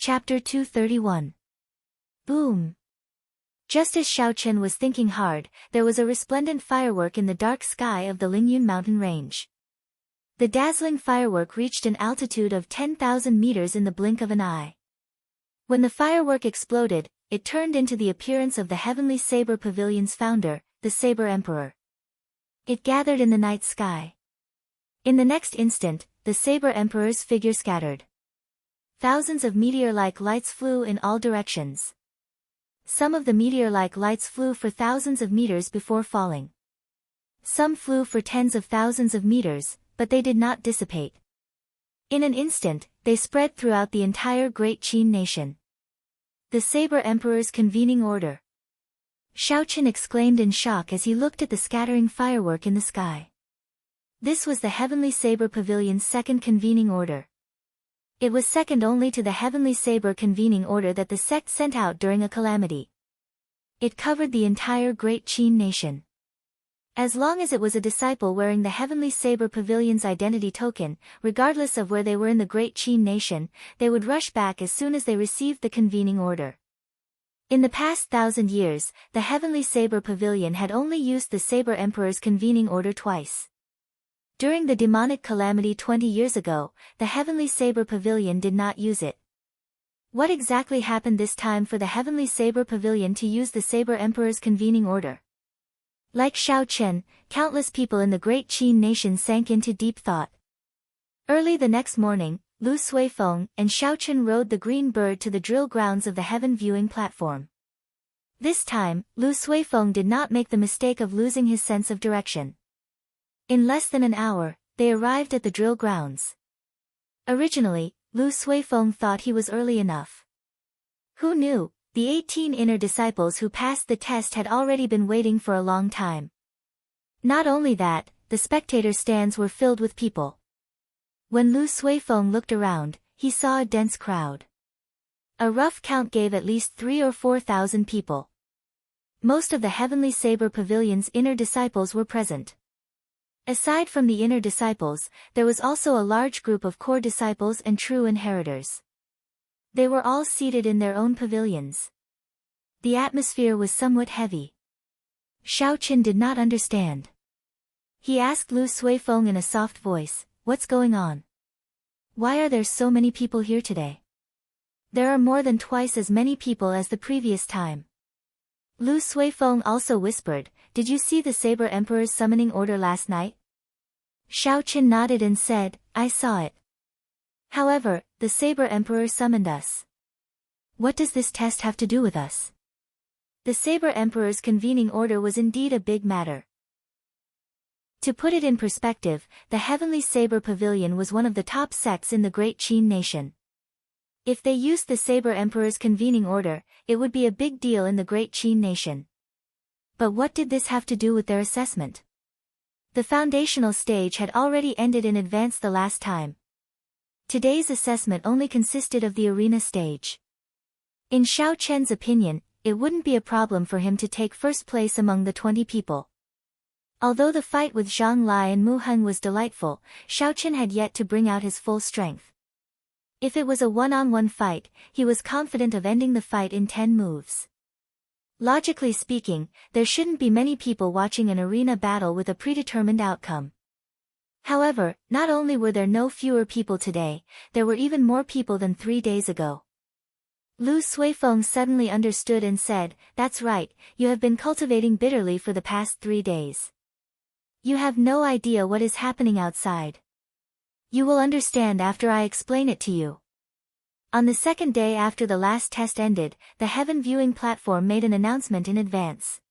Chapter 231. Boom! Just as Xiao Chen was thinking hard, there was a resplendent firework in the dark sky of the Lingyun mountain range. The dazzling firework reached an altitude of 10,000 meters in the blink of an eye. When the firework exploded, it turned into the appearance of the Heavenly Saber Pavilion's founder, the Saber Emperor. It gathered in the night sky. In the next instant, the Saber Emperor's figure scattered. Thousands of meteor-like lights flew in all directions. Some of the meteor-like lights flew for thousands of meters before falling. Some flew for tens of thousands of meters, but they did not dissipate. In an instant, they spread throughout the entire Great Qin nation. The Saber Emperor's convening order. Xiao Chen exclaimed in shock as he looked at the scattering firework in the sky. This was the Heavenly Saber Pavilion's second convening order. It was second only to the Heavenly Saber convening order that the sect sent out during a calamity. It covered the entire Great Qin nation. As long as it was a disciple wearing the Heavenly Saber Pavilion's identity token, regardless of where they were in the Great Qin nation, they would rush back as soon as they received the convening order. In the past 1,000 years, the Heavenly Saber Pavilion had only used the Saber Emperor's convening order twice. During the demonic calamity 20 years ago, the Heavenly Saber Pavilion did not use it. What exactly happened this time for the Heavenly Saber Pavilion to use the Saber Emperor's convening order? Like Xiao Chen, countless people in the Great Qin nation sank into deep thought. Early the next morning, Lu Suifeng and Xiao Chen rode the green bird to the drill grounds of the heaven viewing platform. This time, Lu Suifeng did not make the mistake of losing his sense of direction. In less than an hour, they arrived at the drill grounds. Originally, Lu Suifeng thought he was early enough. Who knew, the 18 inner disciples who passed the test had already been waiting for a long time. Not only that, the spectator stands were filled with people. When Lu Suifeng looked around, he saw a dense crowd. A rough count gave at least 3,000 or 4,000 people. Most of the Heavenly Saber Pavilion's inner disciples were present. Aside from the inner disciples, there was also a large group of core disciples and true inheritors. They were all seated in their own pavilions. The atmosphere was somewhat heavy. Xiao Chen did not understand. He asked Lu Suifeng in a soft voice, "What's going on? Why are there so many people here today? There are more than twice as many people as the previous time." Lu Suifeng also whispered, "Did you see the Saber Emperor's summoning order last night?" Xiao Chen nodded and said, "I saw it. However, the Saber Emperor summoned us. What does this test have to do with us?" The Saber Emperor's convening order was indeed a big matter. To put it in perspective, the Heavenly Saber Pavilion was one of the top sects in the Great Qin nation. If they used the Saber Emperor's convening order, it would be a big deal in the Great Qin nation. But what did this have to do with their assessment? The foundational stage had already ended in advance the last time. Today's assessment only consisted of the arena stage. In Xiao Chen's opinion, it wouldn't be a problem for him to take first place among the 20 people. Although the fight with Zhang Lai and Mu Heng was delightful, Xiao Chen had yet to bring out his full strength. If it was a one-on-one fight, he was confident of ending the fight in 10 moves. Logically speaking, there shouldn't be many people watching an arena battle with a predetermined outcome. However, not only were there no fewer people today, there were even more people than 3 days ago. Lu Suifeng suddenly understood and said, "That's right, you have been cultivating bitterly for the past 3 days. You have no idea what is happening outside. You will understand after I explain it to you." On the second day after the last test ended, the heaven viewing platform made an announcement in advance.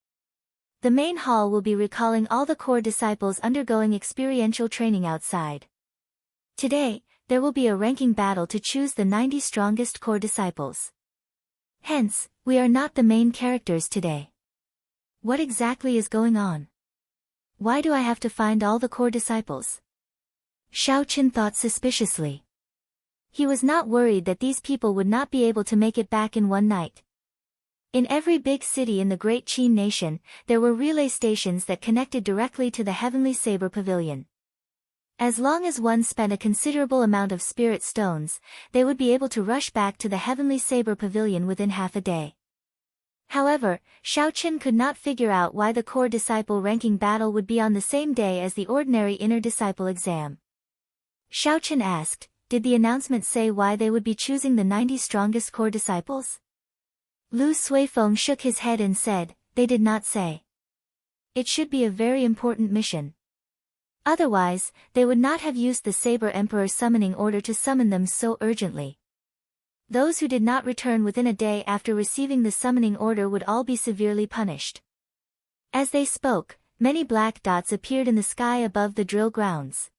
The main hall will be recalling all the core disciples undergoing experiential training outside. Today, there will be a ranking battle to choose the 90 strongest core disciples. Hence, we are not the main characters today. What exactly is going on? Why do I have to find all the core disciples? Xiao Chen thought suspiciously. He was not worried that these people would not be able to make it back in one night. In every big city in the Great Qin nation, there were relay stations that connected directly to the Heavenly Saber Pavilion. As long as one spent a considerable amount of spirit stones, they would be able to rush back to the heavenly saber pavilion within half a day. However, Xiaoqin could not figure out why the core disciple ranking battle would be on the same day as the ordinary inner disciple exam. Xiaoqin asked, did the announcement say why they would be choosing the 90 strongest core disciples? Lu Suifeng shook his head and said, they did not say. It should be a very important mission. Otherwise, they would not have used the Saber Emperor summoning order to summon them so urgently. Those who did not return within a day after receiving the summoning order would all be severely punished. As they spoke, many black dots appeared in the sky above the drill grounds.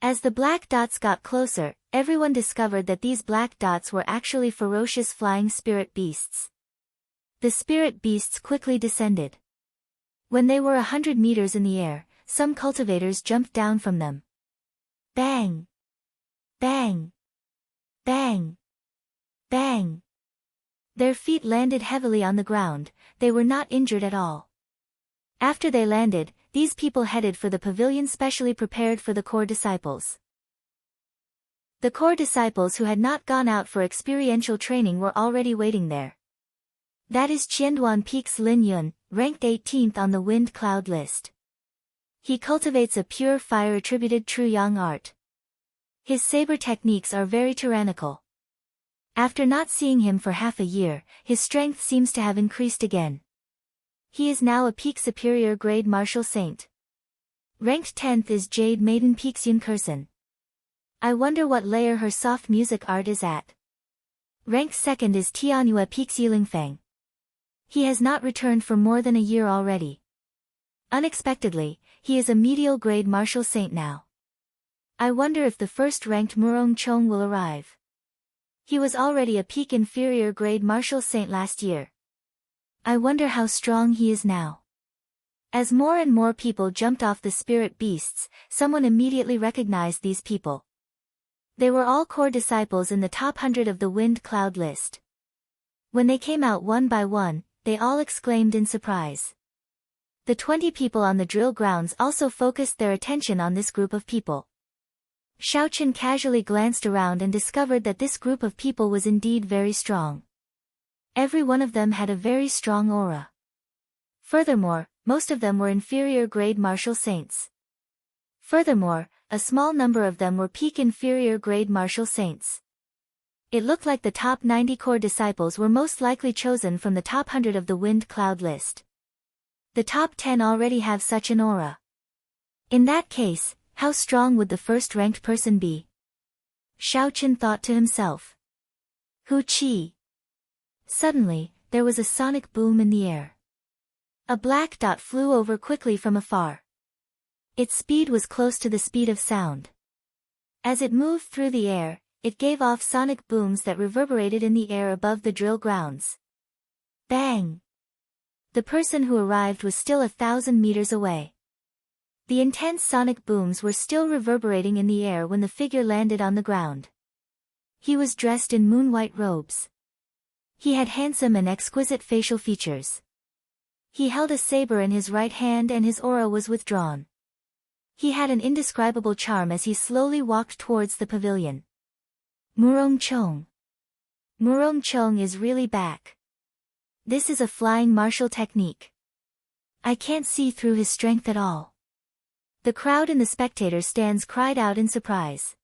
As the black dots got closer, everyone discovered that these black dots were actually ferocious flying spirit beasts. The spirit beasts quickly descended. When they were 100 meters in the air, some cultivators jumped down from them. Bang! Bang! Bang! Bang! Their feet landed heavily on the ground, they were not injured at all. After they landed, these people headed for the pavilion specially prepared for the core disciples. The core disciples who had not gone out for experiential training were already waiting there. That is Qianduan Peak's Lin Yun, ranked 18th on the wind cloud list. He cultivates a pure fire-attributed true yang art. His saber techniques are very tyrannical. After not seeing him for half a year, his strength seems to have increased again. He is now a peak superior grade martial saint. Ranked 10th is Jade Maiden Peak's Yun Kursen. I wonder what layer her soft music art is at. Ranked 2nd is Tianyue Peak's Yilingfang. He has not returned for more than a year already. Unexpectedly, he is a medial grade martial saint now. I wonder if the first ranked Murong Chong will arrive. He was already a peak inferior grade martial saint last year. I wonder how strong he is now. As more and more people jumped off the spirit beasts, someone immediately recognized these people. They were all core disciples in the top 100 of the wind cloud list. When they came out one by one, they all exclaimed in surprise. The 20 people on the drill grounds also focused their attention on this group of people. Xiaoqin casually glanced around and discovered that this group of people was indeed very strong. Every one of them had a very strong aura. Furthermore, most of them were inferior grade martial saints. Furthermore, a small number of them were peak inferior grade martial saints. It looked like the top 90 core disciples were most likely chosen from the top 100 of the wind cloud list. The top 10 already have such an aura. In that case, how strong would the first ranked person be? Xiaoqin thought to himself. Hu Qi. Suddenly, there was a sonic boom in the air. A black dot flew over quickly from afar. Its speed was close to the speed of sound. As it moved through the air, it gave off sonic booms that reverberated in the air above the drill grounds. Bang! The person who arrived was still 1,000 meters away. The intense sonic booms were still reverberating in the air when the figure landed on the ground. He was dressed in moon-white robes. He had handsome and exquisite facial features. He held a saber in his right hand and his aura was withdrawn. He had an indescribable charm as he slowly walked towards the pavilion. Murong Chong. Murong Chong is really back. This is a flying martial technique. I can't see through his strength at all. The crowd in the spectator stands cried out in surprise.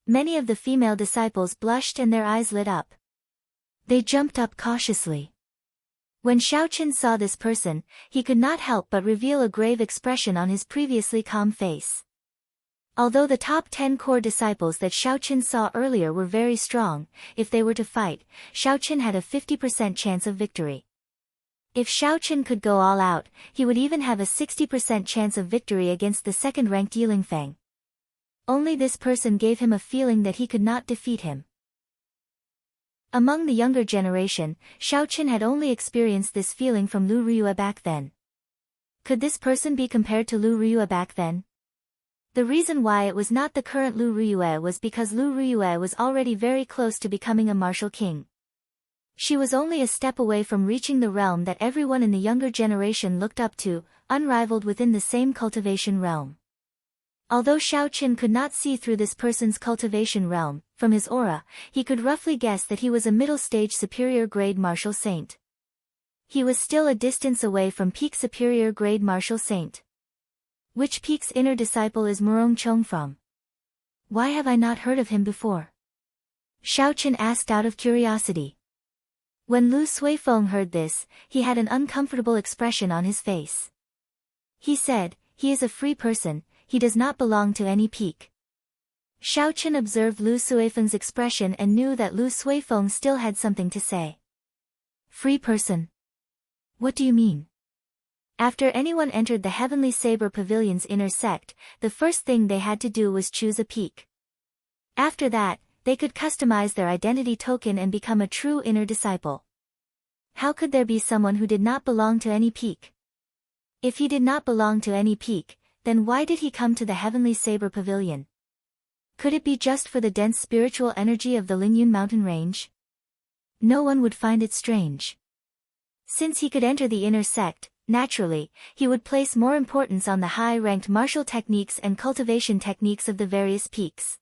Many of the female disciples blushed and their eyes lit up. They jumped up cautiously. When Xiaoqin saw this person, he could not help but reveal a grave expression on his previously calm face. Although the top 10 core disciples that Xiaoqin saw earlier were very strong, if they were to fight, Xiaoqin had a 50% chance of victory. If Xiaoqin could go all out, he would even have a 60% chance of victory against the second-ranked Yilingfang. Only this person gave him a feeling that he could not defeat him. Among the younger generation, Xiaoqin had only experienced this feeling from Lu Riyue back then. Could this person be compared to Lu Riyue back then? The reason why it was not the current Lu Riyue was because Lu Riyue was already very close to becoming a martial king. She was only a step away from reaching the realm that everyone in the younger generation looked up to, unrivaled within the same cultivation realm. Although Xiao Qin could not see through this person's cultivation realm, from his aura, he could roughly guess that he was a middle-stage superior-grade martial saint. He was still a distance away from peak superior-grade martial saint. Which peak's inner disciple is Murong Chong from? Why have I not heard of him before? Xiao Qin asked out of curiosity. When Lu Suifeng heard this, he had an uncomfortable expression on his face. He said, "He is a free person, he does not belong to any peak." Xiao Qin observed Lu Suifeng's expression and knew that Lu Suifeng still had something to say. Free person? What do you mean? After anyone entered the Heavenly Saber Pavilion's inner sect, the first thing they had to do was choose a peak. After that, they could customize their identity token and become a true inner disciple. How could there be someone who did not belong to any peak? If he did not belong to any peak, then why did he come to the Heavenly Saber Pavilion? Could it be just for the dense spiritual energy of the Lingyun mountain range? No one would find it strange. Since he could enter the inner sect, naturally, he would place more importance on the high-ranked martial techniques and cultivation techniques of the various peaks.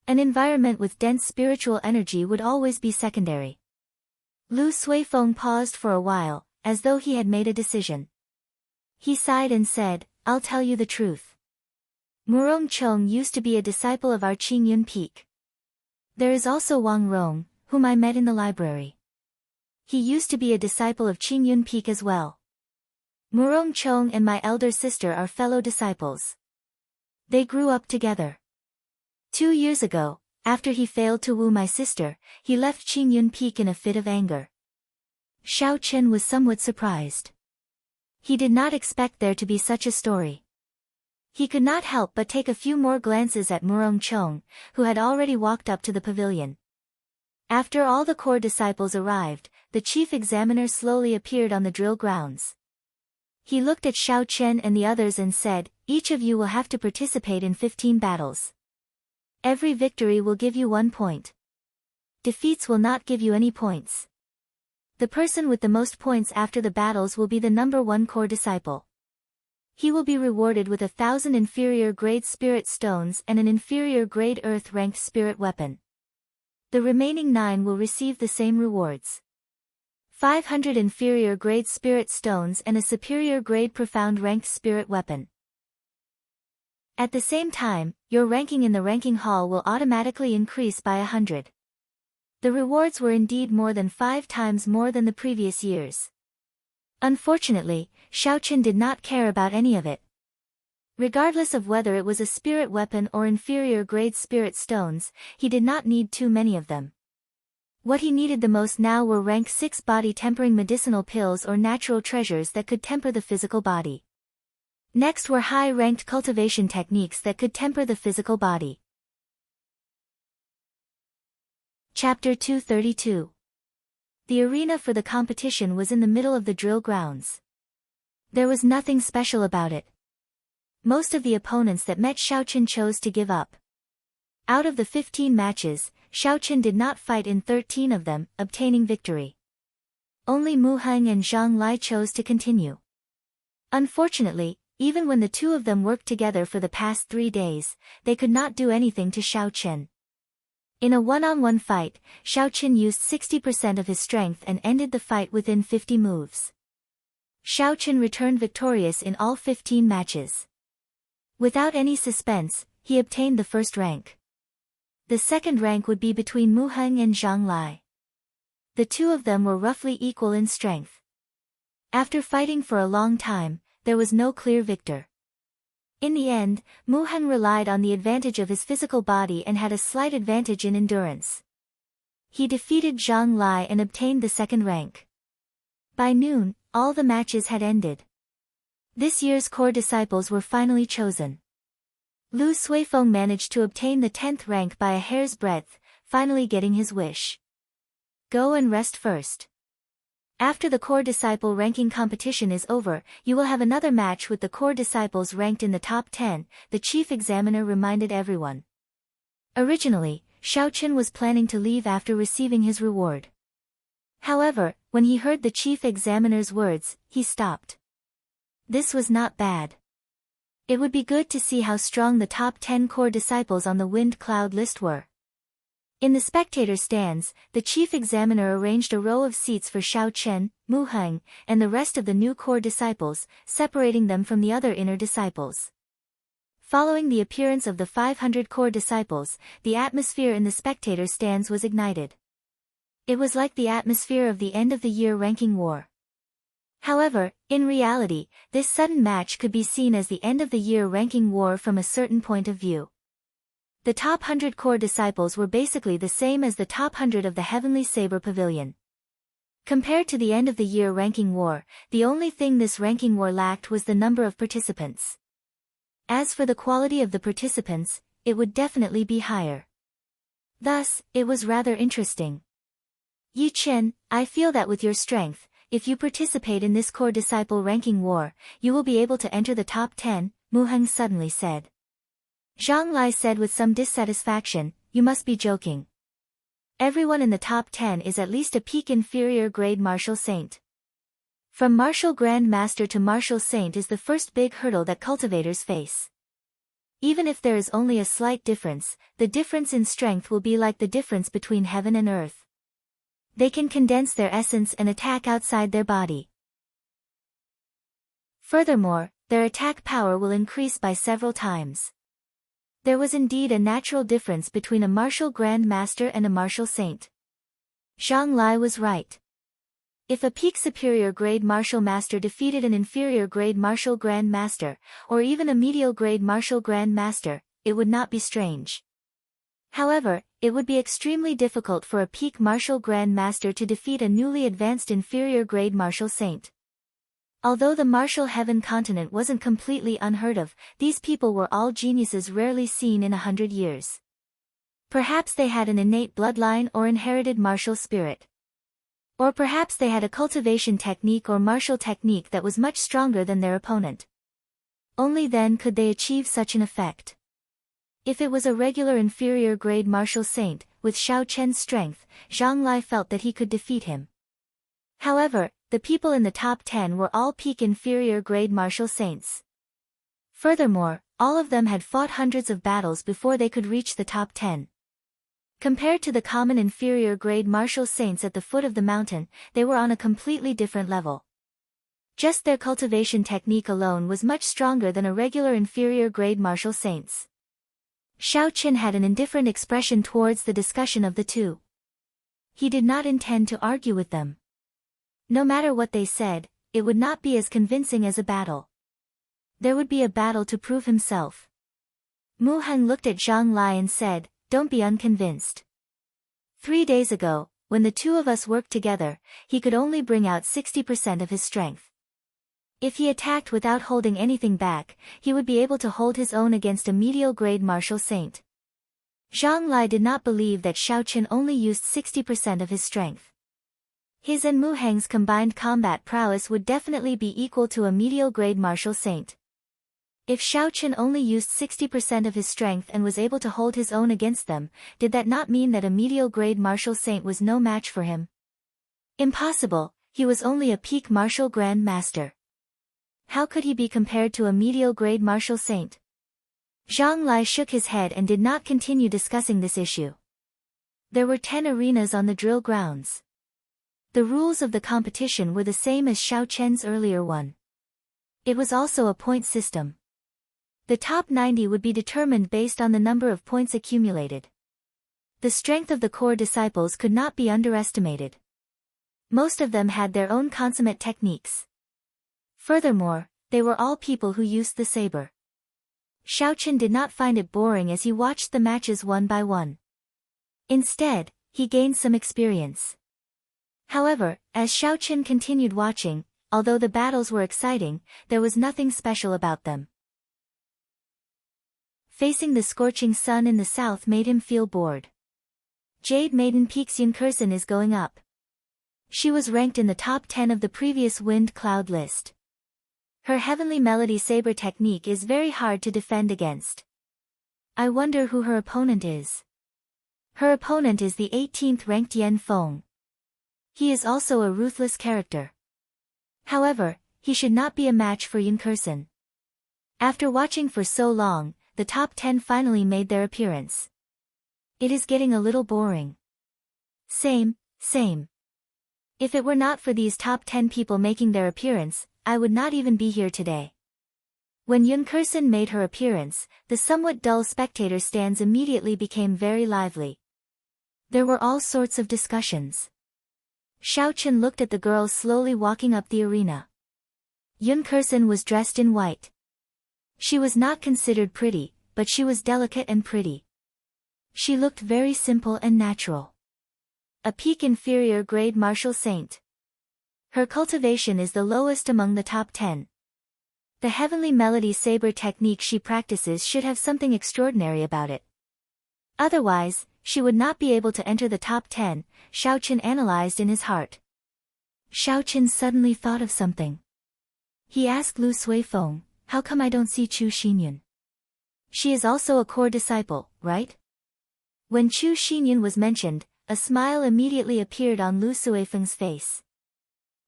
An environment with dense spiritual energy would always be secondary. Lu Suifeng paused for a while, as though he had made a decision. He sighed and said, "I'll tell you the truth. Murong Chong used to be a disciple of our Qingyun Peak. There is also Wang Rong, whom I met in the library. He used to be a disciple of Qingyun Peak as well. Murong Chong and my elder sister are fellow disciples. They grew up together. 2 years ago, after he failed to woo my sister, he left Qingyun Peak in a fit of anger." Xiao Qin was somewhat surprised. He did not expect there to be such a story. He could not help but take a few more glances at Murong Chong, who had already walked up to the pavilion. After all the core disciples arrived, the chief examiner slowly appeared on the drill grounds. He looked at Xiao Qin and the others and said, "Each of you will have to participate in 15 battles. Every victory will give you 1 point. Defeats will not give you any points. The person with the most points after the battles will be the number 1 core disciple. He will be rewarded with 1,000 inferior grade spirit stones and an inferior grade earth ranked spirit weapon. The remaining 9 will receive the same rewards. 500 inferior grade spirit stones and a superior grade profound ranked spirit weapon. At the same time, your ranking in the ranking hall will automatically increase by 100. The rewards were indeed more than 5 times more than the previous years. Unfortunately, Xiao Qin did not care about any of it. Regardless of whether it was a spirit weapon or inferior grade spirit stones, he did not need too many of them. What he needed the most now were rank 6 body-tempering medicinal pills or natural treasures that could temper the physical body. Next were high-ranked cultivation techniques that could temper the physical body. Chapter 232. The arena for the competition was in the middle of the drill grounds. There was nothing special about it. Most of the opponents that met Xiao Qin chose to give up. Out of the 15 matches, Xiao Qin did not fight in 13 of them, obtaining victory. Only Mu Heng and Zhang Lai chose to continue. Unfortunately, even when the two of them worked together for the past 3 days, they could not do anything to Xiao Qin. In a one-on-one fight, Xiao Qin used 60% of his strength and ended the fight within 50 moves. Xiao Qin returned victorious in all 15 matches. Without any suspense, he obtained the first rank. The second rank would be between Mu Heng and Zhang Lai. The two of them were roughly equal in strength. After fighting for a long time, there was no clear victor. In the end, Mu Heng relied on the advantage of his physical body and had a slight advantage in endurance. He defeated Zhang Lai and obtained the second rank. By noon, all the matches had ended. This year's core disciples were finally chosen. Lu Suifeng managed to obtain the 10th rank by a hair's breadth, finally getting his wish. Go and rest first. After the core disciple ranking competition is over, you will have another match with the core disciples ranked in the top 10, the chief examiner reminded everyone. Originally, Xiao Qin was planning to leave after receiving his reward. However, when he heard the chief examiner's words, he stopped. This was not bad. It would be good to see how strong the top 10 core disciples on the wind cloud list were. In the spectator stands, the chief examiner arranged a row of seats for Xiao Chen, Mu Heng, and the rest of the new core disciples, separating them from the other inner disciples. Following the appearance of the 500 core disciples, the atmosphere in the spectator stands was ignited. It was like the atmosphere of the end-of-the-year ranking war. However, in reality, this sudden match could be seen as the end-of-the-year ranking war from a certain point of view. The top 100 core disciples were basically the same as the top 100 of the Heavenly Saber Pavilion. Compared to the end-of-the-year ranking war, the only thing this ranking war lacked was the number of participants. As for the quality of the participants, it would definitely be higher. Thus, it was rather interesting. Yi Chen, I feel that with your strength, if you participate in this core disciple ranking war, you will be able to enter the top 10, Mu Heng suddenly said. Zhang Lai said with some dissatisfaction, you must be joking. Everyone in the top 10 is at least a peak inferior grade martial saint. From martial grand master to martial saint is the first big hurdle that cultivators face. Even if there is only a slight difference, the difference in strength will be like the difference between heaven and earth. They can condense their essence and attack outside their body. Furthermore, their attack power will increase by several times. There was indeed a natural difference between a martial grand master and a martial saint. Zhang Lai was right. If a peak superior grade martial master defeated an inferior grade martial grand master, or even a medial grade martial grand master, it would not be strange. However, it would be extremely difficult for a peak martial grand master to defeat a newly advanced inferior grade martial saint. Although the martial heaven continent wasn't completely unheard of, these people were all geniuses rarely seen in 100 years. Perhaps they had an innate bloodline or inherited martial spirit. Or perhaps they had a cultivation technique or martial technique that was much stronger than their opponent. Only then could they achieve such an effect. If it was a regular inferior grade martial saint, with Xiao Chen's strength, Zhang Lai felt that he could defeat him. However, the people in the top 10 were all peak inferior grade martial saints. Furthermore, all of them had fought hundreds of battles before they could reach the top 10. Compared to the common inferior grade martial saints at the foot of the mountain, they were on a completely different level. Just their cultivation technique alone was much stronger than a regular inferior grade martial saints. Xiao Chen had an indifferent expression towards the discussion of the two. He did not intend to argue with them. No matter what they said, it would not be as convincing as a battle. There would be a battle to prove himself. Mu Heng looked at Zhang Lai and said, "Don't be unconvinced. 3 days ago, when the two of us worked together, he could only bring out 60% of his strength. If he attacked without holding anything back, he would be able to hold his own against a medial grade martial saint." Zhang Lai did not believe that Xiao Chen only used 60% of his strength. His and Mu Heng's combined combat prowess would definitely be equal to a medial grade martial saint. If Xiao Chen only used 60% of his strength and was able to hold his own against them, did that not mean that a medial grade martial saint was no match for him? Impossible, he was only a peak martial grand master. How could he be compared to a medial grade martial saint? Zhang Lai shook his head and did not continue discussing this issue. There were 10 arenas on the drill grounds. The rules of the competition were the same as Xiao Chen's earlier one. It was also a point system. The top 90 would be determined based on the number of points accumulated. The strength of the core disciples could not be underestimated. Most of them had their own consummate techniques. Furthermore, they were all people who used the saber. Xiao Chen did not find it boring as he watched the matches one by one. Instead, he gained some experience. However, as Xiao Chen continued watching, although the battles were exciting, there was nothing special about them. Facing the scorching sun in the south made him feel bored. Jade Maiden Peak's Yunkursen is going up. She was ranked in the top 10 of the previous wind cloud list. Her heavenly melody saber technique is very hard to defend against. I wonder who her opponent is. Her opponent is the 18th ranked Yan Feng. He is also a ruthless character. However, he should not be a match for Yunkursen. After watching for so long, the top 10 finally made their appearance. It is getting a little boring. Same. If it were not for these top 10 people making their appearance, I would not even be here today. When Yun Kursin made her appearance, the somewhat dull spectator stands immediately became very lively. There were all sorts of discussions. Xiaochen looked at the girls slowly walking up the arena. Yun Kursin was dressed in white. She was not considered pretty, but she was delicate and pretty. She looked very simple and natural. A peak inferior grade martial saint. Her cultivation is the lowest among the top 10. The heavenly melody saber technique she practices should have something extraordinary about it. Otherwise, she would not be able to enter the top 10, Xiaochen analyzed in his heart. Xiaochen suddenly thought of something. He asked Lu Suifeng, how come I don't see Chu Xinyun? She is also a core disciple, right? When Chu Xinyun was mentioned, a smile immediately appeared on Lu Suifeng's face.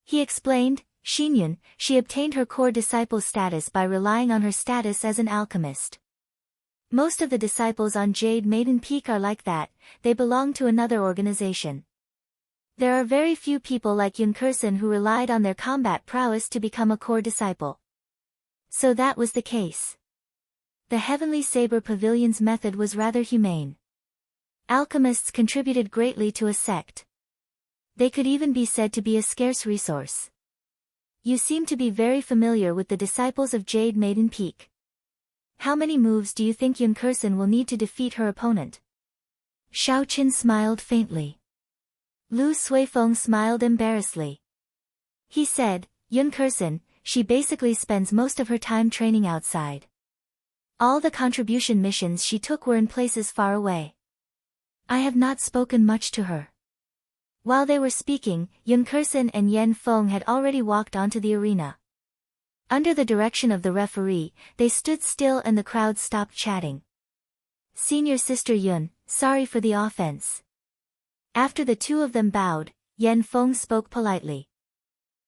He explained, Xinyun, she obtained her core disciple status by relying on her status as an alchemist. Most of the disciples on Jade Maiden Peak are like that, they belong to another organization. There are very few people like Yun Kursin who relied on their combat prowess to become a core disciple. So that was the case. The Heavenly Saber Pavilion's method was rather humane. Alchemists contributed greatly to a sect. They could even be said to be a scarce resource. You seem to be very familiar with the disciples of Jade Maiden Peak. How many moves do you think Yun Kursin will need to defeat her opponent? Xiaochen smiled faintly. Lu Suifeng smiled embarrassedly. He said, Yun Kursin, she basically spends most of her time training outside. All the contribution missions she took were in places far away. I have not spoken much to her. While they were speaking, Yun Kursin and Yen Feng had already walked onto the arena. Under the direction of the referee, they stood still and the crowd stopped chatting. Senior Sister Yun, sorry for the offense. After the two of them bowed, Yen Feng spoke politely.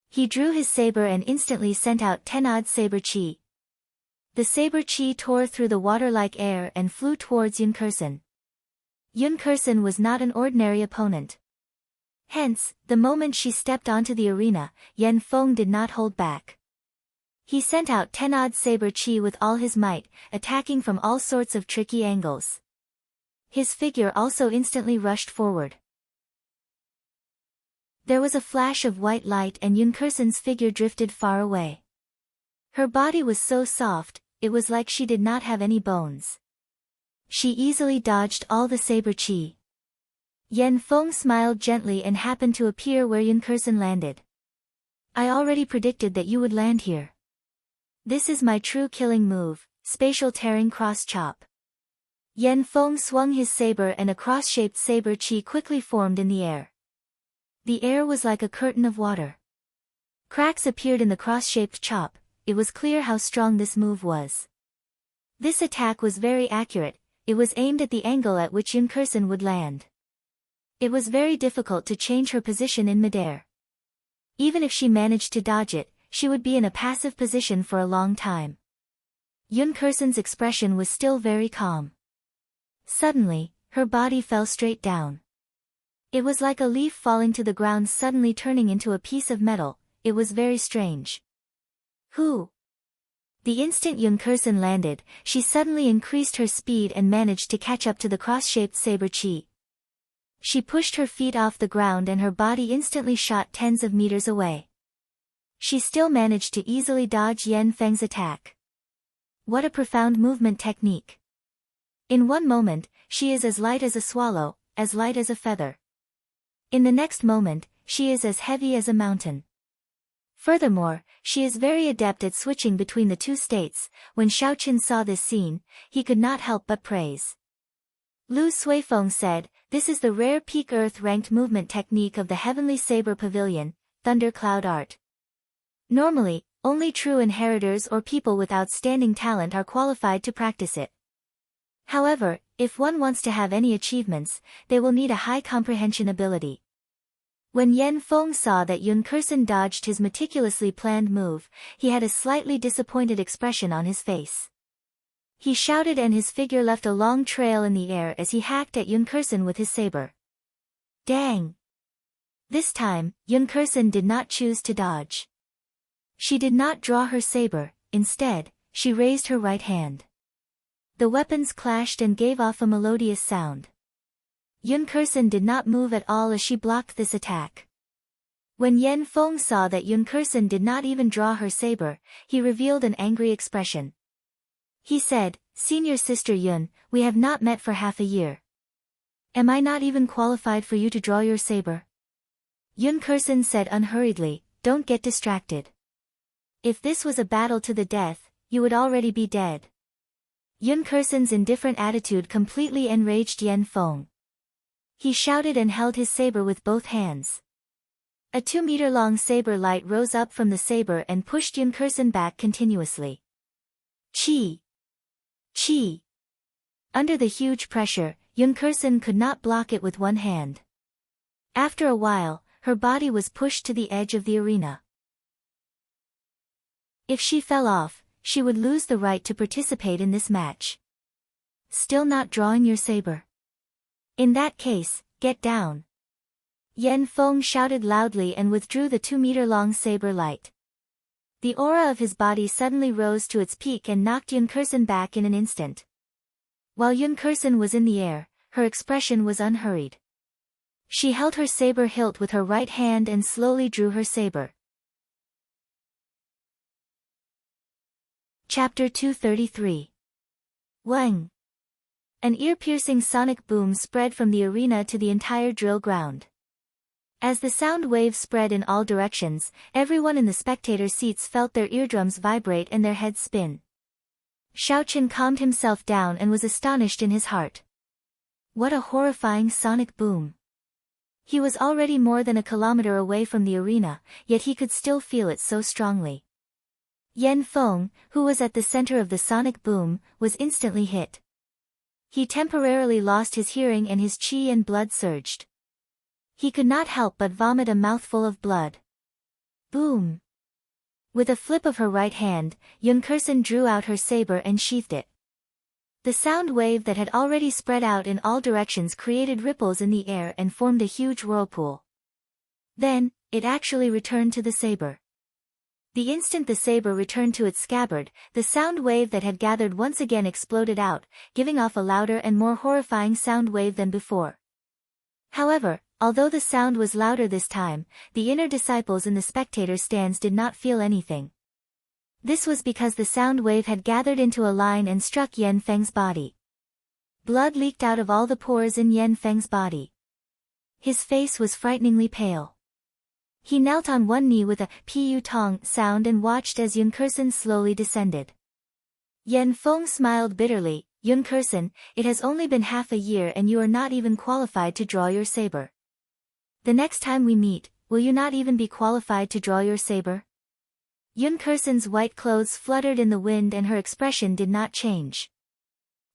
He drew his saber and instantly sent out 10-odd saber chi. The saber chi tore through the water-like air and flew towards Yun Kursin. Yun Kursin was not an ordinary opponent. Hence, the moment she stepped onto the arena, Yen Feng did not hold back. He sent out 10-odd saber chi with all his might, attacking from all sorts of tricky angles. His figure also instantly rushed forward. There was a flash of white light and Yun Kursin's figure drifted far away. Her body was so soft, it was like she did not have any bones. She easily dodged all the saber chi. Yen Feng smiled gently and happened to appear where Yun Kursin landed. I already predicted that you would land here. This is my true killing move, spatial tearing cross chop. Yen Feng swung his saber and a cross-shaped saber chi quickly formed in the air. The air was like a curtain of water. Cracks appeared in the cross-shaped chop, it was clear how strong this move was. This attack was very accurate, it was aimed at the angle at which Yun Kursin would land. It was very difficult to change her position in midair. Even if she managed to dodge it, she would be in a passive position for a long time. Yun Kursin's expression was still very calm. Suddenly, her body fell straight down. It was like a leaf falling to the ground suddenly turning into a piece of metal, it was very strange. Who? The instant Yun Kursin landed, she suddenly increased her speed and managed to catch up to the cross-shaped saber chi. She pushed her feet off the ground and her body instantly shot tens of meters away. She still managed to easily dodge Yen Feng's attack. What a profound movement technique. In one moment, she is as light as a swallow, as light as a feather. In the next moment, she is as heavy as a mountain. Furthermore, she is very adept at switching between the two states. When Xiaochen saw this scene, he could not help but praise. Lu Suifeng said, this is the rare peak earth-ranked movement technique of the Heavenly Saber Pavilion, Thunder Cloud Art. Normally, only true inheritors or people with outstanding talent are qualified to practice it. However, if one wants to have any achievements, they will need a high comprehension ability. When Yan Feng saw that Yun Kursen dodged his meticulously planned move, he had a slightly disappointed expression on his face. He shouted and his figure left a long trail in the air as he hacked at Yun Kursen with his saber. Dang! This time, Yun Kursen did not choose to dodge. She did not draw her saber, instead, she raised her right hand. The weapons clashed and gave off a melodious sound. Yun Kursen did not move at all as she blocked this attack. When Yan Feng saw that Yun Kursen did not even draw her saber, he revealed an angry expression. He said, "Senior Sister Yun, we have not met for half a year. Am I not even qualified for you to draw your saber?" Yun Kursen said unhurriedly, "Don't get distracted. If this was a battle to the death, you would already be dead." Yun Kursen's indifferent attitude completely enraged Yan Feng. He shouted and held his saber with both hands. A 2-meter-long saber light rose up from the saber and pushed Yun Kursen back continuously. Chi! Chi! Under the huge pressure, Yun Kursen could not block it with one hand. After a while, her body was pushed to the edge of the arena. If she fell off, she would lose the right to participate in this match. Still not drawing your saber? In that case, get down. Yan Feng shouted loudly and withdrew the 2-meter-long saber light. The aura of his body suddenly rose to its peak and knocked Yun Kursen back in an instant. While Yun Kursen was in the air, her expression was unhurried. She held her saber hilt with her right hand and slowly drew her saber. Chapter 233. Wang. An ear-piercing sonic boom spread from the arena to the entire drill ground. As the sound wave spread in all directions, everyone in the spectator seats felt their eardrums vibrate and their heads spin. Xiaochen calmed himself down and was astonished in his heart. What a horrifying sonic boom! He was already more than a kilometer away from the arena, yet he could still feel it so strongly. Yan Feng, who was at the center of the sonic boom, was instantly hit. He temporarily lost his hearing and his qi and blood surged. He could not help but vomit a mouthful of blood. Boom! With a flip of her right hand, Yun Kursen drew out her saber and sheathed it. The sound wave that had already spread out in all directions created ripples in the air and formed a huge whirlpool. Then, it actually returned to the saber. The instant the saber returned to its scabbard, the sound wave that had gathered once again exploded out, giving off a louder and more horrifying sound wave than before. However, although the sound was louder this time, the inner disciples in the spectator stands did not feel anything. This was because the sound wave had gathered into a line and struck Yan Feng's body. Blood leaked out of all the pores in Yan Feng's body. His face was frighteningly pale. He knelt on one knee with a pu tong sound and watched as Yun Kursen slowly descended. Yan Feng smiled bitterly. Yun Kursen, it has only been half a year and you are not even qualified to draw your saber. The next time we meet, will you not even be qualified to draw your saber? Yun Kursen's white clothes fluttered in the wind and her expression did not change.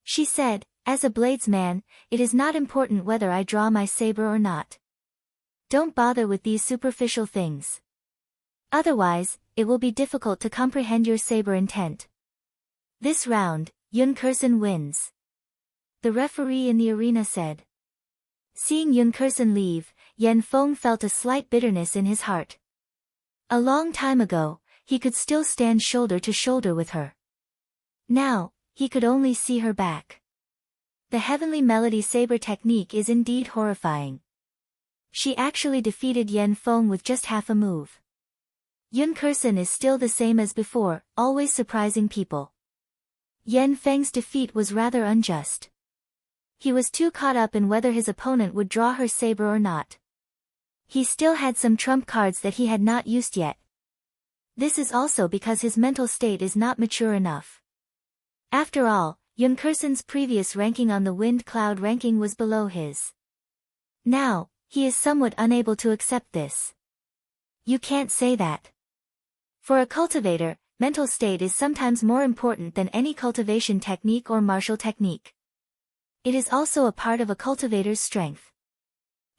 She said, "As a bladesman, it is not important whether I draw my saber or not. Don't bother with these superficial things. Otherwise, it will be difficult to comprehend your saber intent." This round, Yun Kursen wins. The referee in the arena said. Seeing Yun Kursen leave, Yan Feng felt a slight bitterness in his heart. A long time ago, he could still stand shoulder to shoulder with her. Now, he could only see her back. The Heavenly Melody saber technique is indeed horrifying. She actually defeated Yan Feng with just half a move. Yun Kursen is still the same as before, always surprising people. Yan Feng's defeat was rather unjust. He was too caught up in whether his opponent would draw her saber or not. He still had some trump cards that he had not used yet. This is also because his mental state is not mature enough. After all, Yun Kursen's previous ranking on the wind cloud ranking was below his. Now, he is somewhat unable to accept this. You can't say that. For a cultivator, mental state is sometimes more important than any cultivation technique or martial technique. It is also a part of a cultivator's strength.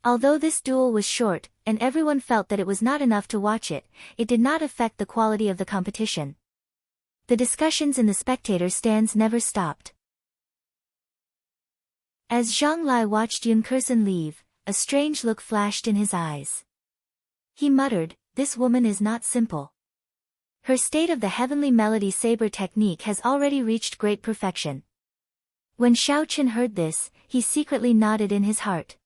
Although this duel was short, and everyone felt that it was not enough to watch it, it did not affect the quality of the competition. The discussions in the spectator stands never stopped. As Zhang Lai watched Yun Kursin leave, a strange look flashed in his eyes. He muttered, "This woman is not simple. Her state of the heavenly melody saber technique has already reached great perfection." When Xiaochen heard this, he secretly nodded in his heart.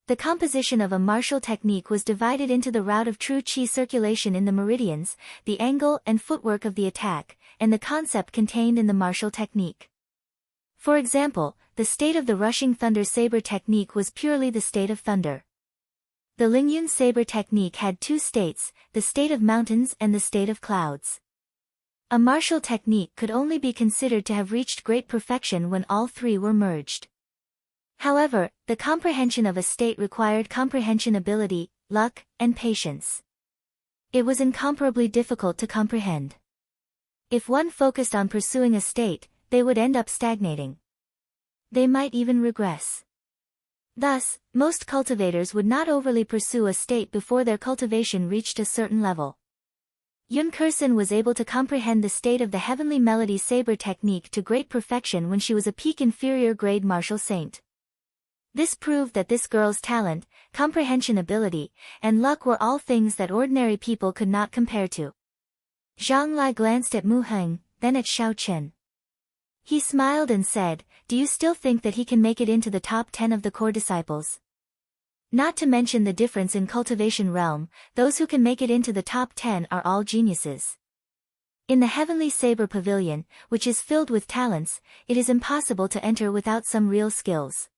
The composition of a martial technique was divided into the route of true qi circulation in the meridians, the angle and footwork of the attack, and the concept contained in the martial technique. For example, the state of the rushing thunder saber technique was purely the state of thunder. The Lingyun saber technique had two states, the state of mountains and the state of clouds. A martial technique could only be considered to have reached great perfection when all three were merged. However, the comprehension of a state required comprehension ability, luck, and patience. It was incomparably difficult to comprehend. If one focused on pursuing a state, they would end up stagnating. They might even regress. Thus, most cultivators would not overly pursue a state before their cultivation reached a certain level. Yun Kursin was able to comprehend the state of the heavenly melody saber technique to great perfection when she was a peak inferior grade martial saint. This proved that this girl's talent, comprehension ability, and luck were all things that ordinary people could not compare to. Zhang Lai glanced at Mu Heng, then at Xiaochen. He smiled and said, "Do you still think that he can make it into the top 10 of the core disciples? Not to mention the difference in cultivation realm, those who can make it into the top 10 are all geniuses. In the Heavenly Saber Pavilion, which is filled with talents, it is impossible to enter without some real skills."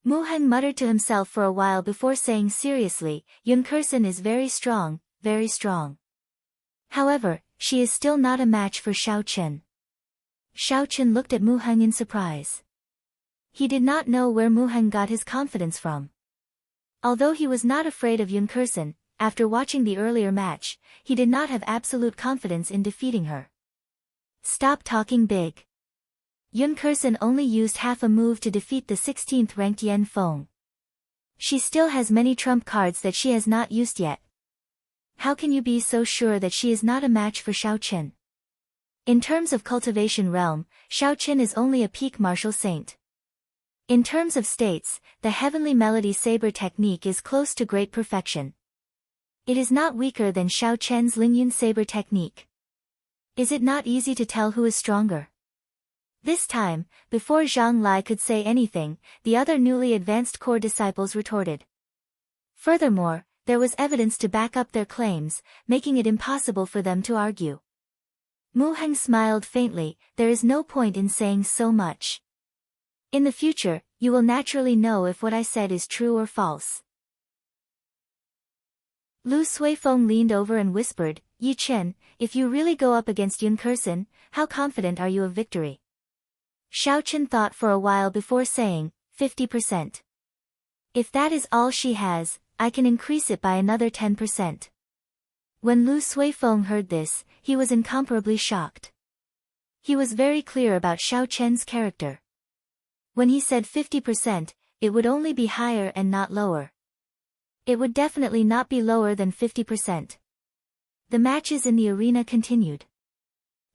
Mu Heng muttered to himself for a while before saying seriously, "Yun Kursin is very strong, very strong. However, she is still not a match for Xiaochen." Xiaochen looked at Mu Heng in surprise. He did not know where Mu Heng got his confidence from. Although he was not afraid of Yun Kursin, after watching the earlier match, he did not have absolute confidence in defeating her. "Stop talking big. Yun Kursin only used half a move to defeat the 16th ranked Yan Feng. She still has many trump cards that she has not used yet. How can you be so sure that she is not a match for Xiaochen? In terms of cultivation realm, Xiaochen is only a peak martial saint. In terms of states, the heavenly melody saber technique is close to great perfection. It is not weaker than Xiaochen's Lingyun saber technique. Is it not easy to tell who is stronger?" This time, before Zhang Lai could say anything, the other newly advanced core disciples retorted. Furthermore, there was evidence to back up their claims, making it impossible for them to argue. Mu Heng smiled faintly, "There is no point in saying so much. In the future, you will naturally know if what I said is true or false." Lu Suifeng leaned over and whispered, "Yi Chen, if you really go up against Yun Kursin, how confident are you of victory?" Xiaochen thought for a while before saying, 50%. "If that is all she has, I can increase it by another 10%. When Lu Suifeng heard this, he was incomparably shocked. He was very clear about Xiaochen's character. When he said 50%, it would only be higher and not lower. It would definitely not be lower than 50%. The matches in the arena continued.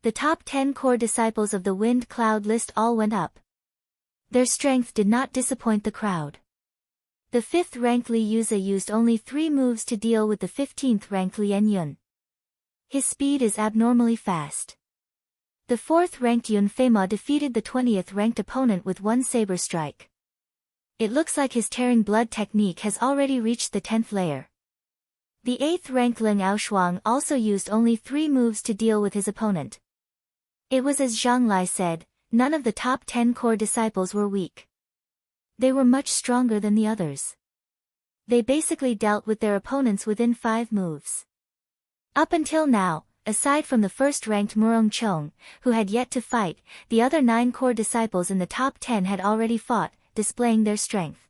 The top 10 core disciples of the Wind Cloud list all went up. Their strength did not disappoint the crowd. The 5th-ranked Li Yuze used only 3 moves to deal with the 15th-ranked Lian Yun. His speed is abnormally fast. The 4th-ranked Yun Feima defeated the 20th-ranked opponent with 1 saber strike. It looks like his tearing blood technique has already reached the 10th layer. The 8th-ranked Ling Aoshuang also used only 3 moves to deal with his opponent. It was as Zhang Lai said, none of the top 10 core disciples were weak. They were much stronger than the others. They basically dealt with their opponents within 5 moves. Up until now, aside from the first-ranked Murong Chong, who had yet to fight, the other 9 core disciples in the top 10 had already fought, displaying their strength.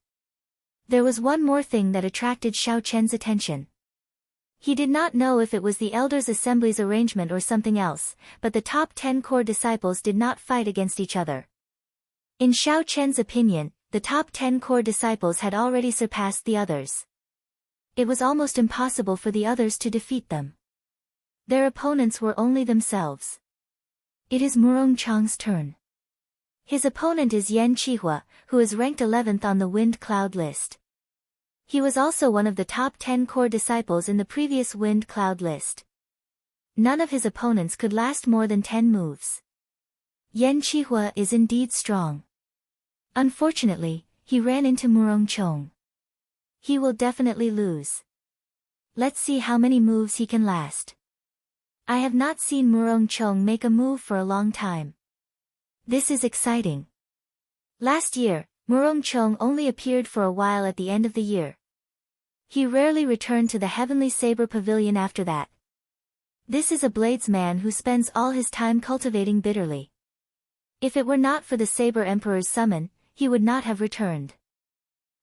There was one more thing that attracted Xiaochen's attention. He did not know if it was the Elders' Assembly's arrangement or something else, but the top 10 core disciples did not fight against each other. In Xiaochen's opinion, the top 10 core disciples had already surpassed the others. It was almost impossible for the others to defeat them. Their opponents were only themselves. It is Murong Chang's turn. His opponent is Yan Qihua, who is ranked 11th on the Wind Cloud list. He was also one of the top 10 core disciples in the previous Wind Cloud list. None of his opponents could last more than 10 moves. Yan Qihua is indeed strong. Unfortunately, he ran into Murong Chong. He will definitely lose. Let's see how many moves he can last. I have not seen Murong Chong make a move for a long time. This is exciting. Last year, Murong Chong only appeared for a while at the end of the year. He rarely returned to the Heavenly Saber Pavilion after that. This is a bladesman who spends all his time cultivating bitterly. If it were not for the Saber Emperor's summon, he would not have returned.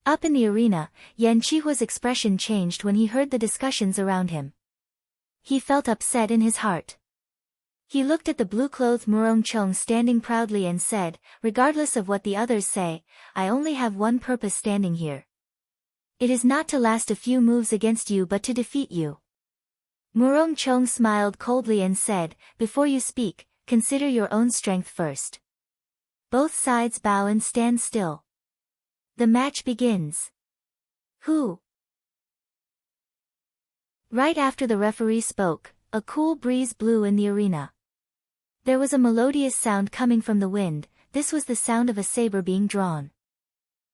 Up in the arena, Yan Qihua's expression changed when he heard the discussions around him. He felt upset in his heart. He looked at the blue-clothed Murong Chong standing proudly and said, regardless of what the others say, I only have one purpose standing here. It is not to last a few moves against you but to defeat you. Murong Chong smiled coldly and said, before you speak, consider your own strength first. Both sides bow and stand still. The match begins. Who? Right after the referee spoke, a cool breeze blew in the arena. There was a melodious sound coming from the wind. This was the sound of a saber being drawn.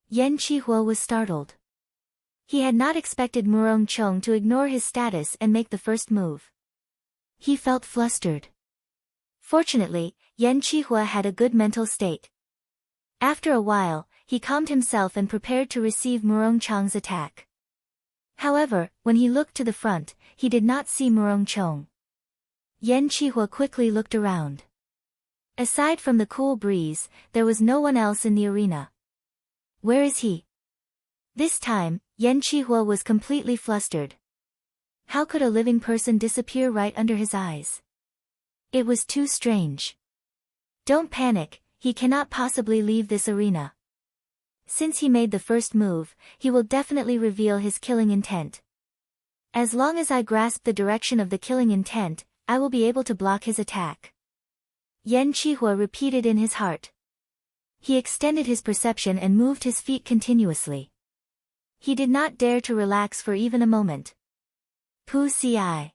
Yan Qihua was startled. He had not expected Murong Chong to ignore his status and make the first move. He felt flustered. Fortunately, Yan Qihua had a good mental state. After a while, he calmed himself and prepared to receive Murong Chong's attack. However, when he looked to the front, he did not see Murong Chong. Yan Qihua quickly looked around. Aside from the cool breeze, there was no one else in the arena. Where is he? This time, Yan Qihua was completely flustered. How could a living person disappear right under his eyes? It was too strange. Don't panic, he cannot possibly leave this arena. Since he made the first move, he will definitely reveal his killing intent. As long as I grasp the direction of the killing intent, I will be able to block his attack. Yan Qihua repeated in his heart. He extended his perception and moved his feet continuously. He did not dare to relax for even a moment. Pu Ci.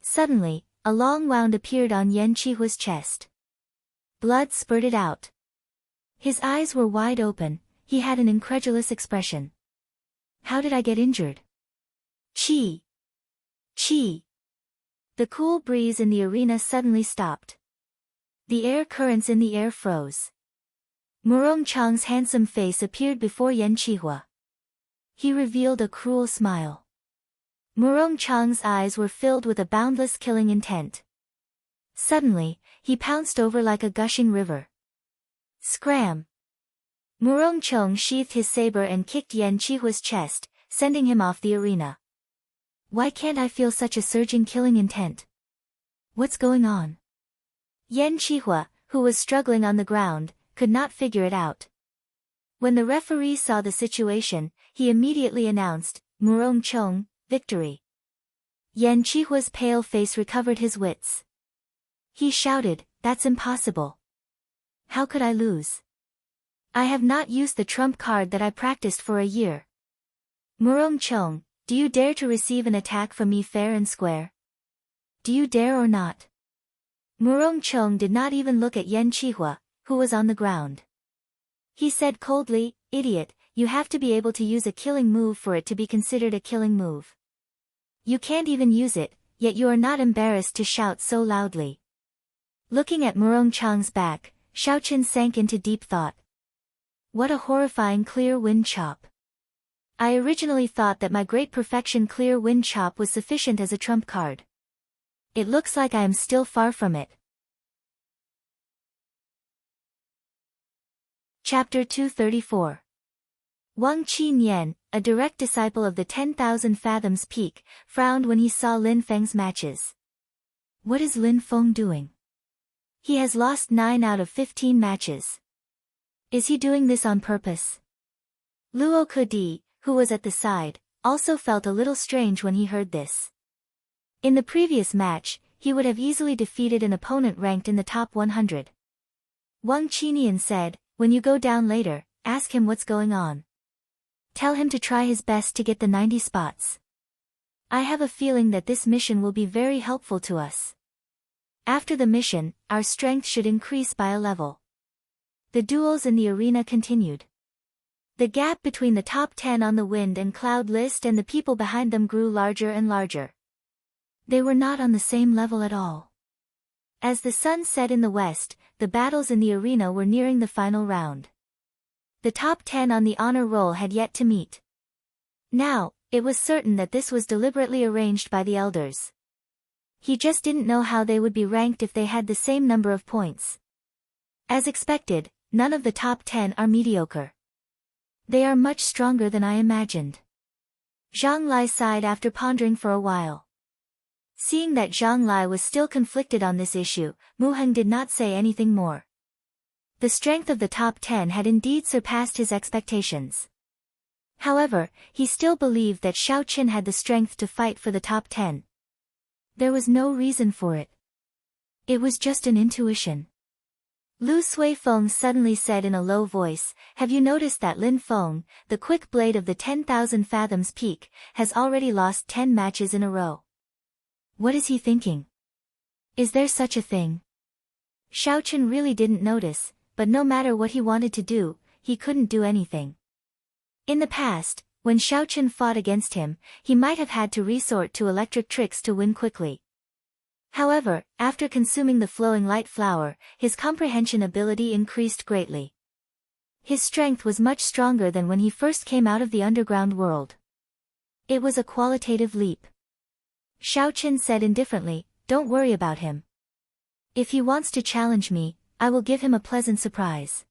Suddenly, a long wound appeared on Yan Qihua's chest. Blood spurted out. His eyes were wide open, he had an incredulous expression. How did I get injured? Chi! Chi! The cool breeze in the arena suddenly stopped. The air currents in the air froze. Murong Chong's handsome face appeared before Yan Qihua. He revealed a cruel smile. Murong Chong's eyes were filled with a boundless killing intent. Suddenly, he pounced over like a gushing river. Scram! Murong Chong sheathed his saber and kicked Yan Qihua's chest, sending him off the arena. Why can't I feel such a surging killing intent? What's going on? Yan Qihua, who was struggling on the ground, could not figure it out. When the referee saw the situation, he immediately announced, Murong Chong, victory. Yan Qihua's pale face recovered his wits. He shouted, that's impossible. How could I lose? I have not used the trump card that I practiced for a year. Murong Chong, do you dare to receive an attack from me fair and square? Do you dare or not? Murong Chong did not even look at Yan Qihua, who was on the ground. He said coldly, idiot, you have to be able to use a killing move for it to be considered a killing move. You can't even use it, yet you are not embarrassed to shout so loudly. Looking at Murong Chong's back, Xiaoqin sank into deep thought. What a horrifying clear wind chop. I originally thought that my great perfection clear wind chop was sufficient as a trump card. It looks like I am still far from it. Chapter 234. Wang Qinian, a direct disciple of the 10,000 Fathoms Peak, frowned when he saw Lin Feng's matches. What is Lin Feng doing? He has lost 9 out of 15 matches. Is he doing this on purpose? Luo Kudi, who was at the side, also felt a little strange when he heard this. In the previous match, he would have easily defeated an opponent ranked in the top 100. Wang Qinian said, when you go down later, ask him what's going on. Tell him to try his best to get the 90 spots. I have a feeling that this mission will be very helpful to us. After the mission, our strength should increase by a level. The duels in the arena continued. The gap between the top 10 on the wind and cloud list and the people behind them grew larger and larger. They were not on the same level at all. As the sun set in the west, the battles in the arena were nearing the final round. The top 10 on the honor roll had yet to meet. Now, it was certain that this was deliberately arranged by the elders. He just didn't know how they would be ranked if they had the same number of points. As expected, none of the top 10 are mediocre. They are much stronger than I imagined. Zhang Lai sighed after pondering for a while. Seeing that Zhang Lai was still conflicted on this issue, Mu Heng did not say anything more. The strength of the top 10 had indeed surpassed his expectations. However, he still believed that Xiao Qin had the strength to fight for the top 10. There was no reason for it. It was just an intuition. Lu Suifeng suddenly said in a low voice, have you noticed that Lin Feng, the quick blade of the 10,000 fathoms peak, has already lost 10 matches in a row? What is he thinking? Is there such a thing? Xiao Qin really didn't notice, but no matter what he wanted to do, he couldn't do anything. In the past, when Xiao Qin fought against him, he might have had to resort to electric tricks to win quickly. However, after consuming the flowing light flower, his comprehension ability increased greatly. His strength was much stronger than when he first came out of the underground world. It was a qualitative leap. Xiao Qin said indifferently, don't worry about him. If he wants to challenge me, I will give him a pleasant surprise.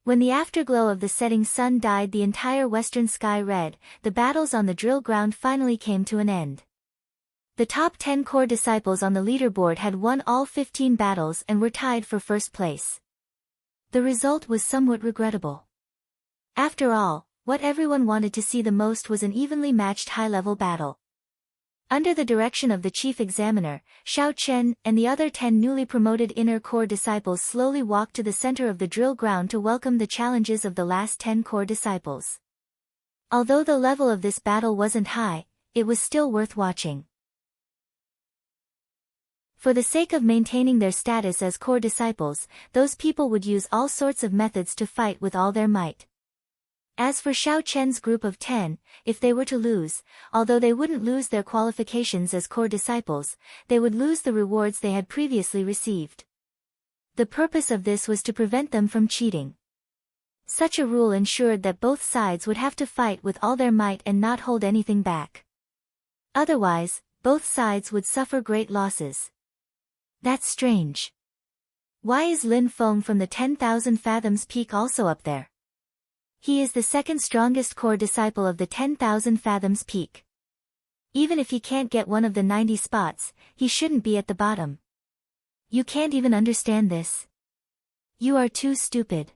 When the afterglow of the setting sun dyed the entire western sky red, the battles on the drill ground finally came to an end. The top 10 core disciples on the leaderboard had won all 15 battles and were tied for first place. The result was somewhat regrettable. After all, what everyone wanted to see the most was an evenly matched high-level battle. Under the direction of the chief examiner, Xiao Chen and the other 10 newly promoted inner core disciples slowly walked to the center of the drill ground to welcome the challenges of the last 10 core disciples. Although the level of this battle wasn't high, it was still worth watching. For the sake of maintaining their status as core disciples, those people would use all sorts of methods to fight with all their might. As for Xiao Chen's group of 10, if they were to lose, although they wouldn't lose their qualifications as core disciples, they would lose the rewards they had previously received. The purpose of this was to prevent them from cheating. Such a rule ensured that both sides would have to fight with all their might and not hold anything back. Otherwise, both sides would suffer great losses. That's strange. Why is Lin Feng from the 10,000 fathoms peak also up there? He is the second strongest core disciple of the 10,000 fathoms peak. Even if he can't get one of the 90 spots, he shouldn't be at the bottom. You can't even understand this. You are too stupid.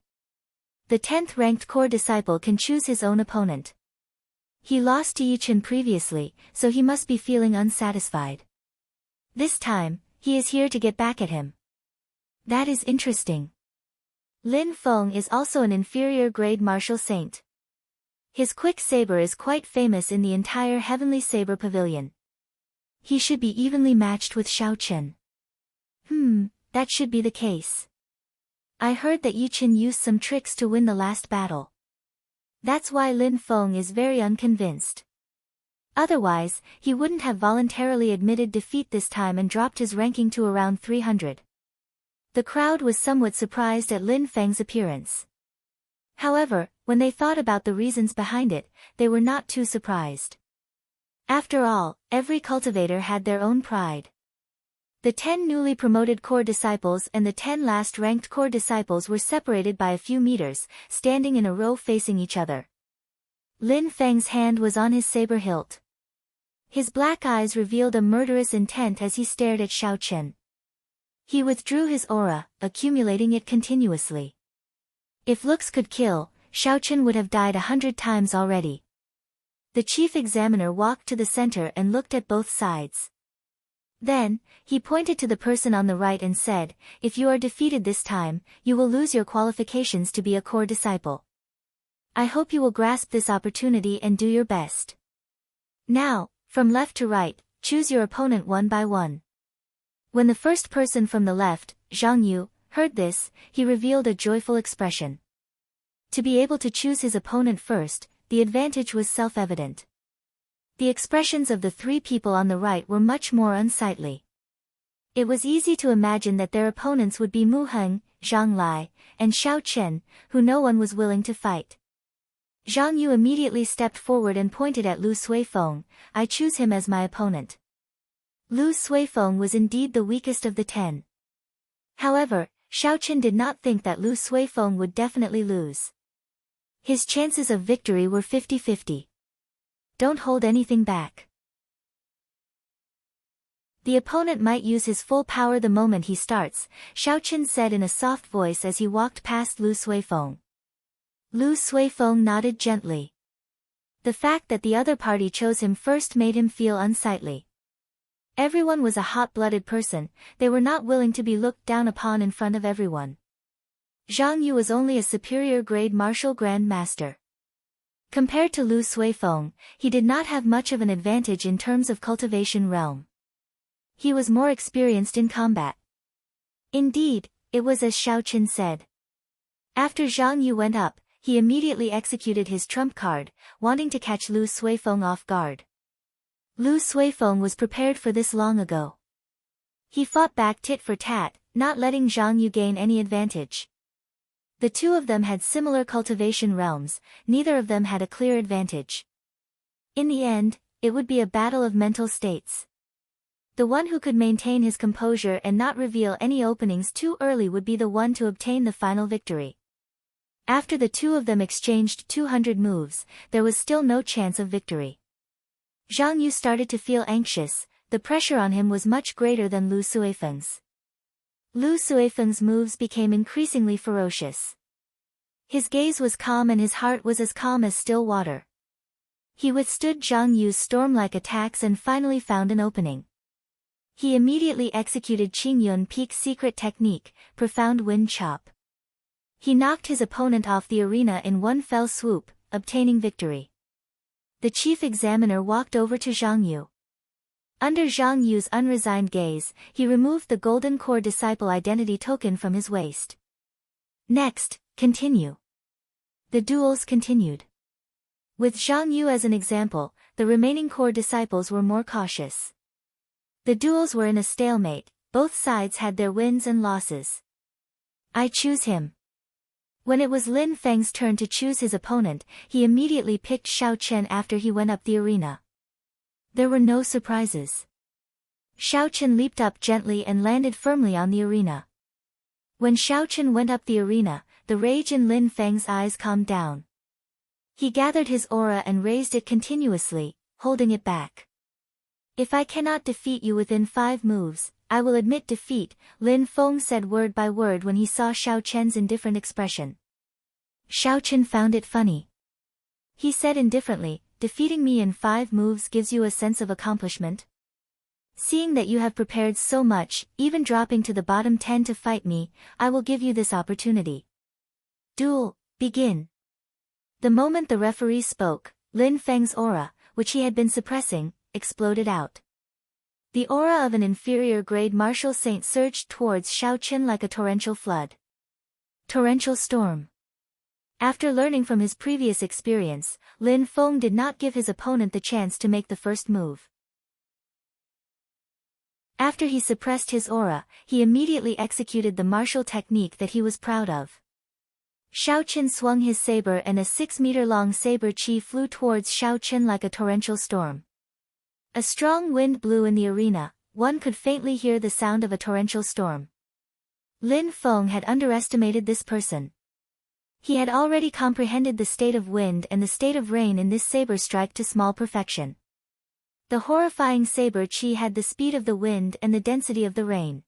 The 10th ranked core disciple can choose his own opponent. He lost to Yichen previously, so he must be feeling unsatisfied. This time, he is here to get back at him. That is interesting. Lin Feng is also an inferior grade martial saint. His quick saber is quite famous in the entire Heavenly Saber Pavilion. He should be evenly matched with Xiao Chen. That should be the case. I heard that Yichen used some tricks to win the last battle. That's why Lin Feng is very unconvinced. Otherwise, he wouldn't have voluntarily admitted defeat this time and dropped his ranking to around 300. The crowd was somewhat surprised at Lin Feng's appearance. However, when they thought about the reasons behind it, they were not too surprised. After all, every cultivator had their own pride. The 10 newly promoted core disciples and the 10 last-ranked core disciples were separated by a few meters, standing in a row facing each other. Lin Feng's hand was on his saber hilt. His black eyes revealed a murderous intent as he stared at Xiao Chen. He withdrew his aura, accumulating it continuously. If looks could kill, Xiaochen would have died 100 times already. The chief examiner walked to the center and looked at both sides. Then, he pointed to the person on the right and said, "If you are defeated this time, you will lose your qualifications to be a core disciple. I hope you will grasp this opportunity and do your best. Now, from left to right, choose your opponent one by one." When the first person from the left, Zhang Yu, heard this, he revealed a joyful expression. To be able to choose his opponent first, the advantage was self-evident. The expressions of the three people on the right were much more unsightly. It was easy to imagine that their opponents would be Mu Heng, Zhang Lai, and Xiao Chen, who no one was willing to fight. Zhang Yu immediately stepped forward and pointed at Lu Suifeng. "I choose him as my opponent." Lu Suifeng was indeed the weakest of the 10. However, Xiao Chen did not think that Lu Suifeng would definitely lose. His chances of victory were 50-50. Don't hold anything back. The opponent might use his full power the moment he starts, Xiao Chen said in a soft voice as he walked past Lu Suifeng. Lu Suifeng nodded gently. The fact that the other party chose him first made him feel unsightly. Everyone was a hot-blooded person, they were not willing to be looked down upon in front of everyone. Zhang Yu was only a superior grade martial grand master. Compared to Lu Suifeng, he did not have much of an advantage in terms of cultivation realm. He was more experienced in combat. Indeed, it was as Xiao Chen said. After Zhang Yu went up, he immediately executed his trump card, wanting to catch Lu Suifeng off guard. Lu Suifeng was prepared for this long ago. He fought back tit for tat, not letting Zhang Yu gain any advantage. The two of them had similar cultivation realms, neither of them had a clear advantage. In the end, it would be a battle of mental states. The one who could maintain his composure and not reveal any openings too early would be the one to obtain the final victory. After the two of them exchanged 200 moves, there was still no chance of victory. Zhang Yu started to feel anxious, the pressure on him was much greater than Lu Suifeng's. Lu Suifeng's moves became increasingly ferocious. His gaze was calm and his heart was as calm as still water. He withstood Zhang Yu's storm-like attacks and finally found an opening. He immediately executed Qingyun Peak's secret technique, Profound Wind Chop. He knocked his opponent off the arena in one fell swoop, obtaining victory. The chief examiner walked over to Zhang Yu. Under Zhang Yu's unresigned gaze, he removed the golden core disciple identity token from his waist. Next, continue. The duels continued. With Zhang Yu as an example, the remaining core disciples were more cautious. The duels were in a stalemate, both sides had their wins and losses. "I choose him." When it was Lin Feng's turn to choose his opponent, he immediately picked Xiao Chen after he went up the arena. There were no surprises. Xiao Chen leaped up gently and landed firmly on the arena. When Xiao Chen went up the arena, the rage in Lin Feng's eyes calmed down. He gathered his aura and raised it continuously, holding it back. "If I cannot defeat you within 5 moves, I will admit defeat," Lin Feng said word by word when he saw Xiao Chen's indifferent expression. Xiao Chen found it funny. He said indifferently, "Defeating me in 5 moves gives you a sense of accomplishment? Seeing that you have prepared so much, even dropping to the bottom 10 to fight me, I will give you this opportunity. Duel, begin." The moment the referee spoke, Lin Feng's aura, which he had been suppressing, exploded out. The aura of an inferior grade martial saint surged towards Xiao Chen like a torrential flood. Torrential storm. After learning from his previous experience, Lin Feng did not give his opponent the chance to make the first move. After he suppressed his aura, he immediately executed the martial technique that he was proud of. Xiao Chen swung his saber and a 6-meter-long saber chi flew towards Xiao Chen like a torrential storm. A strong wind blew in the arena, one could faintly hear the sound of a torrential storm. Lin Feng had underestimated this person. He had already comprehended the state of wind and the state of rain in this saber strike to small perfection. The horrifying saber chi had the speed of the wind and the density of the rain.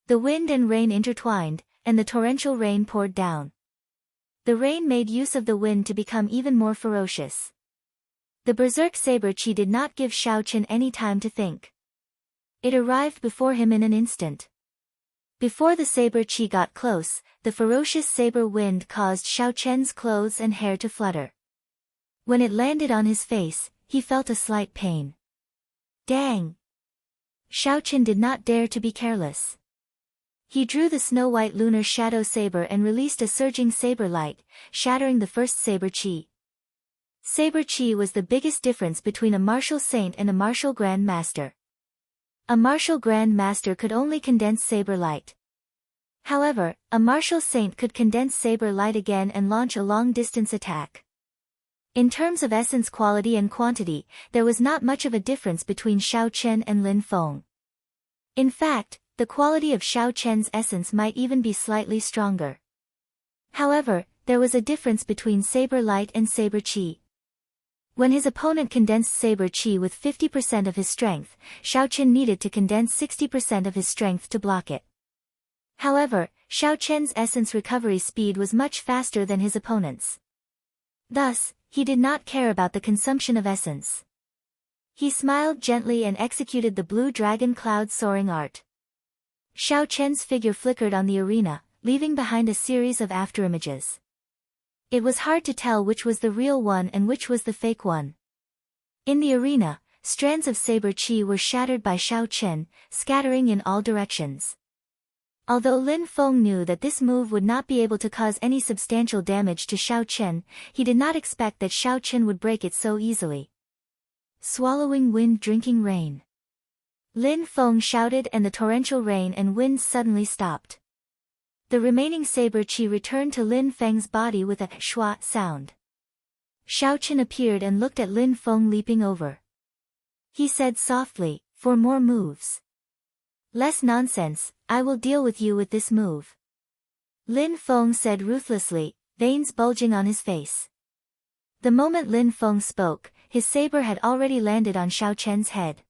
The wind and rain intertwined, and the torrential rain poured down. The rain made use of the wind to become even more ferocious. The berserk saber chi did not give Xiao Chen any time to think. It arrived before him in an instant. Before the saber chi got close, the ferocious saber wind caused Xiao Chen's clothes and hair to flutter. When it landed on his face, he felt a slight pain. Dang! Xiao Chen did not dare to be careless. He drew the snow-white lunar shadow saber and released a surging saber light, shattering the first saber chi. Saber chi was the biggest difference between a martial saint and a martial grand master. A martial grand master could only condense saber light. However, a martial saint could condense saber light again and launch a long-distance attack. In terms of essence quality and quantity, there was not much of a difference between Xiao Chen and Lin Feng. In fact, the quality of Xiao Chen's essence might even be slightly stronger. However, there was a difference between saber light and saber chi. When his opponent condensed saber chi with 50% of his strength, Xiao Chen needed to condense 60% of his strength to block it. However, Xiao Chen's essence recovery speed was much faster than his opponent's. Thus, he did not care about the consumption of essence. He smiled gently and executed the blue dragon cloud soaring art. Xiao Chen's figure flickered on the arena, leaving behind a series of afterimages. It was hard to tell which was the real one and which was the fake one. In the arena, strands of saber chi were shattered by Xiao Chen, scattering in all directions. Although Lin Feng knew that this move would not be able to cause any substantial damage to Xiao Chen, he did not expect that Xiao Chen would break it so easily. Swallowing wind drinking rain. Lin Feng shouted and the torrential rain and wind suddenly stopped. The remaining saber chi returned to Lin Feng's body with a shua sound. Xiao Chen appeared and looked at Lin Feng leaping over. He said softly, "For more moves." "Less nonsense, I will deal with you with this move." Lin Feng said ruthlessly, veins bulging on his face. The moment Lin Feng spoke, his saber had already landed on Xiao Chen's head.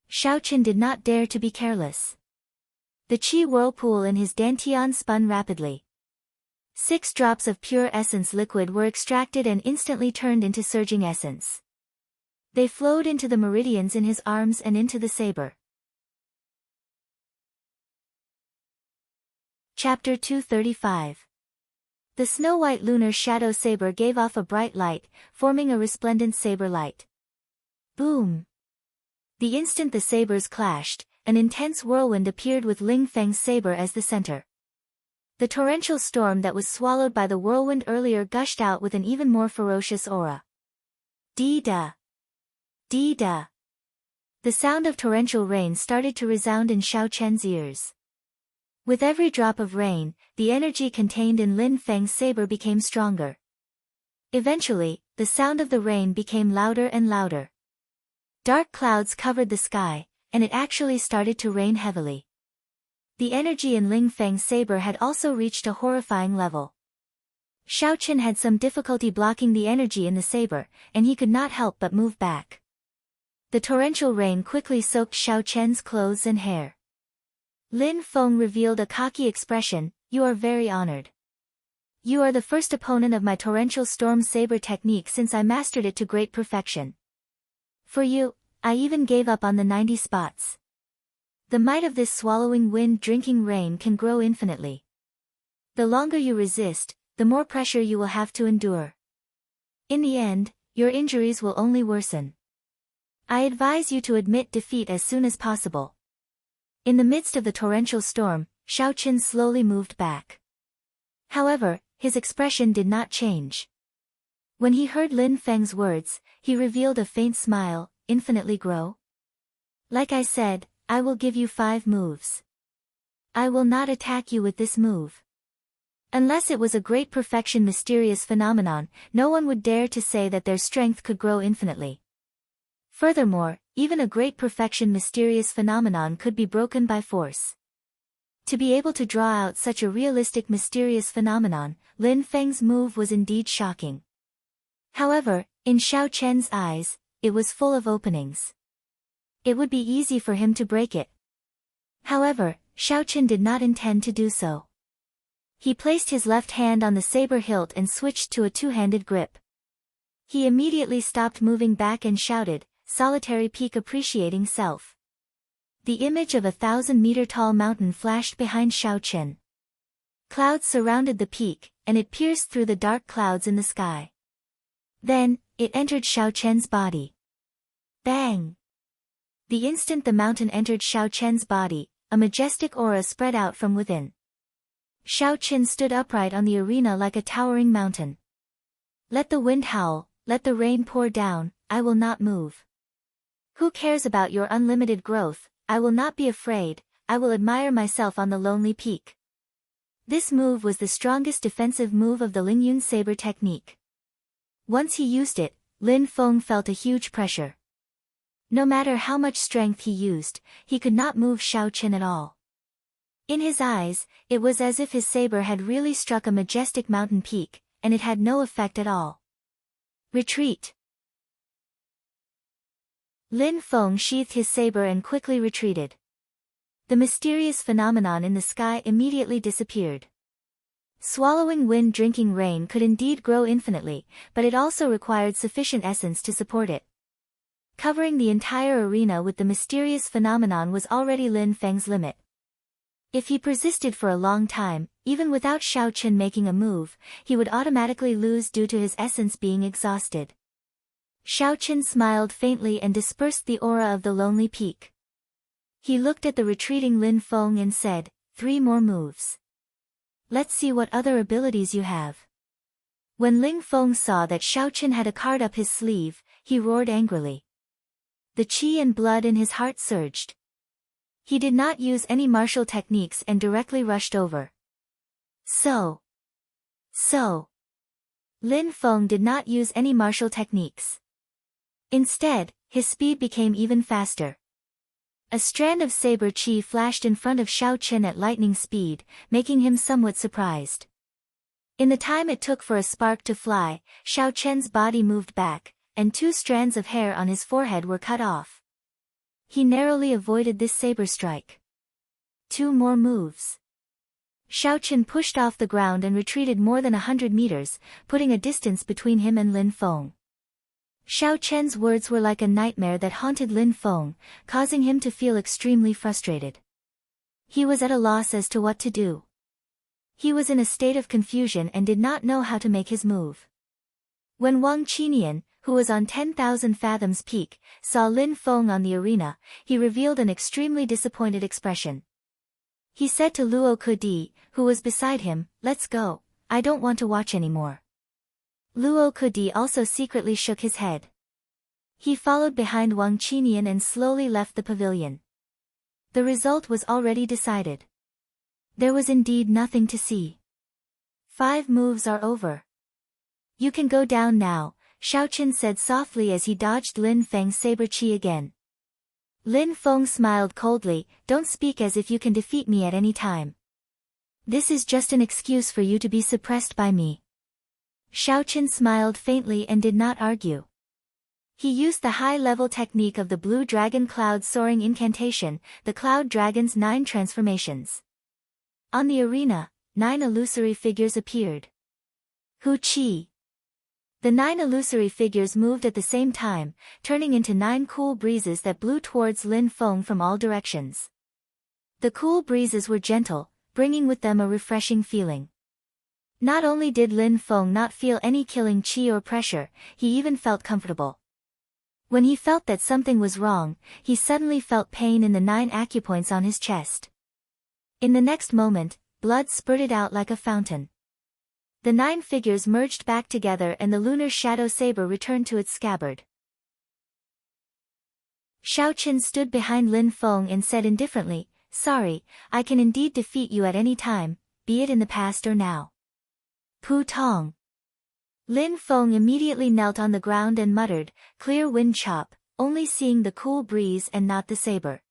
Xiao Chen did not dare to be careless. The chi whirlpool in his dantian spun rapidly. 6 drops of pure essence liquid were extracted and instantly turned into surging essence. They flowed into the meridians in his arms and into the saber. Chapter 235. The snow-white lunar shadow saber gave off a bright light, forming a resplendent saber light. Boom! The instant the sabers clashed, an intense whirlwind appeared with Ling Feng's saber as the center. The torrential storm that was swallowed by the whirlwind earlier gushed out with an even more ferocious aura. Dee-da! Dee-da! The sound of torrential rain started to resound in Xiao Chen's ears. With every drop of rain, the energy contained in Lin Feng's saber became stronger. Eventually, the sound of the rain became louder and louder. Dark clouds covered the sky, and it actually started to rain heavily. The energy in Ling Feng's saber had also reached a horrifying level. Xiao Chen had some difficulty blocking the energy in the saber, and he could not help but move back. The torrential rain quickly soaked Xiao Chen's clothes and hair. Lin Feng revealed a cocky expression, "You are very honored. You are the first opponent of my torrential storm saber technique since I mastered it to great perfection. For you, I even gave up on the 90 spots. The might of this swallowing wind drinking rain can grow infinitely. The longer you resist, the more pressure you will have to endure. In the end, your injuries will only worsen. I advise you to admit defeat as soon as possible." In the midst of the torrential storm, Xiao Chen slowly moved back. However, his expression did not change. When he heard Lin Feng's words, he revealed a faint smile, "Infinitely grow? Like I said, I will give you 5 moves. I will not attack you with this move." Unless it was a great perfection mysterious phenomenon, no one would dare to say that their strength could grow infinitely. Furthermore, even a great perfection mysterious phenomenon could be broken by force. To be able to draw out such a realistic mysterious phenomenon, Lin Feng's move was indeed shocking. However, in Xiao Chen's eyes, it was full of openings. It would be easy for him to break it. However, Xiao Chen did not intend to do so. He placed his left hand on the saber hilt and switched to a two-handed grip. He immediately stopped moving back and shouted, "Solitary peak appreciating self." The image of a 1,000-meter-tall mountain flashed behind Xiao Chen. Clouds surrounded the peak, and it pierced through the dark clouds in the sky. Then, it entered Xiao Chen's body. Bang! The instant the mountain entered Xiao Chen's body, a majestic aura spread out from within. Xiao Chen stood upright on the arena like a towering mountain. "Let the wind howl, let the rain pour down, I will not move. Who cares about your unlimited growth? I will not be afraid, I will admire myself on the lonely peak." This move was the strongest defensive move of the Lingyun saber technique. Once he used it, Lin Feng felt a huge pressure. No matter how much strength he used, he could not move Xiao Chen at all. In his eyes, it was as if his saber had really struck a majestic mountain peak, and it had no effect at all. Retreat! Lin Feng sheathed his saber and quickly retreated. The mysterious phenomenon in the sky immediately disappeared. Swallowing wind drinking rain could indeed grow infinitely, but it also required sufficient essence to support it. Covering the entire arena with the mysterious phenomenon was already Lin Feng's limit. If he persisted for a long time, even without Xiao Chen making a move, he would automatically lose due to his essence being exhausted. Xiao Chen smiled faintly and dispersed the aura of the lonely peak. He looked at the retreating Lin Feng and said, "3 more moves. Let's see what other abilities you have." When Lin Feng saw that Xiao Chen had a card up his sleeve, he roared angrily. The qi and blood in his heart surged. He did not use any martial techniques and directly rushed over. So. Lin Feng did not use any martial techniques. Instead, his speed became even faster. A strand of saber qi flashed in front of Xiao Chen at lightning speed, making him somewhat surprised. In the time it took for a spark to fly, Xiao Chen's body moved back, and 2 strands of hair on his forehead were cut off. He narrowly avoided this saber strike. 2 more moves. Xiao Chen pushed off the ground and retreated more than 100 meters, putting a distance between him and Lin Feng. Xiao Chen's words were like a nightmare that haunted Lin Feng, causing him to feel extremely frustrated. He was at a loss as to what to do. He was in a state of confusion and did not know how to make his move. When Wang Qinian, who was on 10,000 fathoms peak, saw Lin Feng on the arena, he revealed an extremely disappointed expression. He said to Luo Kudi, who was beside him, "Let's go, I don't want to watch anymore." Luo Kudi also secretly shook his head. He followed behind Wang Qinian and slowly left the pavilion. The result was already decided. There was indeed nothing to see. 5 moves are over. "You can go down now," Xiao Chen said softly as he dodged Lin Feng's saber qi again. Lin Feng smiled coldly, "Don't speak as if you can defeat me at any time. This is just an excuse for you to be suppressed by me." Xiao Chen smiled faintly and did not argue. He used the high-level technique of the Blue Dragon Cloud Soaring Incantation, the Cloud Dragon's 9 transformations. On the arena, 9 illusory figures appeared. Hu Qi. The 9 illusory figures moved at the same time, turning into 9 cool breezes that blew towards Lin Feng from all directions. The cool breezes were gentle, bringing with them a refreshing feeling. Not only did Lin Feng not feel any killing qi or pressure, he even felt comfortable. When he felt that something was wrong, he suddenly felt pain in the 9 acupoints on his chest. In the next moment, blood spurted out like a fountain. The 9 figures merged back together and the lunar shadow saber returned to its scabbard. Xiao Chen stood behind Lin Feng and said indifferently, "Sorry, I can indeed defeat you at any time, be it in the past or now." Pu Tong. Lin Feng immediately knelt on the ground and muttered, "Clear wind chop," only seeing the cool breeze and not the saber.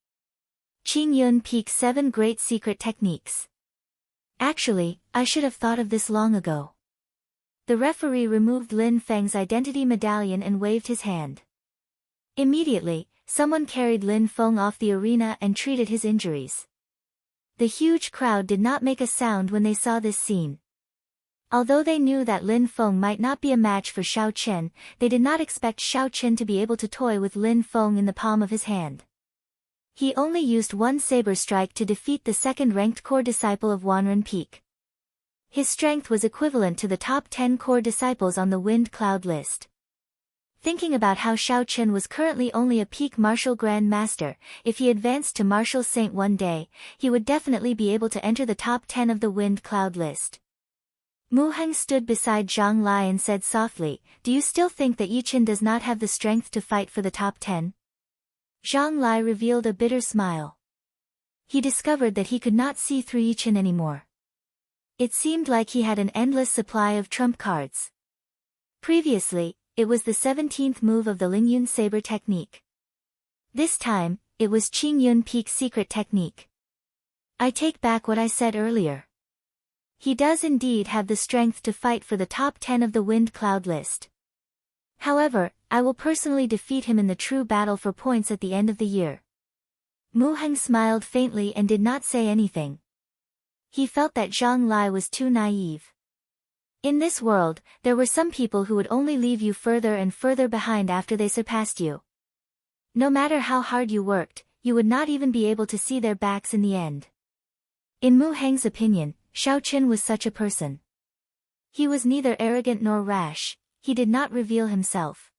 Qing Yun Peak 7 Great Secret Techniques. Actually, I should have thought of this long ago. The referee removed Lin Feng's identity medallion and waved his hand. Immediately, someone carried Lin Feng off the arena and treated his injuries. The huge crowd did not make a sound when they saw this scene. Although they knew that Lin Feng might not be a match for Xiao Chen, they did not expect Xiao Chen to be able to toy with Lin Feng in the palm of his hand. He only used one saber strike to defeat the second-ranked core disciple of Wanren Peak. His strength was equivalent to the top 10 core disciples on the Wind Cloud list. Thinking about how Xiao Chen was currently only a peak martial Grand Master, if he advanced to Martial Saint one day, he would definitely be able to enter the top 10 of the Wind Cloud list. Mu Heng stood beside Zhang Lai and said softly, "Do you still think that Yi Chen does not have the strength to fight for the top 10? Zhang Lai revealed a bitter smile. He discovered that he could not see through Yi Chen anymore. It seemed like he had an endless supply of trump cards. Previously, it was the 17th move of the Lingyun Saber technique. This time, it was Qingyun Peak secret technique. I take back what I said earlier. He does indeed have the strength to fight for the top 10 of the Wind Cloud list. However, I will personally defeat him in the true battle for points at the end of the year." Mu Heng smiled faintly and did not say anything. He felt that Zhang Lai was too naive. In this world, there were some people who would only leave you further and further behind after they surpassed you. No matter how hard you worked, you would not even be able to see their backs in the end. In Mu Heng's opinion, Xiao Chen was such a person. He was neither arrogant nor rash. He did not reveal himself.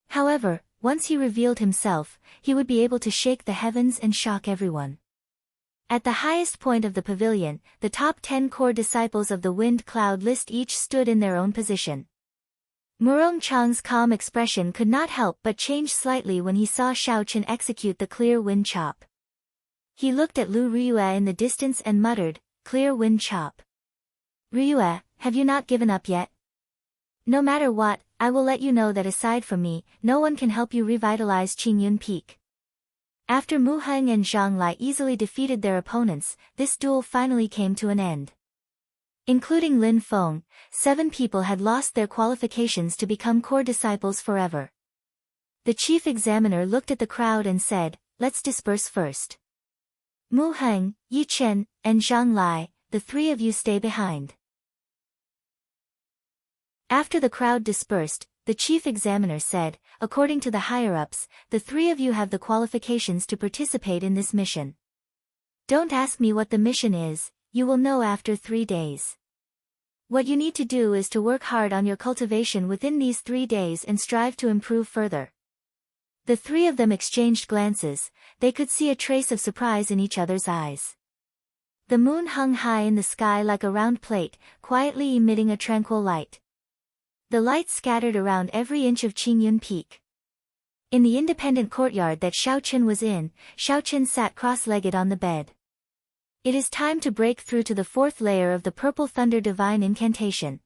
However, once he revealed himself, he would be able to shake the heavens and shock everyone. At the highest point of the pavilion, the top 10 core disciples of the Wind Cloud list each stood in their own position. Murong Chang's calm expression could not help but change slightly when he saw Xiao Chen execute the clear wind chop. He looked at Lu Ryue in the distance and muttered, "Clear wind chop. Ryue, have you not given up yet? No matter what, I will let you know that aside from me, no one can help you revitalize Qingyun Peak." After Mu Heng and Zhang Lai easily defeated their opponents, this duel finally came to an end. Including Lin Feng, 7 people had lost their qualifications to become core disciples forever. The chief examiner looked at the crowd and said, "Let's disperse first. Mu Heng, Yi Chen, and Zhang Lai, the 3 of you stay behind." After the crowd dispersed, the chief examiner said, "According to the higher-ups, the 3 of you have the qualifications to participate in this mission. Don't ask me what the mission is, you will know after 3 days. What you need to do is to work hard on your cultivation within these 3 days and strive to improve further." The 3 of them exchanged glances. They could see a trace of surprise in each other's eyes. The moon hung high in the sky like a round plate, quietly emitting a tranquil light. The light scattered around every inch of Qingyun Peak. In the independent courtyard that Xiao Chen was in, Xiao Chen sat cross-legged on the bed. It is time to break through to the 4th layer of the Purple Thunder Divine Incantation.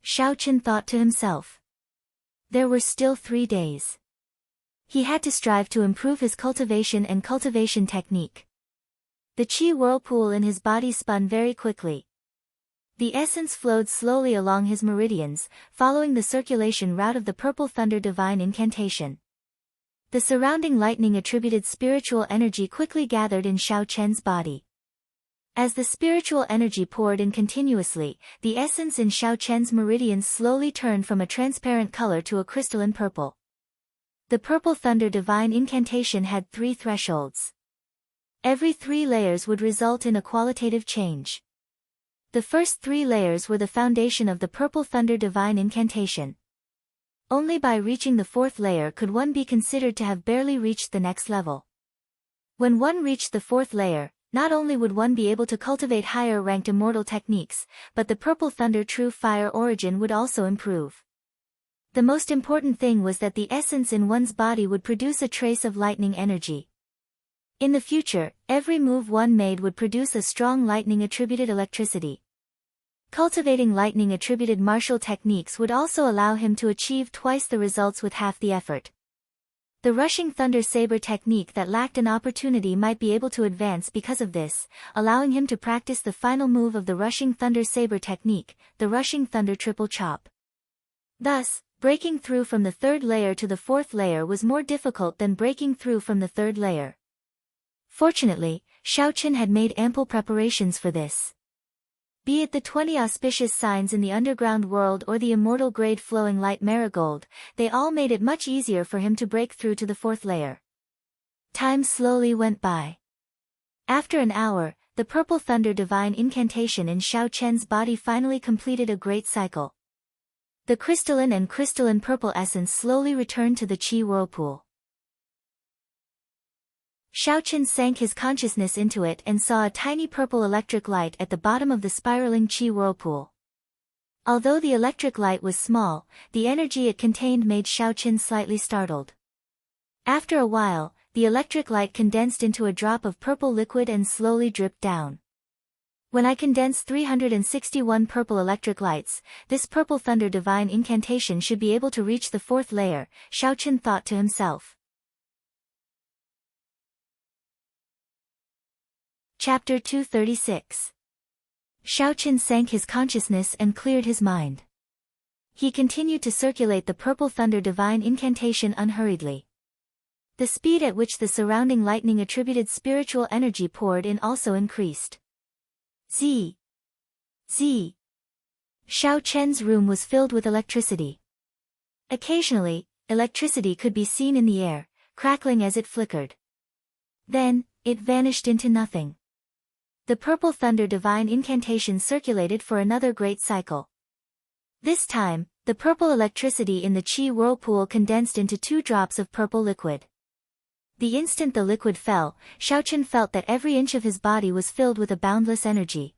Xiao Chen thought to himself. There were still 3 days. He had to strive to improve his cultivation and cultivation technique. The qi whirlpool in his body spun very quickly. The essence flowed slowly along his meridians, following the circulation route of the Purple Thunder Divine Incantation. The surrounding lightning-attributed spiritual energy quickly gathered in Xiao Chen's body. As the spiritual energy poured in continuously, the essence in Xiao Chen's meridians slowly turned from a transparent color to a crystalline purple. The Purple Thunder Divine Incantation had 3 thresholds. Every 3 layers would result in a qualitative change. The first 3 layers were the foundation of the Purple Thunder Divine Incantation. Only by reaching the 4th layer could one be considered to have barely reached the next level. When one reached the 4th layer, not only would one be able to cultivate higher-ranked immortal techniques, but the Purple Thunder True Fire origin would also improve. The most important thing was that the essence in one's body would produce a trace of lightning energy. In the future, every move one made would produce a strong lightning-attributed electricity. Cultivating lightning-attributed martial techniques would also allow him to achieve twice the results with half the effort. The rushing thunder saber technique that lacked an opportunity might be able to advance because of this, allowing him to practice the final move of the rushing thunder saber technique, the rushing thunder triple chop. Thus, breaking through from the 3rd layer to the 4th layer was more difficult than breaking through from the 3rd layer. Fortunately, Xiaochen had made ample preparations for this. Be it the 20 auspicious signs in the underground world or the immortal grade flowing light marigold, they all made it much easier for him to break through to the fourth layer. Time slowly went by. After an hour, the purple thunder divine incantation in Xiaochen's body finally completed a great cycle. The crystalline and crystalline purple essence slowly returned to the qi whirlpool. Xiaochen sank his consciousness into it and saw a tiny purple electric light at the bottom of the spiraling qi whirlpool. Although the electric light was small, the energy it contained made Xiaochen slightly startled. After a while, the electric light condensed into a drop of purple liquid and slowly dripped down. When I condense 361 purple electric lights, this purple thunder divine incantation should be able to reach the fourth layer, Xiaochen thought to himself. Chapter 236. Xiaochen sank his consciousness and cleared his mind. He continued to circulate the purple thunder divine incantation unhurriedly. The speed at which the surrounding lightning attributed spiritual energy poured in also increased. Z. Xiaochen's room was filled with electricity. Occasionally, electricity could be seen in the air, crackling as it flickered. Then, it vanished into nothing. The purple thunder divine incantation circulated for another great cycle. This time, the purple electricity in the qi whirlpool condensed into 2 drops of purple liquid. The instant the liquid fell, Xiaochen felt that every inch of his body was filled with a boundless energy.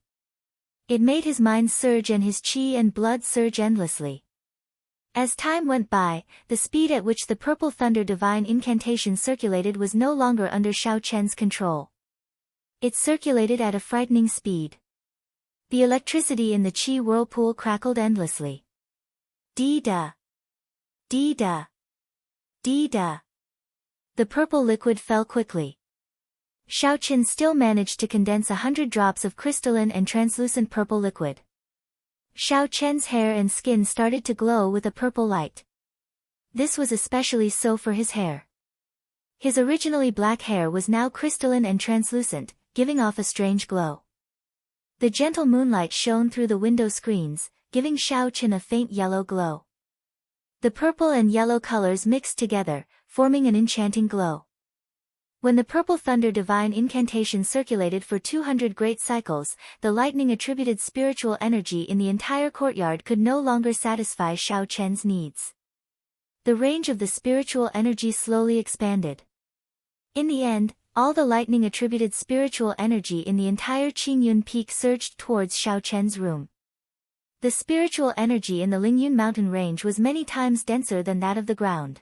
It made his mind surge and his qi and blood surge endlessly. As time went by, the speed at which the purple thunder divine incantation circulated was no longer under Xiaochen's control. It circulated at a frightening speed. The electricity in the qi whirlpool crackled endlessly. Dee-da. Dee-da. Dee-da. The purple liquid fell quickly. Xiaochen still managed to condense 100 drops of crystalline and translucent purple liquid. Xiaochen's hair and skin started to glow with a purple light. This was especially so for his hair. His originally black hair was now crystalline and translucent, giving off a strange glow. The gentle moonlight shone through the window screens, giving Xiaochen a faint yellow glow. The purple and yellow colors mixed together, forming an enchanting glow. When the purple thunder divine incantation circulated for 200 great cycles, the lightning attributed spiritual energy in the entire courtyard could no longer satisfy Xiaochen's needs. The range of the spiritual energy slowly expanded. In the end, all the lightning attributed spiritual energy in the entire Qingyun Peak surged towards Xiaochen's room. The spiritual energy in the Lingyun mountain range was many times denser than that of the ground.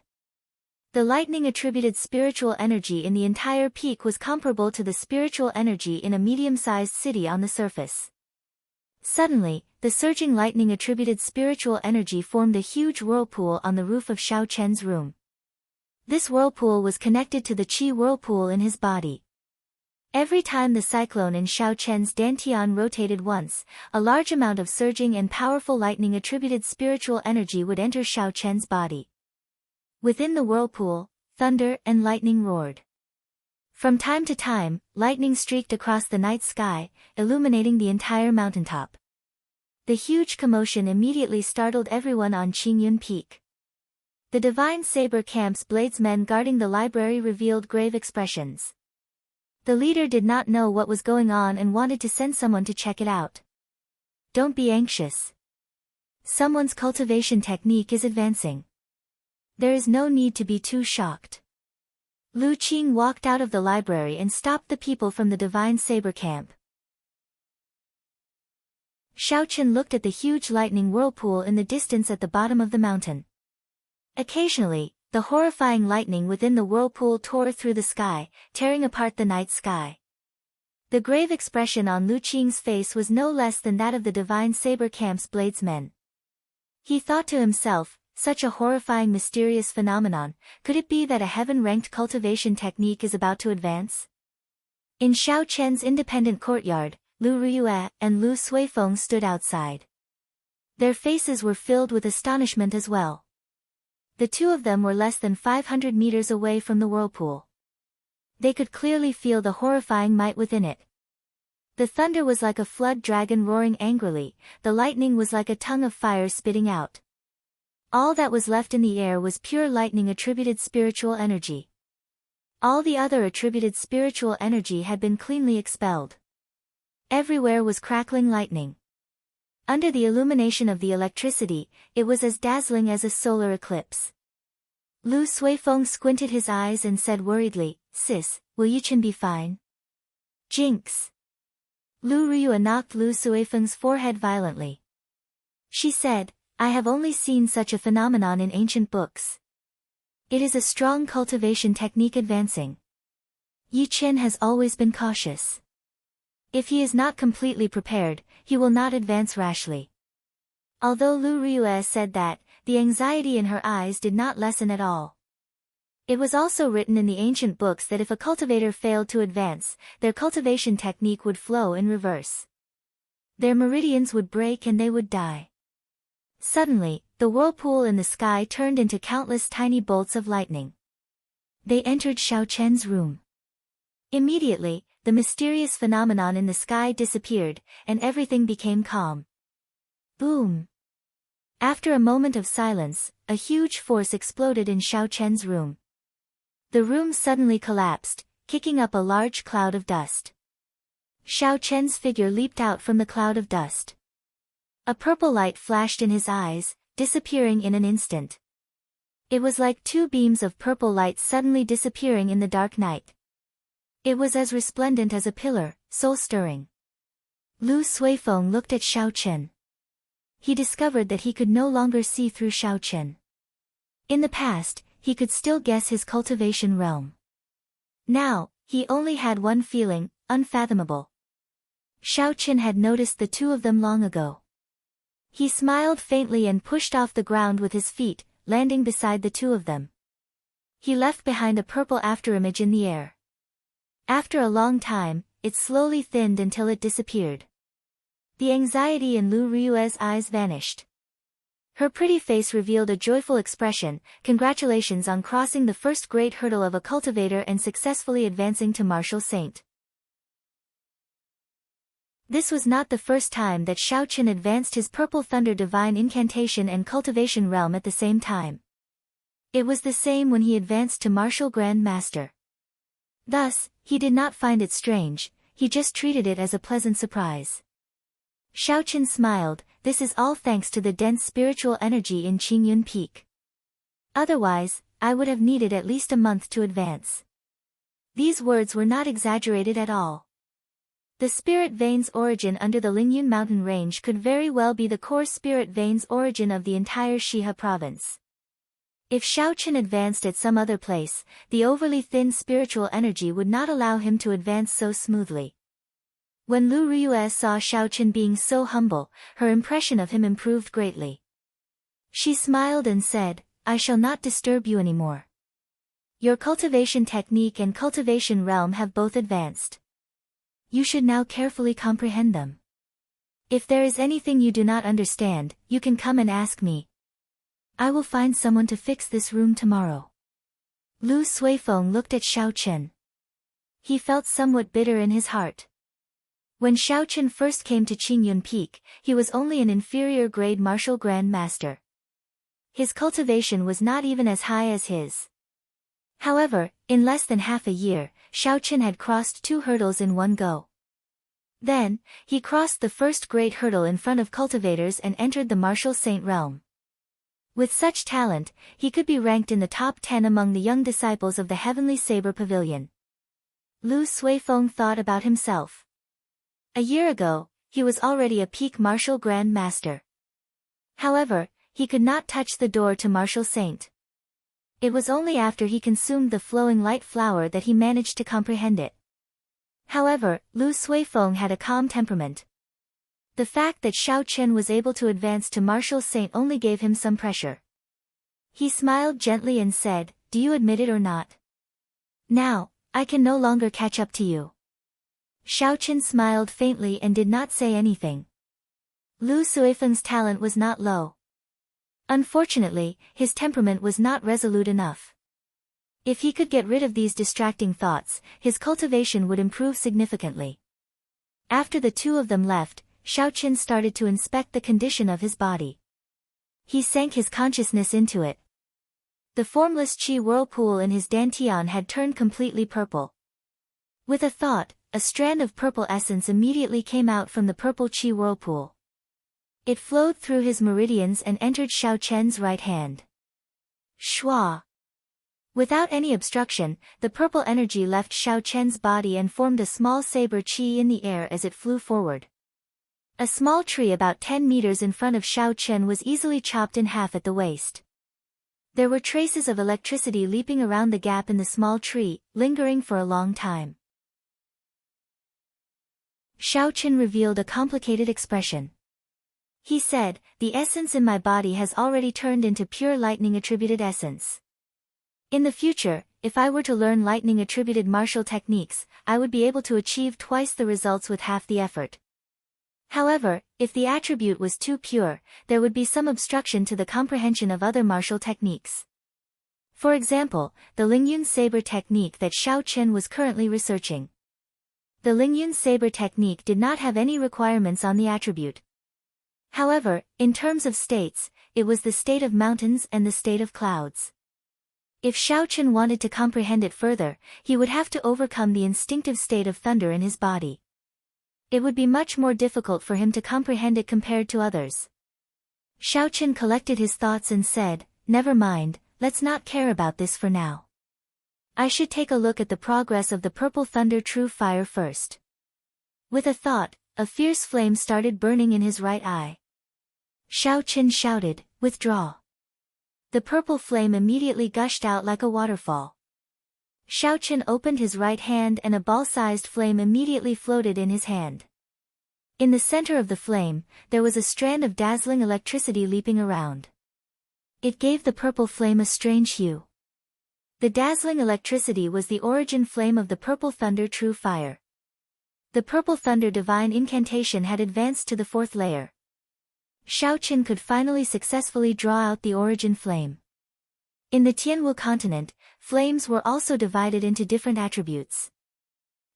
The lightning attributed spiritual energy in the entire peak was comparable to the spiritual energy in a medium-sized city on the surface. Suddenly, the surging lightning attributed spiritual energy formed a huge whirlpool on the roof of Xiaochen's room. This whirlpool was connected to the qi whirlpool in his body. Every time the cyclone in Xiaochen's dantian rotated once, a large amount of surging and powerful lightning attributed spiritual energy would enter Xiaochen's body. Within the whirlpool, thunder and lightning roared. From time to time, lightning streaked across the night sky, illuminating the entire mountaintop. The huge commotion immediately startled everyone on Qingyun Peak. The divine saber camp's bladesmen guarding the library revealed grave expressions. The leader did not know what was going on and wanted to send someone to check it out. Don't be anxious. Someone's cultivation technique is advancing. There is no need to be too shocked. Lu Qing walked out of the library and stopped the people from the divine saber camp. Xiaochen looked at the huge lightning whirlpool in the distance at the bottom of the mountain. Occasionally, the horrifying lightning within the whirlpool tore through the sky, tearing apart the night sky. The grave expression on Lu Qing's face was no less than that of the divine saber camp's bladesmen. He thought to himself, such a horrifying mysterious phenomenon, could it be that a heaven-ranked cultivation technique is about to advance? In Xiaochen's independent courtyard, Lu Ruyue and Lu Suifeng stood outside. Their faces were filled with astonishment as well. The two of them were less than 500 meters away from the whirlpool. They could clearly feel the horrifying might within it. The thunder was like a flood dragon roaring angrily, the lightning was like a tongue of fire spitting out. All that was left in the air was pure lightning attributed spiritual energy. All the other attributed spiritual energy had been cleanly expelled. Everywhere was crackling lightning. Under the illumination of the electricity, it was as dazzling as a solar eclipse. Lu Suifeng squinted his eyes and said worriedly, "Sis, will Yuchen be fine?" "Jinx." Lu Riyue knocked Lu Suifeng's forehead violently. She said, "I have only seen such a phenomenon in ancient books. It is a strong cultivation technique advancing. Yuchen has always been cautious. If he is not completely prepared, he will not advance rashly." Although Lu Riyue said that, the anxiety in her eyes did not lessen at all. It was also written in the ancient books that if a cultivator failed to advance, their cultivation technique would flow in reverse. Their meridians would break and they would die. Suddenly, the whirlpool in the sky turned into countless tiny bolts of lightning. They entered Xiao Chen's room. Immediately, the mysterious phenomenon in the sky disappeared, and everything became calm. Boom! After a moment of silence, a huge force exploded in Xiao Chen's room. The room suddenly collapsed, kicking up a large cloud of dust. Xiao Chen's figure leaped out from the cloud of dust. A purple light flashed in his eyes, disappearing in an instant. It was like two beams of purple light suddenly disappearing in the dark night. It was as resplendent as a pillar, soul-stirring. Lu Suifeng looked at Xiao Chen. He discovered that he could no longer see through Xiao Chen. In the past, he could still guess his cultivation realm. Now, he only had one feeling, unfathomable. Xiao Chen had noticed the two of them long ago. He smiled faintly and pushed off the ground with his feet, landing beside the two of them. He left behind a purple afterimage in the air. After a long time, it slowly thinned until it disappeared. The anxiety in Lu Riyue's eyes vanished. Her pretty face revealed a joyful expression. "Congratulations on crossing the first great hurdle of a cultivator and successfully advancing to martial saint." This was not the first time that Xiao Chen advanced his Purple Thunder Divine Incantation and Cultivation Realm at the same time. It was the same when he advanced to Martial Grand Master. Thus, he did not find it strange, he just treated it as a pleasant surprise. Xiao Chen smiled, "This is all thanks to the dense spiritual energy in Qingyun Peak. Otherwise, I would have needed at least a month to advance." These words were not exaggerated at all. The spirit vein's origin under the Lingyun mountain range could very well be the core spirit vein's origin of the entire Shihe province. If Xiao Chen advanced at some other place, the overly thin spiritual energy would not allow him to advance so smoothly. When Lu Riyue saw Xiao Chen being so humble, her impression of him improved greatly. She smiled and said, "I shall not disturb you anymore. Your cultivation technique and cultivation realm have both advanced. You should now carefully comprehend them. If there is anything you do not understand, you can come and ask me. I will find someone to fix this room tomorrow." Lu Suifeng looked at Xiao Chen. He felt somewhat bitter in his heart. When Xiao Chen first came to Qingyun Peak, he was only an inferior grade martial grand master. His cultivation was not even as high as his. However, in less than half a year, Xiao Chen had crossed 2 hurdles in one go. Then, he crossed the first great hurdle in front of cultivators and entered the martial saint realm. With such talent, he could be ranked in the top 10 among the young disciples of the Heavenly Saber Pavilion. Lu Suifeng thought about himself. A year ago, he was already a peak martial grand master. However, he could not touch the door to martial saint. It was only after he consumed the flowing light flower that he managed to comprehend it. However, Lu Suifeng had a calm temperament. The fact that Xiao Chen was able to advance to martial saint only gave him some pressure. He smiled gently and said, "Do you admit it or not? Now, I can no longer catch up to you." Xiao Chen smiled faintly and did not say anything. Lu Suifeng's talent was not low. Unfortunately, his temperament was not resolute enough. If he could get rid of these distracting thoughts, his cultivation would improve significantly. After the two of them left, Xiaoqin started to inspect the condition of his body. He sank his consciousness into it. The formless qi whirlpool in his dantian had turned completely purple. With a thought, a strand of purple essence immediately came out from the purple qi whirlpool. It flowed through his meridians and entered Xiaoqian's right hand. Shua! Without any obstruction, the purple energy left Xiaoqian's body and formed a small saber qi in the air as it flew forward. A small tree about 10 meters in front of Xiaoqian was easily chopped in half at the waist. There were traces of electricity leaping around the gap in the small tree, lingering for a long time. Xiaoqian revealed a complicated expression. He said, "The essence in my body has already turned into pure lightning-attributed essence. In the future, if I were to learn lightning-attributed martial techniques, I would be able to achieve twice the results with half the effort. However, if the attribute was too pure, there would be some obstruction to the comprehension of other martial techniques. For example, the Lingyun saber technique that Xiaoqian was currently researching. The Lingyun saber technique did not have any requirements on the attribute. However, in terms of states, it was the state of mountains and the state of clouds. If Xiaoqian wanted to comprehend it further, he would have to overcome the instinctive state of thunder in his body. It would be much more difficult for him to comprehend it compared to others. Xiaoqian collected his thoughts and said, "Never mind, let's not care about this for now. I should take a look at the progress of the purple thunder true fire first." With a thought, a fierce flame started burning in his right eye. Xiaoqian shouted, "Withdraw." The purple flame immediately gushed out like a waterfall. Xiaoqian opened his right hand and a ball-sized flame immediately floated in his hand. In the center of the flame, there was a strand of dazzling electricity leaping around. It gave the purple flame a strange hue. The dazzling electricity was the origin flame of the purple thunder true fire. The purple thunder divine incantation had advanced to the 4th layer. Xiaoqian could finally successfully draw out the origin flame. In the Tianwu continent, flames were also divided into different attributes.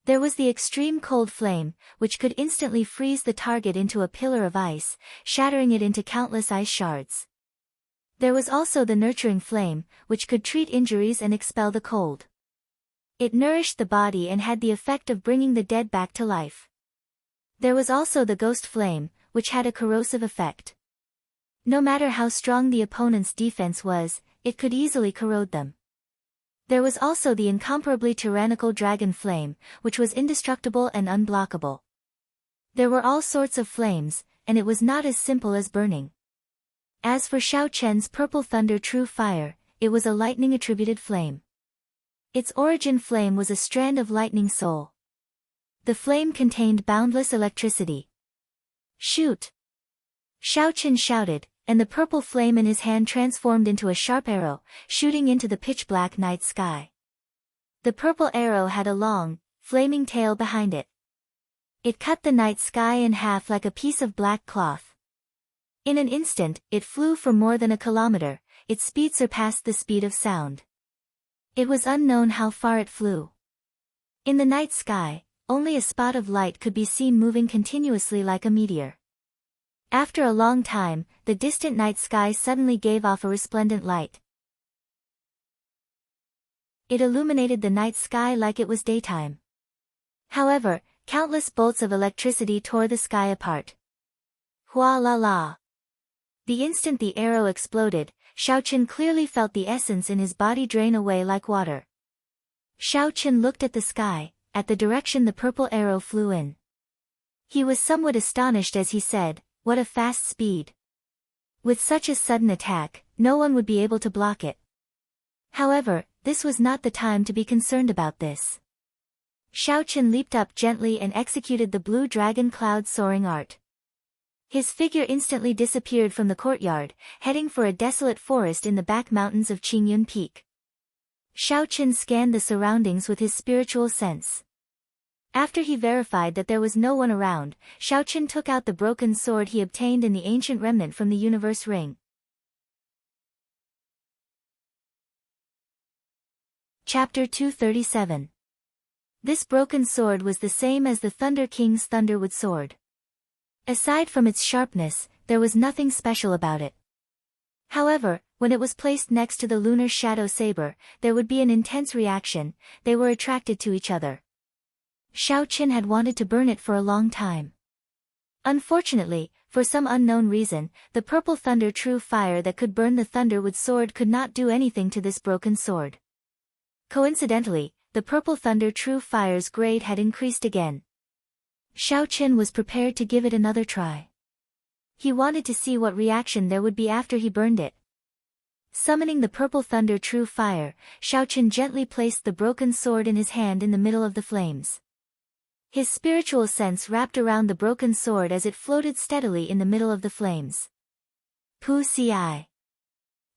There was the extreme cold flame, which could instantly freeze the target into a pillar of ice, shattering it into countless ice shards. There was also the nurturing flame, which could treat injuries and expel the cold. It nourished the body and had the effect of bringing the dead back to life. There was also the ghost flame, which had a corrosive effect. No matter how strong the opponent's defense was, it could easily corrode them. There was also the incomparably tyrannical dragon flame, which was indestructible and unblockable. There were all sorts of flames, and it was not as simple as burning. As for Xiaoqian's purple thunder true fire, it was a lightning-attributed flame. Its origin flame was a strand of lightning soul. The flame contained boundless electricity. "Shoot!" Xiaoqian shouted, and the purple flame in his hand transformed into a sharp arrow, shooting into the pitch-black night sky. The purple arrow had a long, flaming tail behind it. It cut the night sky in half like a piece of black cloth. In an instant, it flew for more than a kilometer, its speed surpassed the speed of sound. It was unknown how far it flew. In the night sky, only a spot of light could be seen moving continuously like a meteor. After a long time, the distant night sky suddenly gave off a resplendent light. It illuminated the night sky like it was daytime. However, countless bolts of electricity tore the sky apart. Hua la la! The instant the arrow exploded, Xiaoqian clearly felt the essence in his body drain away like water. Xiaoqian looked at the sky, at the direction the purple arrow flew in. He was somewhat astonished as he said, "What a fast speed! With such a sudden attack, no one would be able to block it." However, this was not the time to be concerned about this. Xiaoqian leaped up gently and executed the blue dragon cloud soaring art. His figure instantly disappeared from the courtyard, heading for a desolate forest in the back mountains of Qingyun Peak. Xiaoqian scanned the surroundings with his spiritual sense. After he verified that there was no one around, Xiaoqian took out the broken sword he obtained in the ancient remnant from the universe ring. Chapter 237. This broken sword was the same as the Thunder King's Thunderwood sword. Aside from its sharpness, there was nothing special about it. However, when it was placed next to the lunar shadow saber, there would be an intense reaction. They were attracted to each other. Xiao Qin had wanted to burn it for a long time. Unfortunately, for some unknown reason, the purple thunder true fire that could burn the Thunderwood sword could not do anything to this broken sword. Coincidentally, the purple thunder true fire's grade had increased again. Xiao Qin was prepared to give it another try. He wanted to see what reaction there would be after he burned it. Summoning the purple thunder true fire, Xiao Qin gently placed the broken sword in his hand in the middle of the flames. His spiritual sense wrapped around the broken sword as it floated steadily in the middle of the flames. Pu Ci.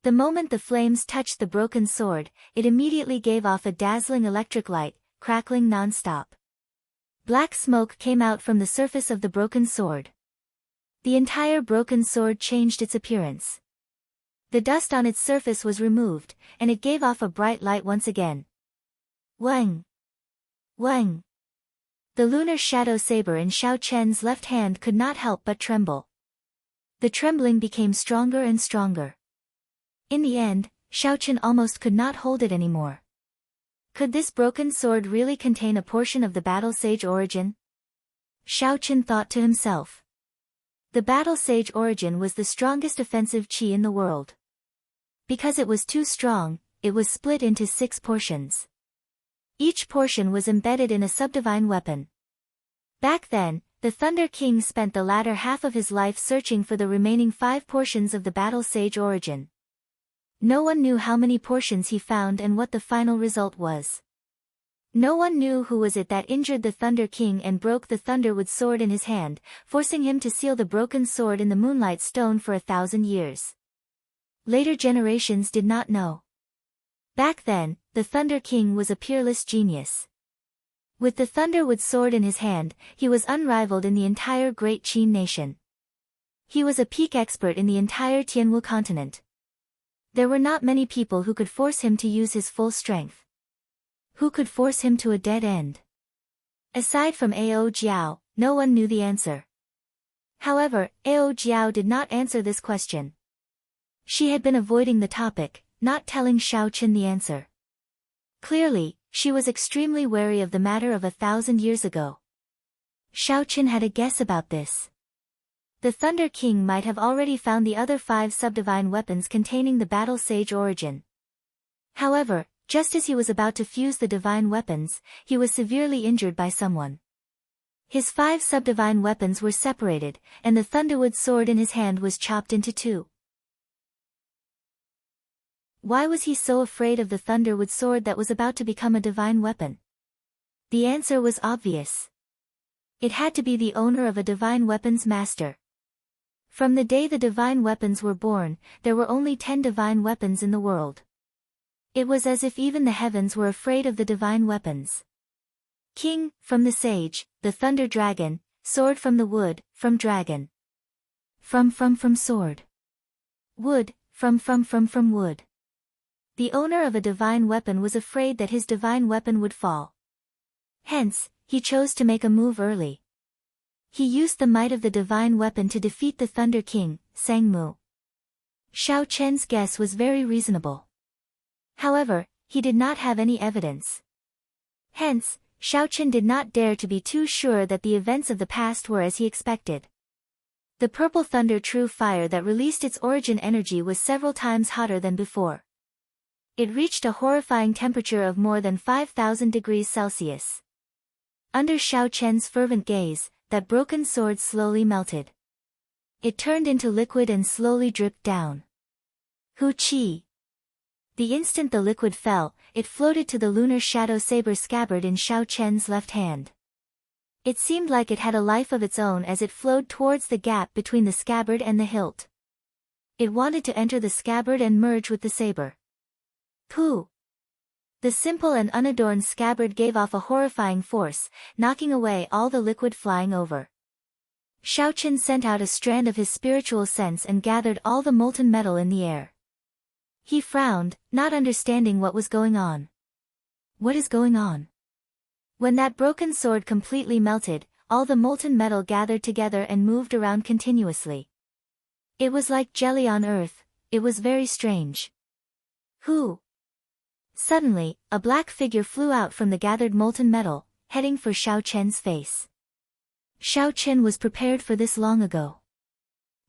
The moment the flames touched the broken sword, it immediately gave off a dazzling electric light, crackling non-stop. Black smoke came out from the surface of the broken sword. The entire broken sword changed its appearance. The dust on its surface was removed, and it gave off a bright light once again. Wang! Wang! The lunar shadow saber in Xiao Chen's left hand could not help but tremble. The trembling became stronger and stronger. In the end, Xiao Chen almost could not hold it anymore. Could this broken sword really contain a portion of the Battle Sage origin? Xiao Chen thought to himself. The Battle Sage origin was the strongest offensive qi in the world. Because it was too strong, it was split into 6 portions. Each portion was embedded in a subdivine weapon. Back then, the Thunder King spent the latter half of his life searching for the remaining 5 portions of the Battle Sage origin. No one knew how many portions he found and what the final result was. No one knew who was it that injured the Thunder King and broke the Thunderwood sword in his hand, forcing him to seal the broken sword in the Moonlight Stone for 1,000 years. Later generations did not know. Back then, the Thunder King was a peerless genius. With the Thunderwood sword in his hand, he was unrivaled in the entire Great Qin nation. He was a peak expert in the entire Tianwu continent. There were not many people who could force him to use his full strength. Who could force him to a dead end? Aside from Ao Jiao, no one knew the answer. However, Ao Jiao did not answer this question. She had been avoiding the topic, not telling Xiao Qin the answer. Clearly, she was extremely wary of the matter of 1,000 years ago. Xiao Qin had a guess about this. The Thunder King might have already found the other 5 subdivine weapons containing the Battle Sage origin. However, just as he was about to fuse the divine weapons, he was severely injured by someone. His 5 subdivine weapons were separated, and the Thunderwood sword in his hand was chopped into 2. Why was he so afraid of the Thunderwood sword that was about to become a divine weapon? The answer was obvious. It had to be the owner of a divine weapons master. From the day the divine weapons were born, there were only 10 divine weapons in the world. It was as if even the heavens were afraid of the divine weapons. King, from the sage, the thunder dragon, sword from the wood, from dragon. From sword. Wood, from wood. The owner of a divine weapon was afraid that his divine weapon would fall. Hence, he chose to make a move early. He used the might of the divine weapon to defeat the Thunder King, Sangmu. Xiao Chen's guess was very reasonable. However, he did not have any evidence. Hence, Xiao Chen did not dare to be too sure that the events of the past were as he expected. The purple thunder true fire that released its origin energy was several times hotter than before. It reached a horrifying temperature of more than 5,000 degrees Celsius. Under Xiao Chen's fervent gaze, that broken sword slowly melted. It turned into liquid and slowly dripped down. Hu Qi. The instant the liquid fell, it floated to the lunar shadow saber scabbard in Xiao Chen's left hand. It seemed like it had a life of its own as it flowed towards the gap between the scabbard and the hilt. It wanted to enter the scabbard and merge with the saber. Pooh! The simple and unadorned scabbard gave off a horrifying force, knocking away all the liquid flying over. Xiao Chen sent out a strand of his spiritual sense and gathered all the molten metal in the air. He frowned, not understanding what was going on. What is going on? When that broken sword completely melted, all the molten metal gathered together and moved around continuously. It was like jelly on earth. It was very strange. Who? Suddenly, a black figure flew out from the gathered molten metal, heading for Xiao Chen's face. Xiao Chen was prepared for this long ago.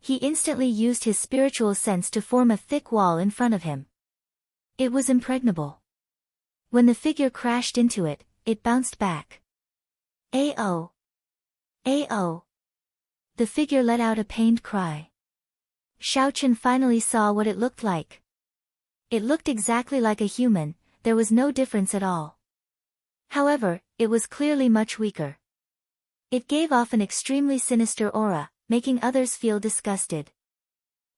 He instantly used his spiritual sense to form a thick wall in front of him. It was impregnable. When the figure crashed into it, it bounced back. "Ao! Ao!" The figure let out a pained cry. Xiao Chen finally saw what it looked like. It looked exactly like a human, there was no difference at all. However, it was clearly much weaker. It gave off an extremely sinister aura, making others feel disgusted.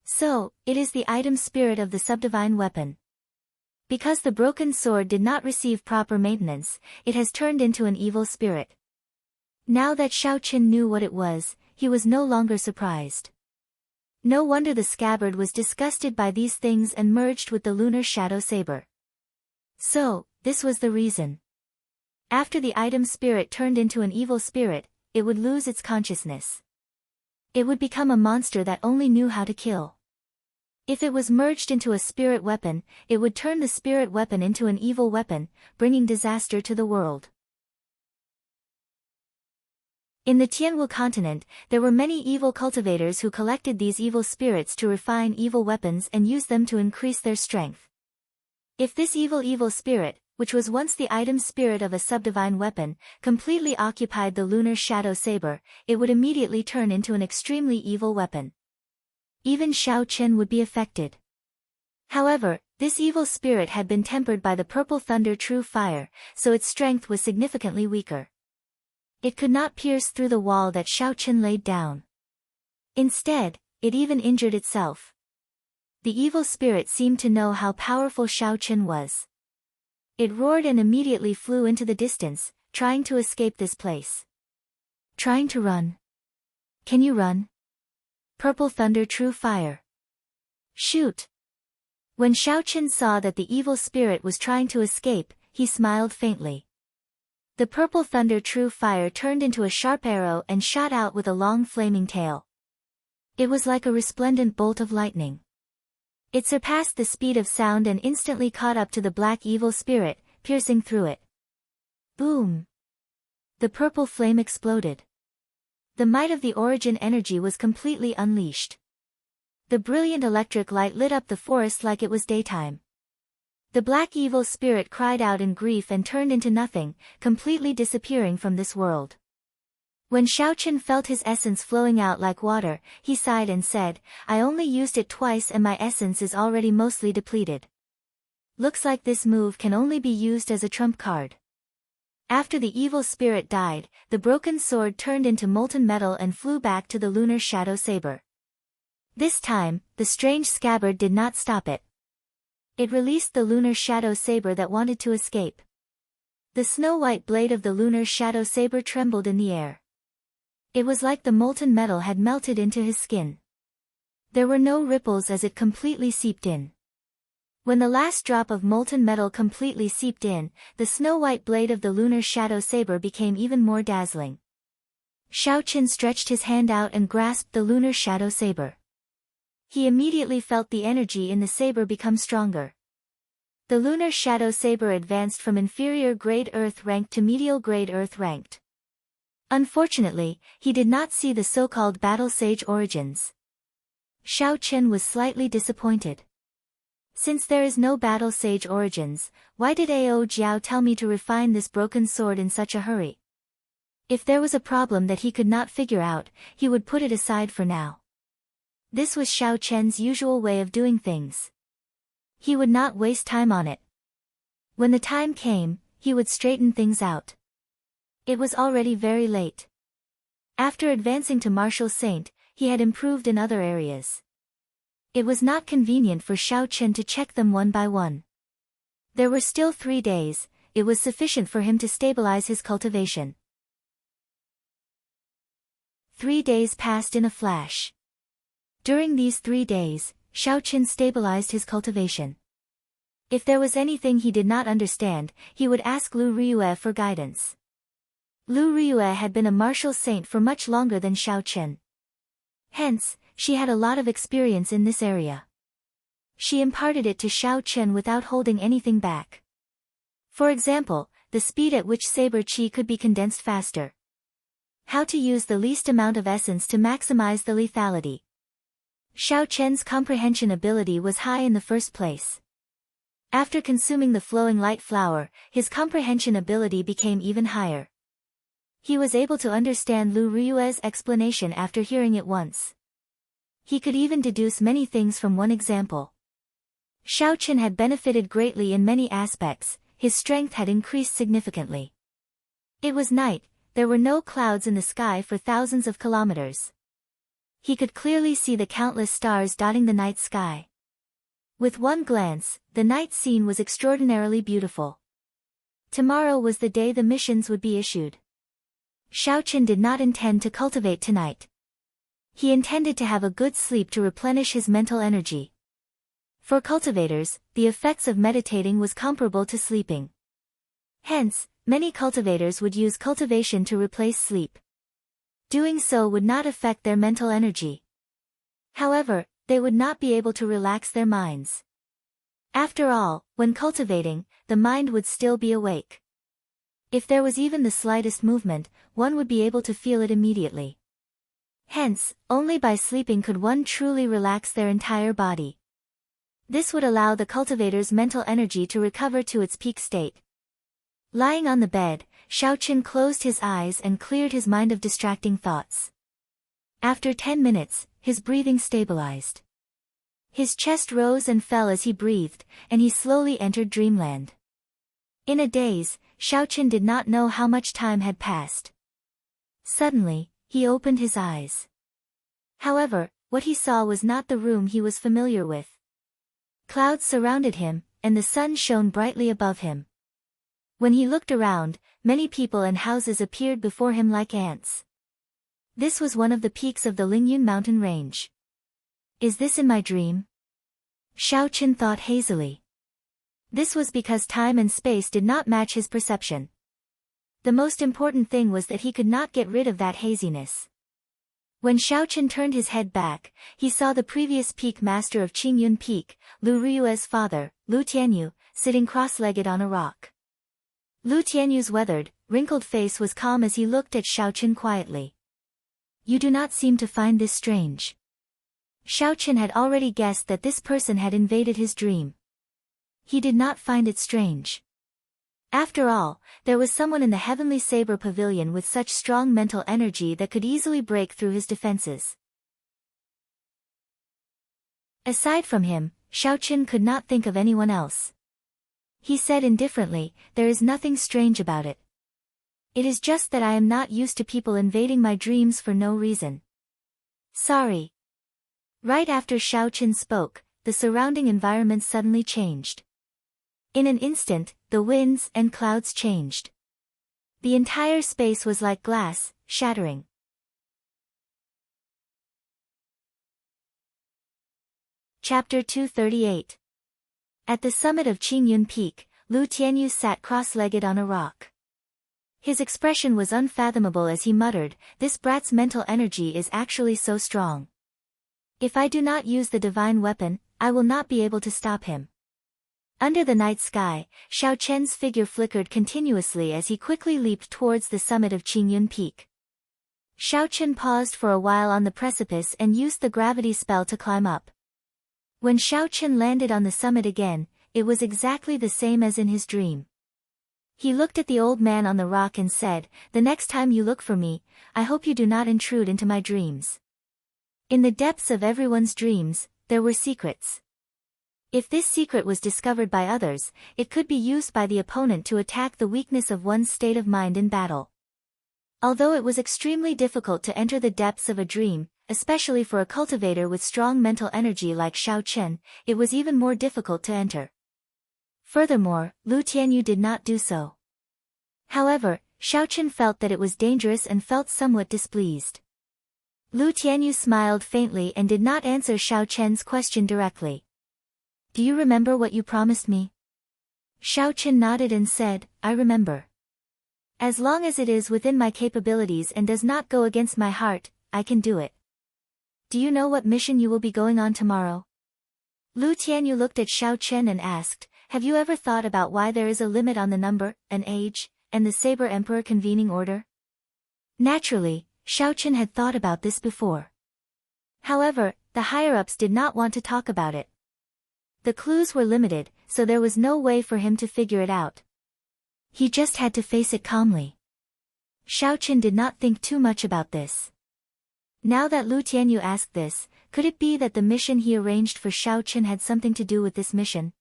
So, it is the item spirit of the subdivine weapon. Because the broken sword did not receive proper maintenance, it has turned into an evil spirit. Now that Xiao Chen knew what it was, he was no longer surprised. No wonder the scabbard was disgusted by these things and merged with the lunar shadow saber. So, this was the reason. After the item spirit turned into an evil spirit, it would lose its consciousness. It would become a monster that only knew how to kill. If it was merged into a spirit weapon, it would turn the spirit weapon into an evil weapon, bringing disaster to the world. In the Tianwu continent, there were many evil cultivators who collected these evil spirits to refine evil weapons and use them to increase their strength. If this evil spirit, which was once the item spirit of a subdivine weapon, completely occupied the lunar shadow saber, it would immediately turn into an extremely evil weapon. Even Xiao Chen would be affected. However, this evil spirit had been tempered by the purple thunder true fire, so its strength was significantly weaker. It could not pierce through the wall that Xiao Chen laid down. Instead, it even injured itself. The evil spirit seemed to know how powerful Xiao Chen was. It roared and immediately flew into the distance, trying to escape this place. Trying to run. Can you run? Purple thunder true fire. Shoot! When Xiao Chen saw that the evil spirit was trying to escape, he smiled faintly. The purple thunder true fire turned into a sharp arrow and shot out with a long flaming tail. It was like a resplendent bolt of lightning. It surpassed the speed of sound and instantly caught up to the black evil spirit, piercing through it. Boom! The purple flame exploded. The might of the origin energy was completely unleashed. The brilliant electric light lit up the forest like it was daytime. The black evil spirit cried out in grief and turned into nothing, completely disappearing from this world. When Xiao Chen felt his essence flowing out like water, he sighed and said, "I only used it twice and my essence is already mostly depleted. Looks like this move can only be used as a trump card." After the evil spirit died, the broken sword turned into molten metal and flew back to the lunar shadow saber. This time, the strange scabbard did not stop it. It released the lunar shadow saber that wanted to escape. The snow-white blade of the lunar shadow saber trembled in the air. It was like the molten metal had melted into his skin. There were no ripples as it completely seeped in. When the last drop of molten metal completely seeped in, the snow-white blade of the lunar shadow saber became even more dazzling. Xiao Chen stretched his hand out and grasped the lunar shadow saber. He immediately felt the energy in the saber become stronger. The lunar shadow saber advanced from inferior grade earth ranked to medial grade earth ranked. Unfortunately, he did not see the so-called battle sage origins. Xiao Chen was slightly disappointed. Since there is no battle sage origins, why did Ao Jiao tell me to refine this broken sword in such a hurry? If there was a problem that he could not figure out, he would put it aside for now. This was Xiao Chen's usual way of doing things. He would not waste time on it. When the time came, he would straighten things out. It was already very late. After advancing to Martial Saint, he had improved in other areas. It was not convenient for Xiao Chen to check them one by one. There were still 3 days, it was sufficient for him to stabilize his cultivation. 3 days passed in a flash. During these 3 days, Xiao Chen stabilized his cultivation. If there was anything he did not understand, he would ask Lu Ryue for guidance. Lu Ryue had been a martial saint for much longer than Xiao Chen. Hence, she had a lot of experience in this area. She imparted it to Xiao Chen without holding anything back. For example, the speed at which saber qi could be condensed faster. How to use the least amount of essence to maximize the lethality. Xiao Chen's comprehension ability was high in the first place. After consuming the flowing light flower, his comprehension ability became even higher. He was able to understand Lu Ryue's explanation after hearing it once. He could even deduce many things from one example. Xiao Chen had benefited greatly in many aspects, his strength had increased significantly. It was night, there were no clouds in the sky for thousands of kilometers. He could clearly see the countless stars dotting the night sky. With one glance, the night scene was extraordinarily beautiful. Tomorrow was the day the missions would be issued. Xiao Chen did not intend to cultivate tonight. He intended to have a good sleep to replenish his mental energy. For cultivators, the effects of meditating was comparable to sleeping. Hence, many cultivators would use cultivation to replace sleep. Doing so would not affect their mental energy. However, they would not be able to relax their minds. After all, when cultivating, the mind would still be awake. If there was even the slightest movement, one would be able to feel it immediately. Hence, only by sleeping could one truly relax their entire body. This would allow the cultivator's mental energy to recover to its peak state. Lying on the bed, Xiao Chen closed his eyes and cleared his mind of distracting thoughts. After 10 minutes, his breathing stabilized. His chest rose and fell as he breathed, and he slowly entered dreamland. In a daze, Xiao Chen did not know how much time had passed. Suddenly, he opened his eyes. However, what he saw was not the room he was familiar with. Clouds surrounded him, and the sun shone brightly above him. When he looked around, many people and houses appeared before him like ants. This was one of the peaks of the Lingyun mountain range. Is this in my dream? Xiao Chen thought hazily. This was because time and space did not match his perception. The most important thing was that he could not get rid of that haziness. When Xiao Chen turned his head back, he saw the previous peak master of Qingyun Peak, Lu Ryue's father, Lu Tianyu, sitting cross-legged on a rock. Lu Tianyu's weathered, wrinkled face was calm as he looked at Xiao Chen quietly. You do not seem to find this strange. Xiao Chen had already guessed that this person had invaded his dream. He did not find it strange. After all, there was someone in the Heavenly Saber Pavilion with such strong mental energy that could easily break through his defenses. Aside from him, Xiao Chen could not think of anyone else. He said indifferently, there is nothing strange about it. It is just that I am not used to people invading my dreams for no reason. Sorry. Right after Xiao Chen spoke, the surrounding environment suddenly changed. In an instant, the winds and clouds changed. The entire space was like glass, shattering. Chapter 238. At the summit of Qingyun Peak, Lu Tianyu sat cross-legged on a rock. His expression was unfathomable as he muttered, this brat's mental energy is actually so strong. If I do not use the divine weapon, I will not be able to stop him. Under the night sky, Xiao Chen's figure flickered continuously as he quickly leaped towards the summit of Qingyun Peak. Xiao Chen paused for a while on the precipice and used the gravity spell to climb up. When Xiao Chen landed on the summit again, it was exactly the same as in his dream. He looked at the old man on the rock and said, the next time you look for me, I hope you do not intrude into my dreams. In the depths of everyone's dreams, there were secrets. If this secret was discovered by others, it could be used by the opponent to attack the weakness of one's state of mind in battle. Although it was extremely difficult to enter the depths of a dream, especially for a cultivator with strong mental energy like Xiao Chen, it was even more difficult to enter. Furthermore, Lu Tianyu did not do so. However, Xiao Chen felt that it was dangerous and felt somewhat displeased. Lu Tianyu smiled faintly and did not answer Xiao Chen's question directly. Do you remember what you promised me? Xiaochen nodded and said, I remember. As long as it is within my capabilities and does not go against my heart, I can do it. Do you know what mission you will be going on tomorrow? Lu Tianyu looked at Xiaochen and asked, have you ever thought about why there is a limit on the number, an age, and the Saber Emperor convening order? Naturally, Xiaochen had thought about this before. However, the higher-ups did not want to talk about it. The clues were limited, so there was no way for him to figure it out. He just had to face it calmly. Xiaochen did not think too much about this. Now that Lu Tianyu asked this, could it be that the mission he arranged for Xiaochen had something to do with this mission?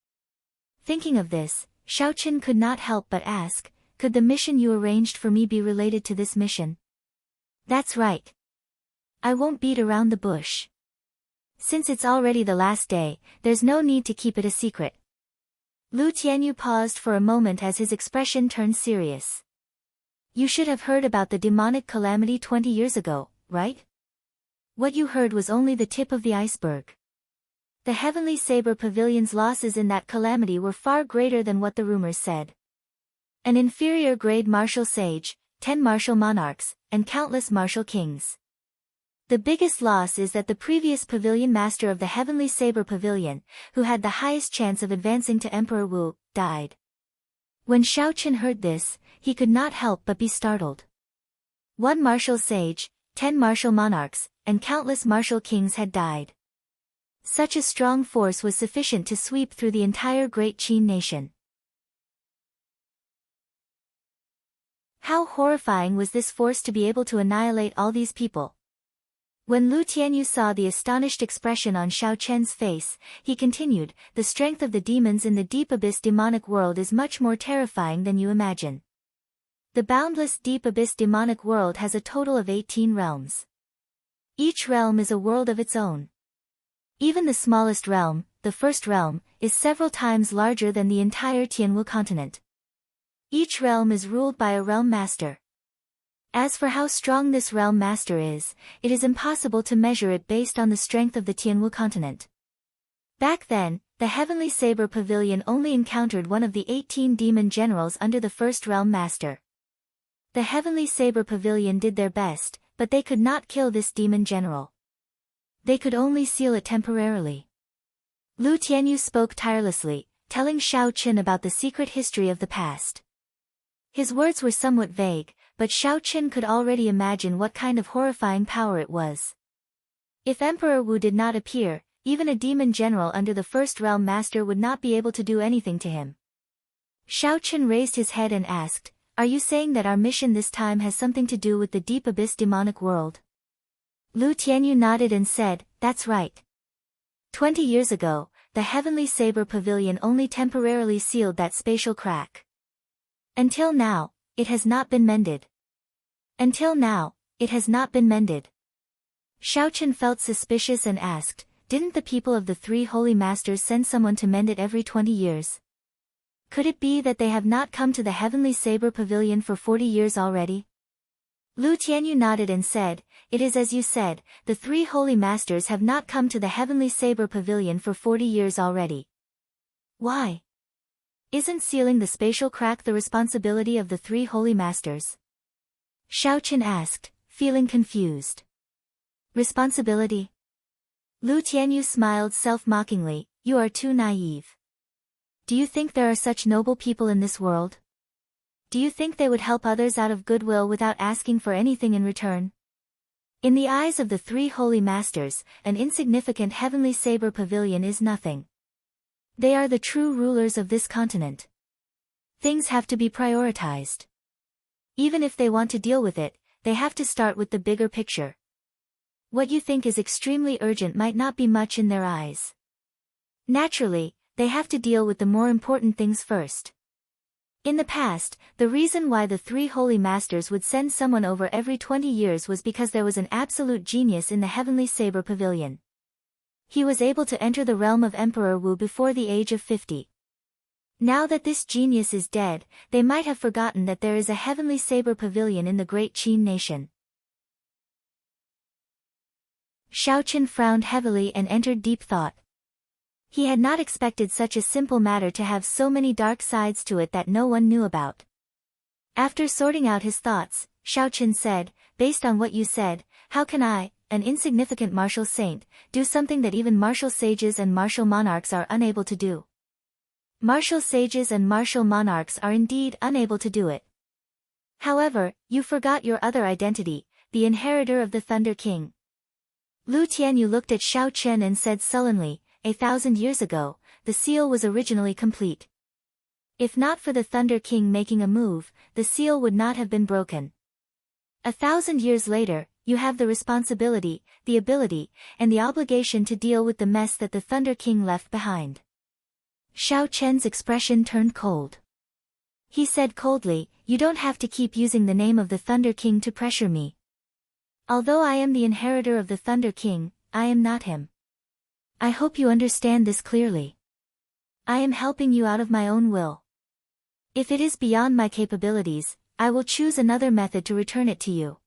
Thinking of this, Xiaochen could not help but ask, could the mission you arranged for me be related to this mission? That's right. I won't beat around the bush. Since it's already the last day, there's no need to keep it a secret. Lu Tianyu paused for a moment as his expression turned serious. You should have heard about the demonic calamity 20 years ago, right? What you heard was only the tip of the iceberg. The Heavenly Saber Pavilion's losses in that calamity were far greater than what the rumors said. An inferior grade martial sage, 10 martial monarchs, and countless martial kings. The biggest loss is that the previous pavilion master of the Heavenly Saber Pavilion, who had the highest chance of advancing to Emperor Wu, died. When Xiaochen heard this, he could not help but be startled. 1 martial sage, 10 martial monarchs, and countless martial kings had died. Such a strong force was sufficient to sweep through the entire Great Qin nation. How horrifying was this force to be able to annihilate all these people? When Lu Tianyu saw the astonished expression on Xiaochen's face, he continued, the strength of the demons in the deep abyss demonic world is much more terrifying than you imagine. The boundless deep abyss demonic world has a total of 18 realms. Each realm is a world of its own. Even the smallest realm, the first realm, is several times larger than the entire Tianwu continent. Each realm is ruled by a realm master. As for how strong this realm master is, it is impossible to measure it based on the strength of the Tianwu continent. Back then, the Heavenly Saber Pavilion only encountered one of the 18 demon generals under the first realm master. The Heavenly Saber Pavilion did their best, but they could not kill this demon general. They could only seal it temporarily. Lu Tianyu spoke tirelessly, telling Xiaochen about the secret history of the past. His words were somewhat vague, but Xiaochen could already imagine what kind of horrifying power it was. If Emperor Wu did not appear, even a demon general under the first realm master would not be able to do anything to him. Xiaochen raised his head and asked, are you saying that our mission this time has something to do with the deep abyss demonic world? Lu Tianyu nodded and said, that's right. 20 years ago, the Heavenly Saber Pavilion only temporarily sealed that spatial crack. Until now, it has not been mended. Until now, it has not been mended. Xiaochen felt suspicious and asked, didn't the people of the 3 holy masters send someone to mend it every 20 years? Could it be that they have not come to the Heavenly Saber Pavilion for 40 years already? Lu Tianyu nodded and said, it is as you said, the 3 holy masters have not come to the Heavenly Saber Pavilion for 40 years already. Why? Isn't sealing the spatial crack the responsibility of the 3 holy masters? Xiaochen asked, feeling confused. Responsibility? Lu Tianyu smiled self-mockingly, you are too naive. Do you think there are such noble people in this world? Do you think they would help others out of goodwill without asking for anything in return? In the eyes of the 3 holy masters, an insignificant Heavenly Saber Pavilion is nothing. They are the true rulers of this continent. Things have to be prioritized. Even if they want to deal with it, they have to start with the bigger picture. What you think is extremely urgent might not be much in their eyes. Naturally, they have to deal with the more important things first. In the past, the reason why the 3 holy masters would send someone over every 20 years was because there was an absolute genius in the Heavenly Saber Pavilion. He was able to enter the realm of Emperor Wu before the age of 50. Now that this genius is dead, they might have forgotten that there is a Heavenly Saber Pavilion in the Great Qin nation. Xiaochen frowned heavily and entered deep thought. He had not expected such a simple matter to have so many dark sides to it that no one knew about. After sorting out his thoughts, Xiao Chen said, based on what you said, how can I, an insignificant martial saint, do something that even martial sages and martial monarchs are unable to do? Martial sages and martial monarchs are indeed unable to do it. However, you forgot your other identity, the inheritor of the Thunder King. Lu Tianyu looked at Xiao Chen and said sullenly, 1,000 years ago, the seal was originally complete. If not for the Thunder King making a move, the seal would not have been broken. 1,000 years later, you have the responsibility, the ability, and the obligation to deal with the mess that the Thunder King left behind. Xiao Chen's expression turned cold. He said coldly, you don't have to keep using the name of the Thunder King to pressure me. Although I am the inheritor of the Thunder King, I am not him. I hope you understand this clearly. I am helping you out of my own will. If it is beyond my capabilities, I will choose another method to return it to you.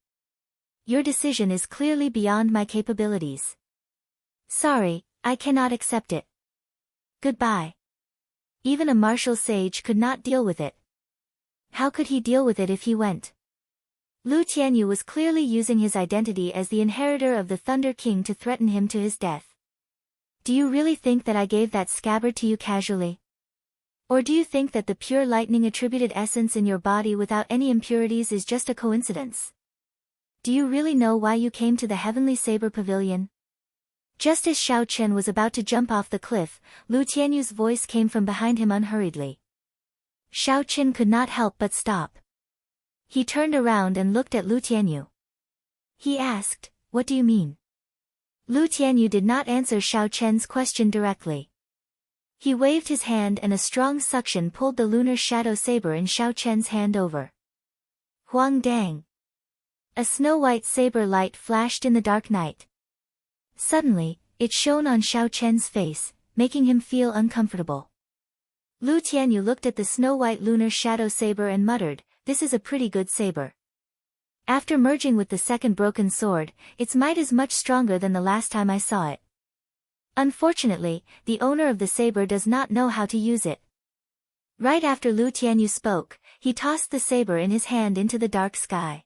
Your decision is clearly beyond my capabilities. Sorry, I cannot accept it. Goodbye. Even a martial sage could not deal with it. How could he deal with it if he went? Lu Tianyu was clearly using his identity as the inheritor of the Thunder King to threaten him to his death. Do you really think that I gave that scabbard to you casually? Or do you think that the pure lightning-attributed essence in your body without any impurities is just a coincidence? Do you really know why you came to the Heavenly Saber Pavilion? Just as Xiao Chen was about to jump off the cliff, Lu Tianyu's voice came from behind him unhurriedly. Xiao Chen could not help but stop. He turned around and looked at Lu Tianyu. He asked, what do you mean? Lu Tianyu did not answer Xiao Chen's question directly. He waved his hand and a strong suction pulled the lunar shadow saber in Xiao Chen's hand over. Huang dang! A snow-white saber light flashed in the dark night. Suddenly, it shone on Xiao Chen's face, making him feel uncomfortable. Lu Tianyu looked at the snow-white lunar shadow saber and muttered, this is a pretty good saber. After merging with the second broken sword, its might is much stronger than the last time I saw it. Unfortunately, the owner of the saber does not know how to use it. Right after Lu Tianyu spoke, he tossed the saber in his hand into the dark sky.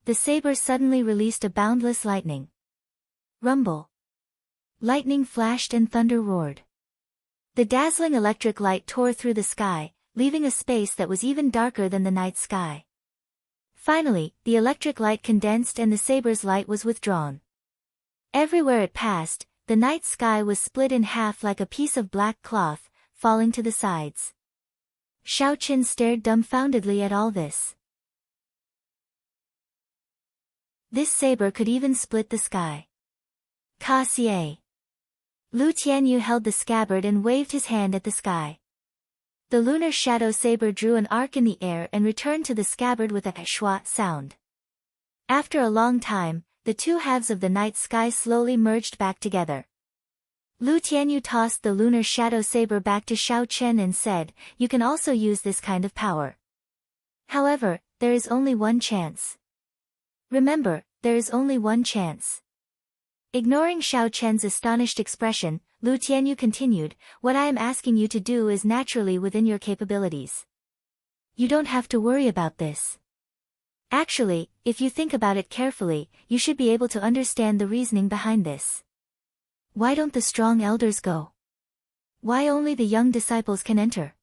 The saber suddenly released a boundless lightning. Rumble. Lightning flashed and thunder roared. The dazzling electric light tore through the sky, leaving a space that was even darker than the night sky. Finally, the electric light condensed and the saber's light was withdrawn. Everywhere it passed, the night sky was split in half like a piece of black cloth, falling to the sides. Xiao Chen stared dumbfoundedly at all this. This saber could even split the sky. Ka-xie. Lu Tianyu held the scabbard and waved his hand at the sky. The lunar shadow saber drew an arc in the air and returned to the scabbard with a shua sound. After a long time, the two halves of the night sky slowly merged back together. Lu Tianyu tossed the lunar shadow saber back to Xiao Chen and said, you can also use this kind of power. However, there is only one chance. Remember, there is only one chance. Ignoring Xiao Chen's astonished expression, Lu Tianyu continued, what I am asking you to do is naturally within your capabilities. You don't have to worry about this. Actually, if you think about it carefully, you should be able to understand the reasoning behind this. Why don't the strong elders go? Why only the young disciples can enter?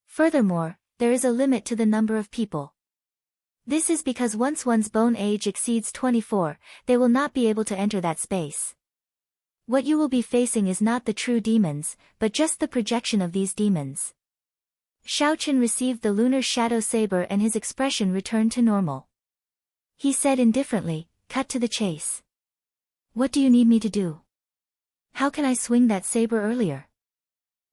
Furthermore, there is a limit to the number of people. This is because once one's bone age exceeds 24, they will not be able to enter that space. What you will be facing is not the true demons, but just the projection of these demons. Xiao Chen received the lunar shadow saber and his expression returned to normal. He said indifferently, cut to the chase. What do you need me to do? How can I swing that saber earlier?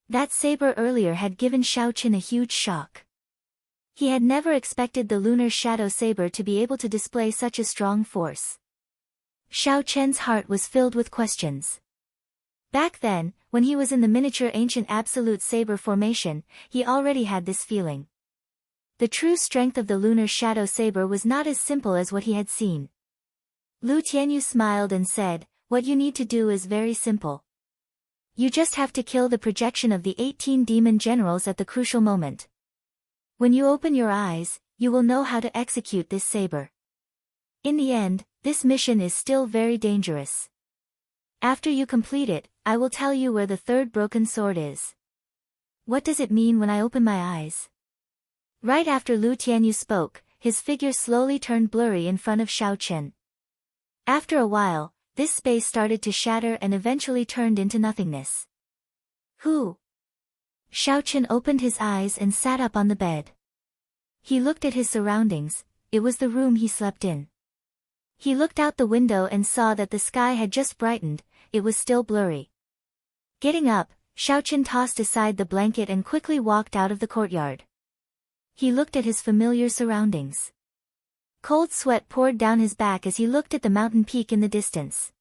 That saber earlier had given Xiao Chen a huge shock. He had never expected the lunar shadow saber to be able to display such a strong force. Xiao Chen's heart was filled with questions. Back then, when he was in the miniature ancient absolute saber formation, he already had this feeling. The true strength of the lunar shadow saber was not as simple as what he had seen. Lu Tianyu smiled and said, what you need to do is very simple. You just have to kill the projection of the 18 demon generals at the crucial moment. When you open your eyes, you will know how to execute this saber. In the end, this mission is still very dangerous. After you complete it, I will tell you where the third broken sword is. What does it mean when I open my eyes? Right after Lu Tianyu spoke, his figure slowly turned blurry in front of Xiao Chen. After a while, this space started to shatter and eventually turned into nothingness. Who? Xiao Chen opened his eyes and sat up on the bed. He looked at his surroundings. It was the room he slept in. He looked out the window and saw that the sky had just brightened. It was still blurry. Getting up, Xiao Chen tossed aside the blanket and quickly walked out of the courtyard. He looked at his familiar surroundings. Cold sweat poured down his back as he looked at the mountain peak in the distance.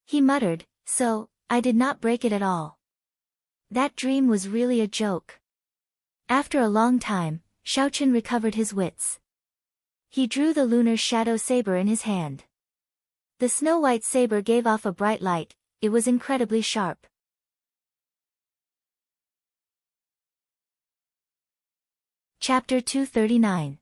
He muttered, "So, I did not break it at all. That dream was really a joke." After a long time, Xiao Chen recovered his wits. He drew the lunar shadow saber in his hand. The snow-white saber gave off a bright light. It was incredibly sharp. Chapter 239.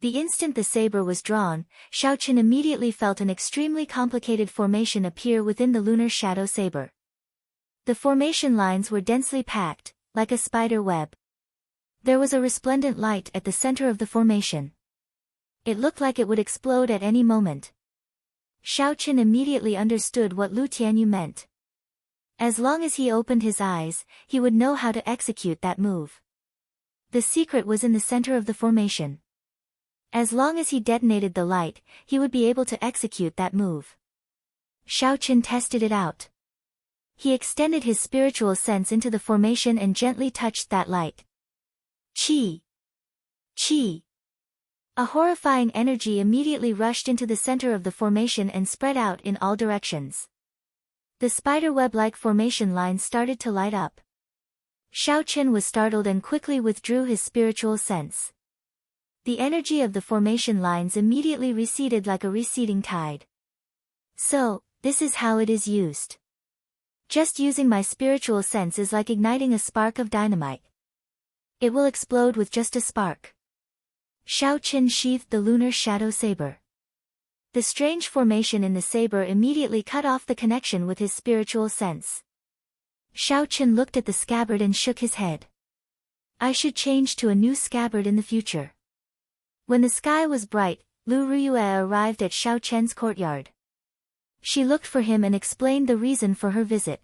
The instant the saber was drawn, Xiao Chen immediately felt an extremely complicated formation appear within the lunar shadow saber. The formation lines were densely packed, like a spider web. There was a resplendent light at the center of the formation. It looked like it would explode at any moment. Xiao Chen immediately understood what Lu Tianyu meant. As long as he opened his eyes, he would know how to execute that move. The secret was in the center of the formation. As long as he detonated the light, he would be able to execute that move. Xiao Chen tested it out. He extended his spiritual sense into the formation and gently touched that light. Qi! Qi! A horrifying energy immediately rushed into the center of the formation and spread out in all directions. The spiderweb-like formation lines started to light up. Xiao Chen was startled and quickly withdrew his spiritual sense. The energy of the formation lines immediately receded like a receding tide. So, this is how it is used. Just using my spiritual sense is like igniting a spark of dynamite. It will explode with just a spark. Xiao Chen sheathed the lunar shadow saber. The strange formation in the saber immediately cut off the connection with his spiritual sense. Xiao Chen looked at the scabbard and shook his head. I should change to a new scabbard in the future. When the sky was bright, Lu Ruyue arrived at Xiao Chen's courtyard. She looked for him and explained the reason for her visit.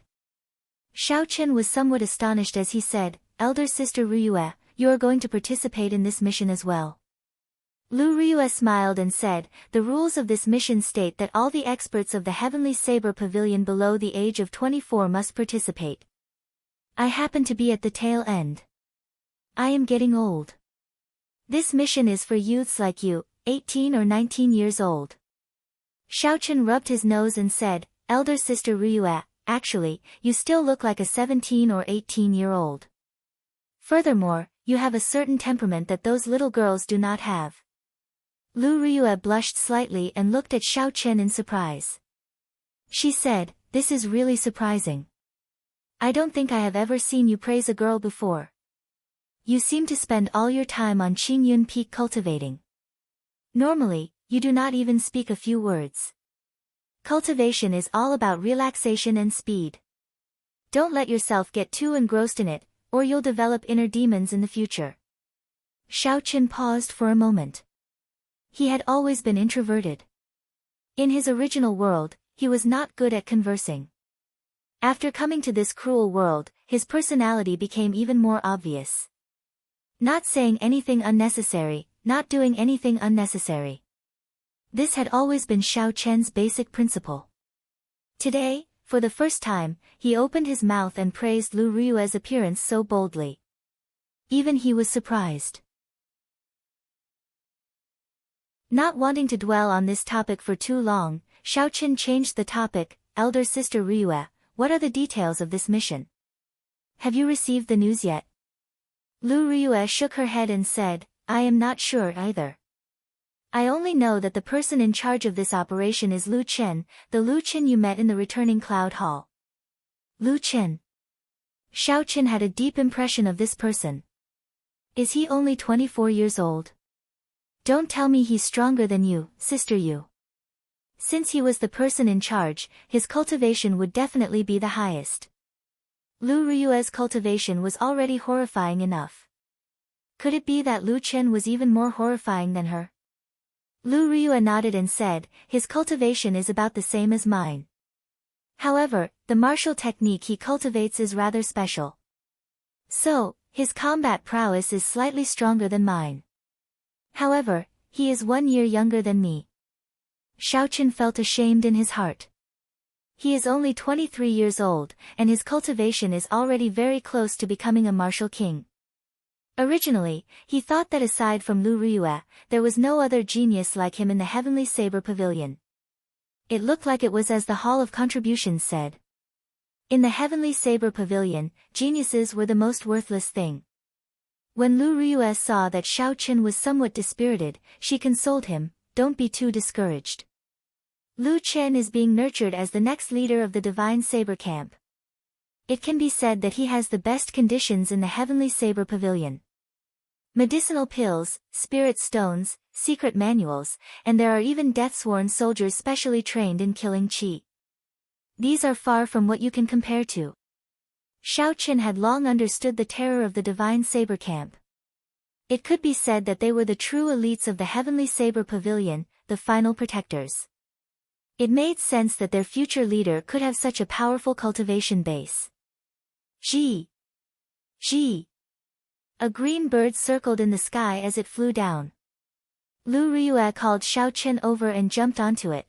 Xiao Chen was somewhat astonished as he said, "Elder sister Ruyue, you are going to participate in this mission as well." Lu Ruyue smiled and said, "The rules of this mission state that all the experts of the Heavenly Saber Pavilion below the age of 24 must participate. I happen to be at the tail end. I am getting old. This mission is for youths like you, 18 or 19 years old." Xiao Chen rubbed his nose and said, "Elder sister Ruyue, actually, you still look like a 17 or 18-year-old. Furthermore, you have a certain temperament that those little girls do not have." Lu Ruyue blushed slightly and looked at Xiao Chen in surprise. She said, "This is really surprising. I don't think I have ever seen you praise a girl before. You seem to spend all your time on Qingyun Peak cultivating. Normally, you do not even speak a few words. Cultivation is all about relaxation and speed. Don't let yourself get too engrossed in it, or you'll develop inner demons in the future." Xiao Chen paused for a moment. He had always been introverted. In his original world, he was not good at conversing. After coming to this cruel world, his personality became even more obvious. Not saying anything unnecessary, not doing anything unnecessary. This had always been Xiao Chen's basic principle. Today, for the first time, he opened his mouth and praised Lu Ruyue's appearance so boldly. Even he was surprised. Not wanting to dwell on this topic for too long, Xiao Chen changed the topic. "Elder sister Ruyue, what are the details of this mission? Have you received the news yet?" Lu Ruyue shook her head and said, "I am not sure either. I only know that the person in charge of this operation is Lu Chen, the Lu Chen you met in the returning Cloud Hall. Lu Chen. Xiao Chen had a deep impression of this person. Is he only 24 years old? Don't tell me he's stronger than you, Sister Yu. Since he was the person in charge, his cultivation would definitely be the highest. Lu Riyue's cultivation was already horrifying enough. Could it be that Lu Chen was even more horrifying than her? Lu Riyue nodded and said, his cultivation is about the same as mine. However, the martial technique he cultivates is rather special. So, his combat prowess is slightly stronger than mine. However, he is 1 year younger than me. Xiao Chen felt ashamed in his heart. He is only 23 years old, and his cultivation is already very close to becoming a martial king. Originally, he thought that aside from Lu Riyue, there was no other genius like him in the Heavenly Saber Pavilion. It looked like it was as the Hall of Contributions said. In the Heavenly Saber Pavilion, geniuses were the most worthless thing. When Lu Riyue saw that Xiao Chen was somewhat dispirited, she consoled him, don't be too discouraged. Lu Chen is being nurtured as the next leader of the Divine Saber Camp. It can be said that he has the best conditions in the Heavenly Saber Pavilion. Medicinal pills, spirit stones, secret manuals, and there are even death-sworn soldiers specially trained in killing qi. These are far from what you can compare to. Xiao Chen had long understood the terror of the Divine Saber Camp. It could be said that they were the true elites of the Heavenly Saber Pavilion, the final protectors. It made sense that their future leader could have such a powerful cultivation base. Gee! Gee! A green bird circled in the sky as it flew down. Lu Riyue called Xiao Chen over and jumped onto it.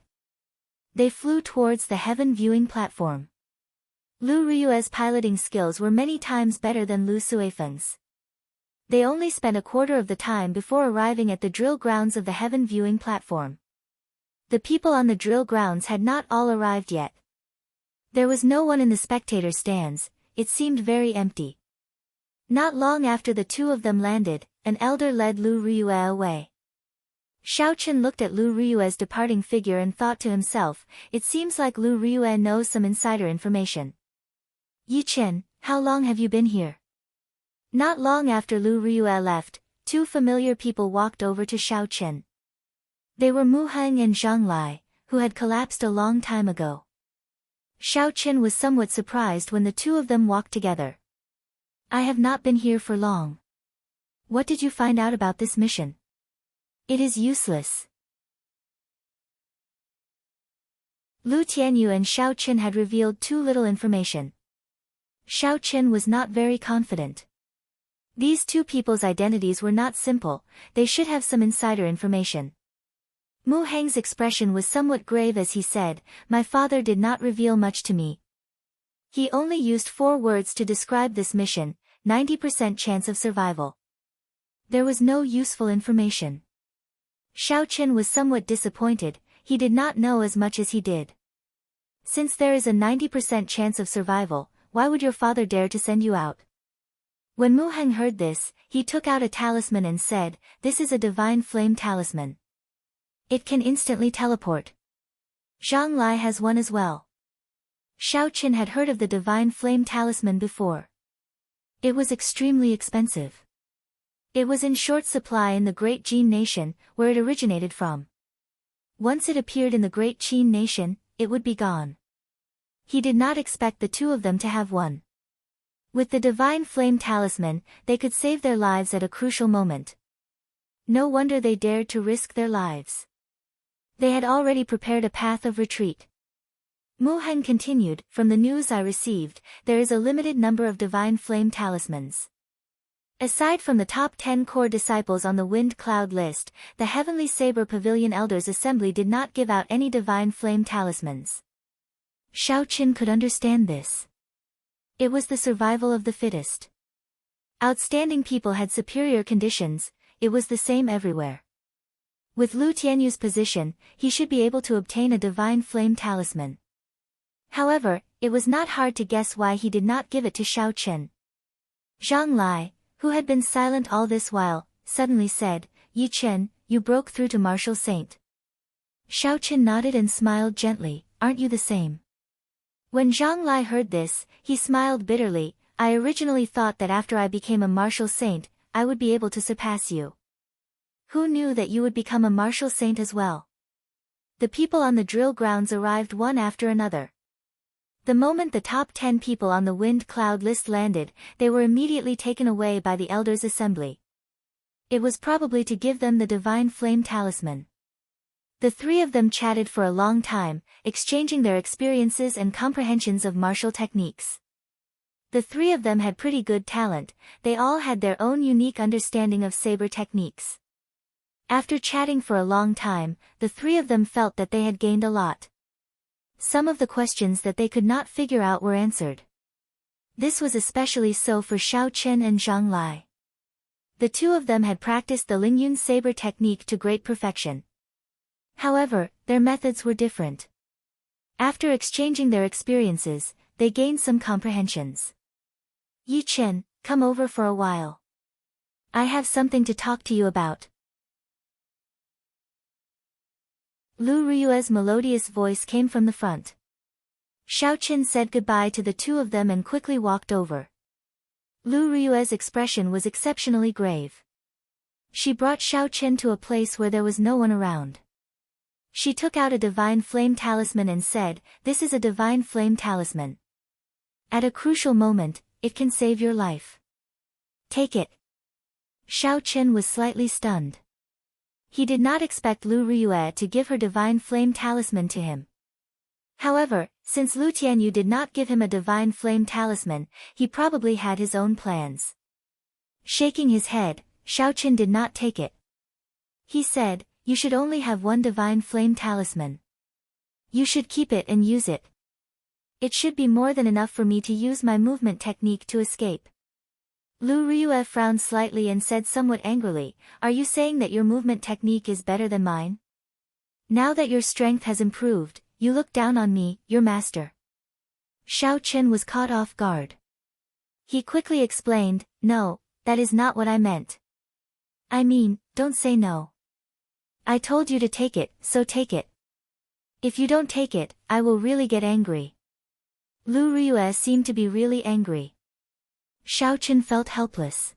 They flew towards the heaven viewing platform. Lu Riyue's piloting skills were many times better than Lu Suifeng's. They only spent a quarter of the time before arriving at the drill grounds of the heaven viewing platform. The people on the drill grounds had not all arrived yet. There was no one in the spectator stands, it seemed very empty. Not long after the two of them landed, an elder led Lu Riyue away. Xiao Chen looked at Lu Riyue's departing figure and thought to himself, it seems like Lu Riyue knows some insider information. Yi Chen, how long have you been here? Not long after Lu Riyue left, two familiar people walked over to Xiao Chen. They were Mu Heng and Zhang Lai, who had collapsed a long time ago. Xiao Chen was somewhat surprised when the two of them walked together. I have not been here for long. What did you find out about this mission? It is useless. Lu Tianyu and Xiao Chen had revealed too little information. Xiao Chen was not very confident. These two people's identities were not simple, they should have some insider information. Mu Heng's expression was somewhat grave as he said, my father did not reveal much to me. He only used 4 words to describe this mission, 90% chance of survival. There was no useful information. Xiao Chen was somewhat disappointed, he did not know as much as he did. Since there is a 90% chance of survival, why would your father dare to send you out? When Mu Heng heard this, he took out a talisman and said, this is a divine flame talisman. It can instantly teleport. Zhang Lai has one as well. Xiao Chen had heard of the divine flame talisman before. It was extremely expensive. It was in short supply in the Great Jin Nation, where it originated from. Once it appeared in the Great Qin Nation, it would be gone. He did not expect the two of them to have one. With the divine flame talisman, they could save their lives at a crucial moment. No wonder they dared to risk their lives. They had already prepared a path of retreat. Mu Heng continued, from the news I received, there is a limited number of divine flame talismans. Aside from the top 10 core disciples on the Wind Cloud list, the Heavenly Saber Pavilion Elders Assembly did not give out any divine flame talismans. Xiao Chen could understand this. It was the survival of the fittest. Outstanding people had superior conditions, it was the same everywhere. With Lu Tianyu's position, he should be able to obtain a divine flame talisman. However, it was not hard to guess why he did not give it to Xiao Chen. Zhang Lai, who had been silent all this while, suddenly said, Yi Chen, you broke through to Martial Saint. Xiao Chen nodded and smiled gently, aren't you the same? When Zhang Lai heard this, he smiled bitterly. I originally thought that after I became a martial saint, I would be able to surpass you. Who knew that you would become a martial saint as well? The people on the drill grounds arrived one after another. The moment the top 10 people on the wind cloud list landed, they were immediately taken away by the elders' assembly. It was probably to give them the divine flame talisman. The three of them chatted for a long time, exchanging their experiences and comprehensions of martial techniques. The three of them had pretty good talent, they all had their own unique understanding of saber techniques. After chatting for a long time, the three of them felt that they had gained a lot. Some of the questions that they could not figure out were answered. This was especially so for Xiao Chen and Zhang Lai. The two of them had practiced the Lingyun saber technique to great perfection. However, their methods were different. After exchanging their experiences, they gained some comprehensions. Yi Chen, come over for a while. I have something to talk to you about. Lu Riyue's melodious voice came from the front. Xiao Chen said goodbye to the two of them and quickly walked over. Lu Riyue's expression was exceptionally grave. She brought Xiao Chen to a place where there was no one around. She took out a divine flame talisman and said, "This is a divine flame talisman. At a crucial moment, it can save your life. Take it." Xiao Chen was slightly stunned. He did not expect Lu Riyue to give her divine flame talisman to him. However, since Lu Tianyu did not give him a divine flame talisman, he probably had his own plans. Shaking his head, Xiao Chen did not take it. He said, "You should only have one divine flame talisman. You should keep it and use it. It should be more than enough for me to use my movement technique to escape." Lu Riyue frowned slightly and said somewhat angrily, "Are you saying that your movement technique is better than mine? Now that your strength has improved, you look down on me, your master." Xiao Chen was caught off guard. He quickly explained, "No, that is not what I meant. I mean, don't say no. I told you to take it, so take it. If you don't take it, I will really get angry." Lu Riyue seemed to be really angry. Xiao Chen felt helpless.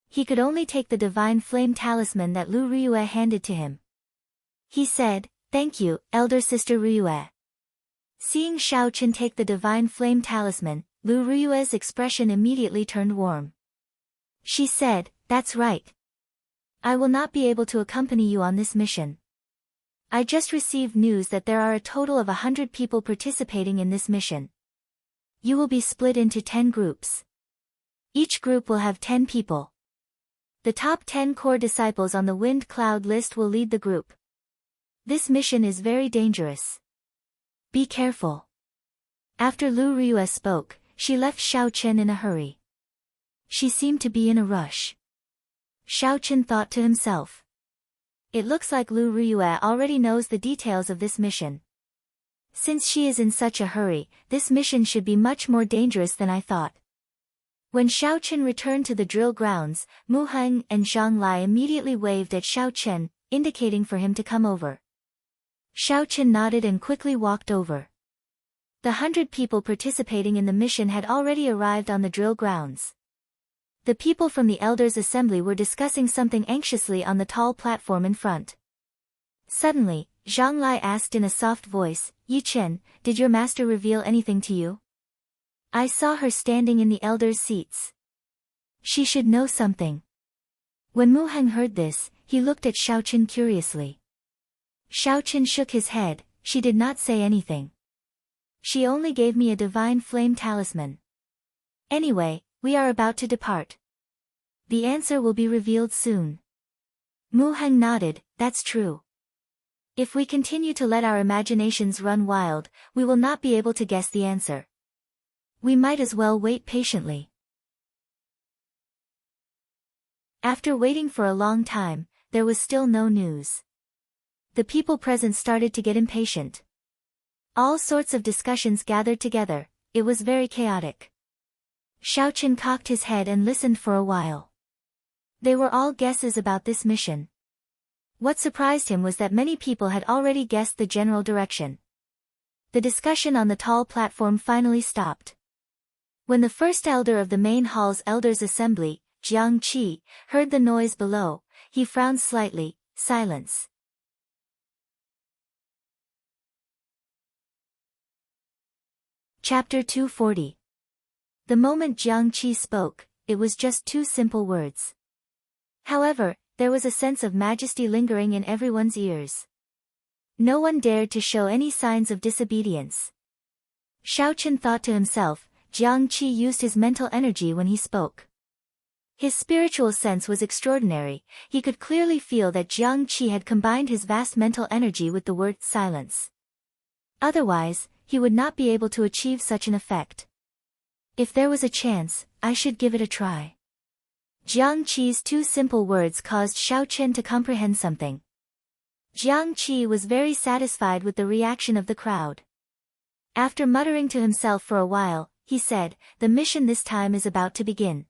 He could only take the divine flame talisman that Lu Riyue handed to him. He said, "Thank you, elder sister Riyue." Seeing Xiao Chen take the divine flame talisman, Lu Riyue's expression immediately turned warm. She said, "That's right. I will not be able to accompany you on this mission. I just received news that there are a total of 100 people participating in this mission. You will be split into 10 groups. Each group will have 10 people. The top 10 core disciples on the wind cloud list will lead the group. This mission is very dangerous. Be careful." After Lu Riyue spoke, she left Xiao Chen in a hurry. She seemed to be in a rush. Xiao Chen thought to himself. It looks like Lu Riyue already knows the details of this mission. Since she is in such a hurry, this mission should be much more dangerous than I thought. When Xiao Chen returned to the drill grounds, Mu Heng and Zhang Lai immediately waved at Xiao Chen, indicating for him to come over. Xiao Chen nodded and quickly walked over. The 100 people participating in the mission had already arrived on the drill grounds. The people from the elders' assembly were discussing something anxiously on the tall platform in front. Suddenly, Zhang Lai asked in a soft voice, "Yi Chen, did your master reveal anything to you? I saw her standing in the elders' seats. She should know something." When Mu Heng heard this, he looked at Xiao Chen curiously. Xiao Chen shook his head, "She did not say anything. She only gave me a divine flame talisman. Anyway, we are about to depart. The answer will be revealed soon." Mu Heng nodded, "That's true. If we continue to let our imaginations run wild, we will not be able to guess the answer. We might as well wait patiently." After waiting for a long time, there was still no news. The people present started to get impatient. All sorts of discussions gathered together, it was very chaotic. Xiao Chen cocked his head and listened for a while. They were all guesses about this mission. What surprised him was that many people had already guessed the general direction. The discussion on the tall platform finally stopped. When the first elder of the main hall's elders' assembly, Jiang Qi, heard the noise below, he frowned slightly. Silence. Chapter 240. The moment Jiang Qi spoke, it was just two simple words. However, there was a sense of majesty lingering in everyone's ears. No one dared to show any signs of disobedience. Xiaochen thought to himself, Jiang Qi used his mental energy when he spoke. His spiritual sense was extraordinary. He could clearly feel that Jiang Qi had combined his vast mental energy with the word silence. Otherwise, he would not be able to achieve such an effect. If there was a chance, I should give it a try. Jiang Qi's two simple words caused Xiaochen to comprehend something. Jiang Qi was very satisfied with the reaction of the crowd. After muttering to himself for a while, he said, "The mission this time is about to begin.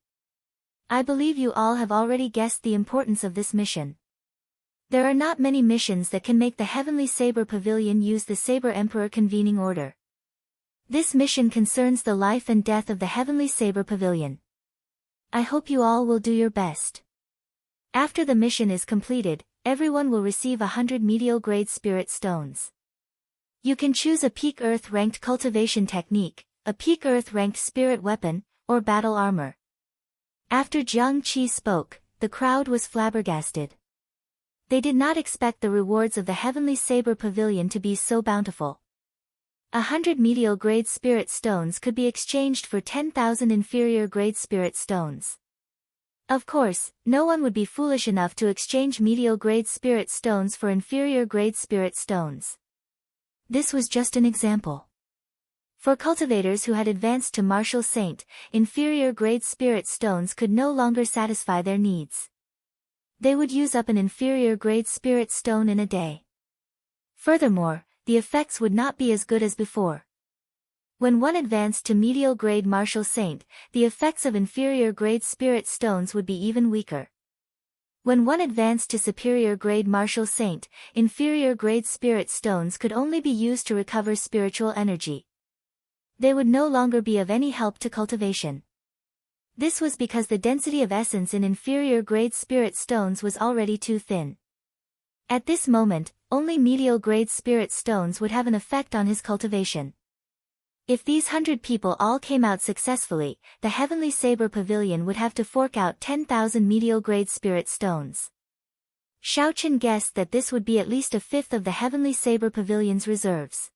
I believe you all have already guessed the importance of this mission. There are not many missions that can make the Heavenly Saber Pavilion use the Saber Emperor convening order. This mission concerns the life and death of the Heavenly Saber Pavilion. I hope you all will do your best. After the mission is completed, everyone will receive 100 medial grade spirit stones. You can choose a peak earth ranked cultivation technique, a peak earth ranked spirit weapon, or battle armor." After Jiang Qi spoke, the crowd was flabbergasted. They did not expect the rewards of the Heavenly Saber Pavilion to be so bountiful. 100 medial grade spirit stones could be exchanged for 10,000 inferior grade spirit stones. Of course, no one would be foolish enough to exchange medial grade spirit stones for inferior grade spirit stones. This was just an example. For cultivators who had advanced to martial saint, inferior grade spirit stones could no longer satisfy their needs. They would use up an inferior grade spirit stone in a day. Furthermore, the effects would not be as good as before. When one advanced to medial grade martial saint, the effects of inferior grade spirit stones would be even weaker. When one advanced to superior grade martial saint, inferior grade spirit stones could only be used to recover spiritual energy. They would no longer be of any help to cultivation. This was because the density of essence in inferior grade spirit stones was already too thin. At this moment, only medial grade spirit stones would have an effect on his cultivation. If these 100 people all came out successfully, the Heavenly Saber Pavilion would have to fork out 10,000 medial grade spirit stones. Xiaochen guessed that this would be at least a fifth of the Heavenly Saber Pavilion's reserves.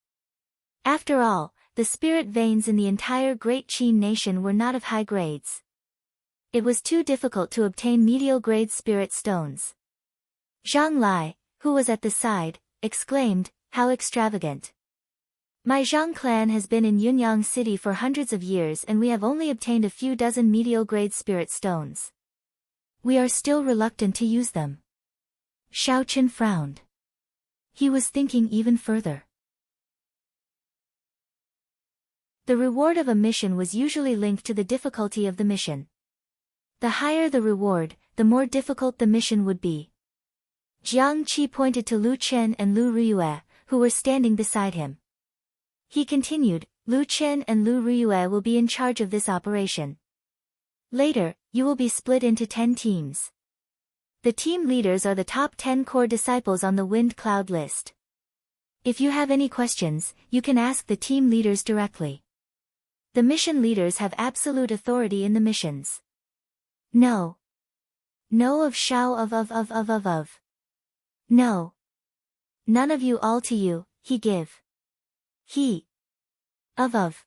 After all, the spirit veins in the entire Great Qin nation were not of high grades. It was too difficult to obtain medial grade spirit stones. Zhang Lai, who was at the side, exclaimed, "How extravagant! My Zhang clan has been in Yunyang City for hundreds of years and we have only obtained a few dozen medial grade spirit stones. We are still reluctant to use them." Xiaochen frowned. He was thinking even further. The reward of a mission was usually linked to the difficulty of the mission. The higher the reward, the more difficult the mission would be. Jiang Qi pointed to Lu Chen and Lu Ruyue, who were standing beside him. He continued, "Lu Chen and Lu Ruyue will be in charge of this operation. Later, you will be split into 10 teams. The team leaders are the top 10 core disciples on the wind cloud list. If you have any questions, you can ask the team leaders directly. The mission leaders have absolute authority in the missions. No. No of Shao of. No. None of you all to you, he give. He. Of. Of.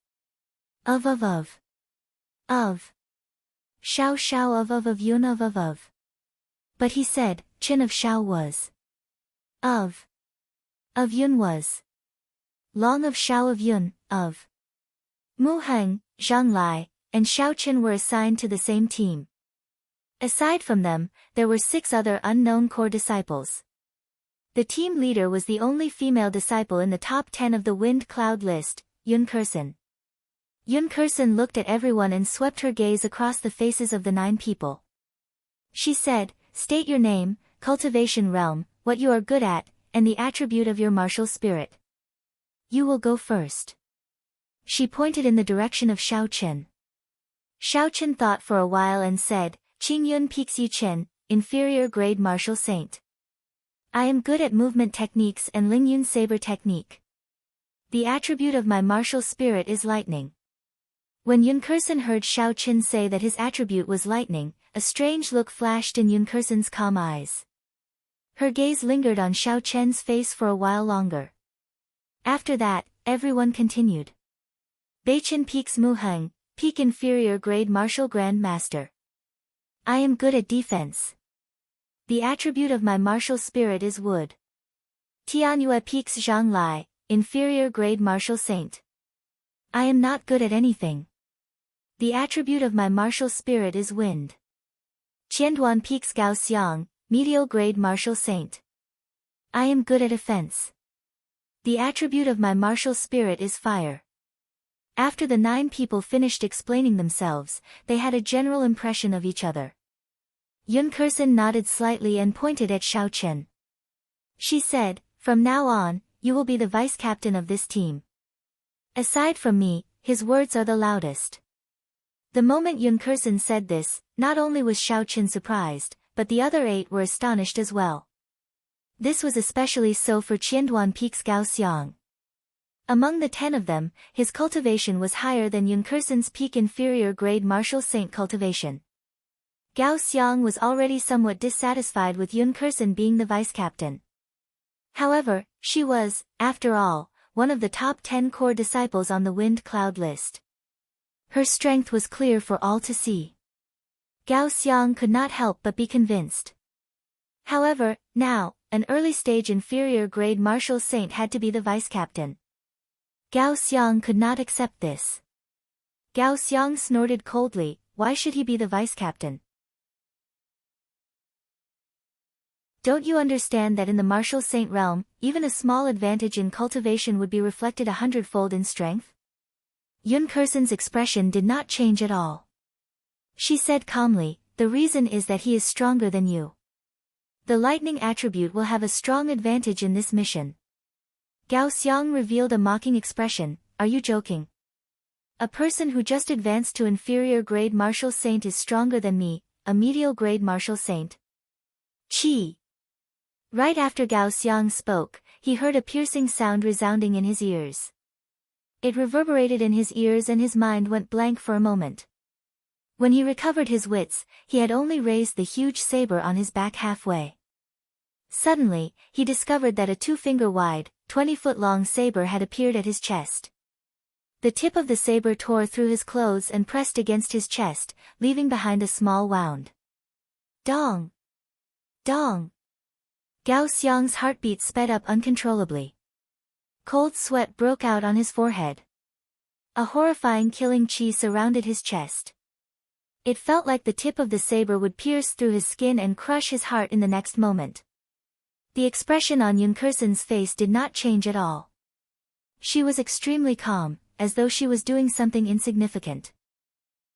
Shao of Yun of. But he said, Chin of Shao was. Of Yun was. Long of Shao of Yun, of. Mu Heng, Zhang Lai, and Xiaochen were assigned to the same team. Aside from them, there were 6 other unknown core disciples. The team leader was the only female disciple in the top 10 of the wind cloud list, Yun Kursen. Yun Kursen looked at everyone and swept her gaze across the faces of the 9 people. She said, "State your name, cultivation realm, what you are good at, and the attribute of your martial spirit." You will go first. She pointed in the direction of Xiaochen. Xiaochen thought for a while and said, Qingyun Pixi Chen, inferior grade martial saint. I am good at movement techniques and Lingyun saber technique. The attribute of my martial spirit is lightning. When Yunkerson heard Xiaochen say that his attribute was lightning, a strange look flashed in Yunkerson's calm eyes. Her gaze lingered on Xiaochen's face for a while longer. After that, everyone continued. Beichen Peaks Muheng, Peak inferior grade martial grand master. I am good at defense. The attribute of my martial spirit is wood. Tianyue Peaks Zhang Lai, inferior grade martial saint. I am not good at anything. The attribute of my martial spirit is wind. Qianduan Peaks Gao Xiang, medial grade martial saint. I am good at offense. The attribute of my martial spirit is fire. After the 9 people finished explaining themselves, they had a general impression of each other. Yunkerson nodded slightly and pointed at Xiaochen. She said, From now on, you will be the vice-captain of this team. Aside from me, his words are the loudest. The moment Yunkerson said this, not only was Xiaochen surprised, but the other 8 were astonished as well. This was especially so for Qianduan Peaks Gao Xiang. Among the 10 of them, his cultivation was higher than Yunkerson's peak inferior grade martial saint cultivation. Gao Xiang was already somewhat dissatisfied with Yunkerson being the vice-captain. However, she was, after all, one of the top 10 core disciples on the wind cloud list. Her strength was clear for all to see. Gao Xiang could not help but be convinced. However, now, an early-stage inferior grade martial saint had to be the vice-captain. Gao Xiang could not accept this. Gao Xiang snorted coldly, why should he be the vice-captain? Don't you understand that in the martial saint realm, even a small advantage in cultivation would be reflected 100-fold in strength? Yunkerson's expression did not change at all. She said calmly, the reason is that he is stronger than you. The lightning attribute will have a strong advantage in this mission. Gao Xiang revealed a mocking expression, are you joking? A person who just advanced to inferior grade martial saint is stronger than me, a medial grade martial saint. Qi. Right after Gao Xiang spoke, he heard a piercing sound resounding in his ears. It reverberated in his ears and his mind went blank for a moment. When he recovered his wits, he had only raised the huge saber on his back halfway. Suddenly, he discovered that a 2-finger-wide, 20-foot-long saber had appeared at his chest. The tip of the saber tore through his clothes and pressed against his chest, leaving behind a small wound. Dong! Dong! Gao Xiang's heartbeat sped up uncontrollably. Cold sweat broke out on his forehead. A horrifying killing chi surrounded his chest. It felt like the tip of the saber would pierce through his skin and crush his heart in the next moment. The expression on Yunkerson's face did not change at all. She was extremely calm, as though she was doing something insignificant.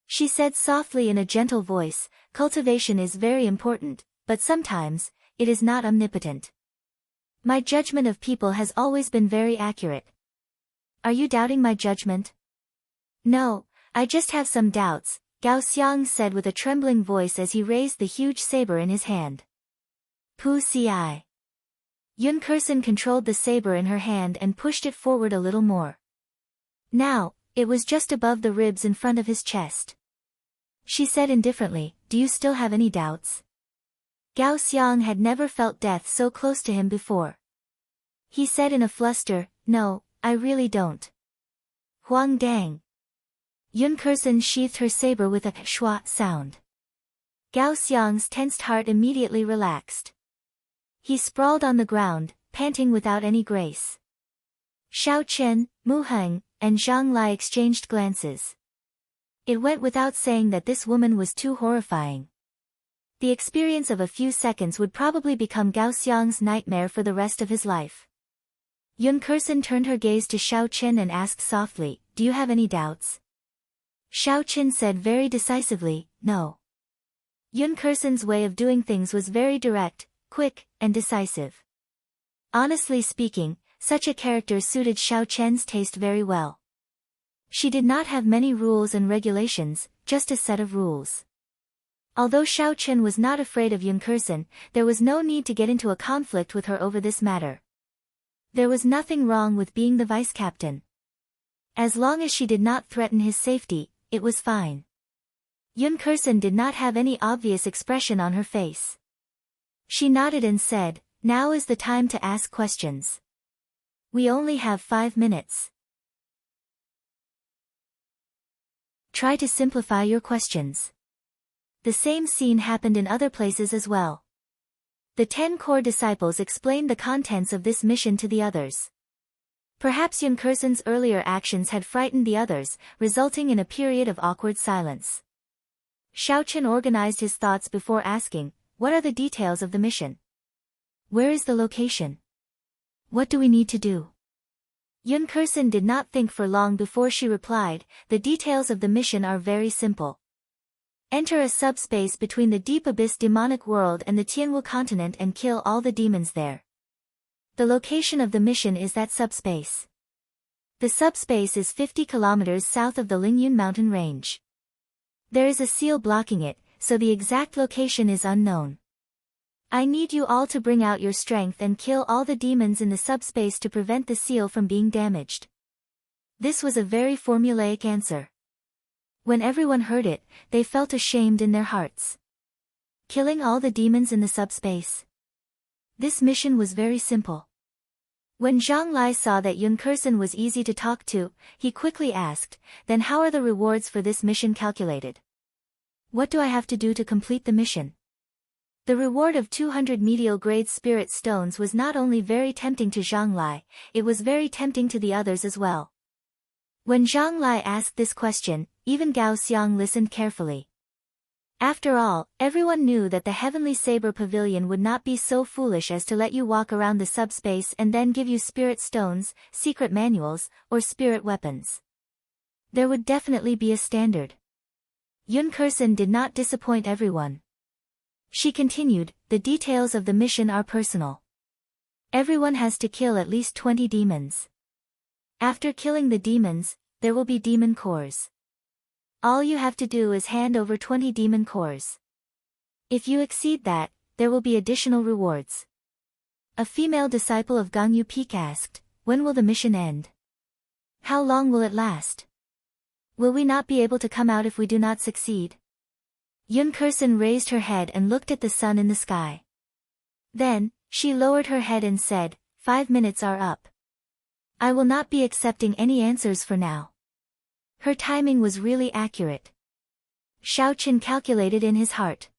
She said softly in a gentle voice, cultivation is very important, but sometimes, it is not omnipotent. My judgment of people has always been very accurate. Are you doubting my judgment? No, I just have some doubts, Gao Xiang said with a trembling voice as he raised the huge saber in his hand. Pu Ci. Yunkerson controlled the saber in her hand and pushed it forward a little more. Now, it was just above the ribs in front of his chest. She said indifferently, do you still have any doubts? Gao Xiang had never felt death so close to him before. He said in a fluster, no, I really don't. Huang Dang. Yunkerson sheathed her saber with a shua sound. Gao Xiang's tensed heart immediately relaxed. He sprawled on the ground, panting without any grace. Xiaochen, Mu Heng, and Zhang Lai exchanged glances. It went without saying that this woman was too horrifying. The experience of a few seconds would probably become Gao Xiang's nightmare for the rest of his life. Yunkerson turned her gaze to Xiaochen and asked softly, do you have any doubts? Xiaochen said very decisively, no. Yunkerson's way of doing things was very direct, quick, and decisive. Honestly speaking, such a character suited Xiao Chen's taste very well. She did not have many rules and regulations, just a set of rules. Although Xiao Chen was not afraid of Yun Kursen, there was no need to get into a conflict with her over this matter. There was nothing wrong with being the vice captain. As long as she did not threaten his safety, it was fine. Yun Kursen did not have any obvious expression on her face. She nodded and said, "Now is the time to ask questions. We only have 5 minutes. Try to simplify your questions." The same scene happened in other places as well. The 10 core disciples explained the contents of this mission to the others. Perhaps Yun Kursen's earlier actions had frightened the others, resulting in a period of awkward silence. Xiao Chen organized his thoughts before asking, "What are the details of the mission? Where is the location? What do we need to do?" Yun Kursen did not think for long before she replied, "The details of the mission are very simple. Enter a subspace between the deep abyss demonic world and the Tianwu continent and kill all the demons there. The location of the mission is that subspace. The subspace is 50 kilometers south of the Lingyun mountain range. There is a seal blocking it, so the exact location is unknown. I need you all to bring out your strength and kill all the demons in the subspace to prevent the seal from being damaged." This was a very formulaic answer. When everyone heard it, they felt ashamed in their hearts. Killing all the demons in the subspace. This mission was very simple. When Zhang Lai saw that Yun Kursen was easy to talk to, he quickly asked, "Then how are the rewards for this mission calculated? What do I have to do to complete the mission?" The reward of 200 medial-grade spirit stones was not only very tempting to Zhang Lai, it was very tempting to the others as well. When Zhang Lai asked this question, even Gao Xiang listened carefully. After all, everyone knew that the Heavenly Saber Pavilion would not be so foolish as to let you walk around the subspace and then give you spirit stones, secret manuals, or spirit weapons. There would definitely be a standard. Yun Kursen did not disappoint everyone. She continued, "The details of the mission are personal. Everyone has to kill at least 20 demons. After killing the demons, there will be demon cores. All you have to do is hand over 20 demon cores. If you exceed that, there will be additional rewards." A female disciple of Gang Yu Peak asked, "When will the mission end? How long will it last? Will we not be able to come out if we do not succeed?" Yun Kursen raised her head and looked at the sun in the sky. Then, she lowered her head and said, 5 minutes are up. I will not be accepting any answers for now." Her timing was really accurate. Xiao Chen calculated in his heart.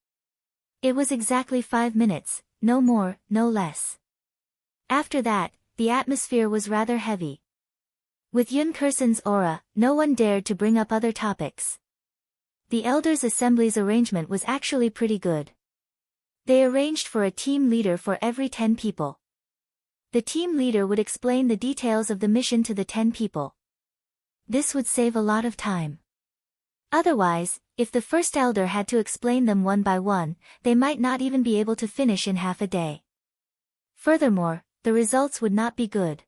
It was exactly 5 minutes, no more, no less. After that, the atmosphere was rather heavy. With Yun Kursen's aura, no one dared to bring up other topics. The Elders' Assembly's arrangement was actually pretty good. They arranged for a team leader for every 10 people. The team leader would explain the details of the mission to the 10 people. This would save a lot of time. Otherwise, if the first elder had to explain them one by one, they might not even be able to finish in half a day. Furthermore, the results would not be good.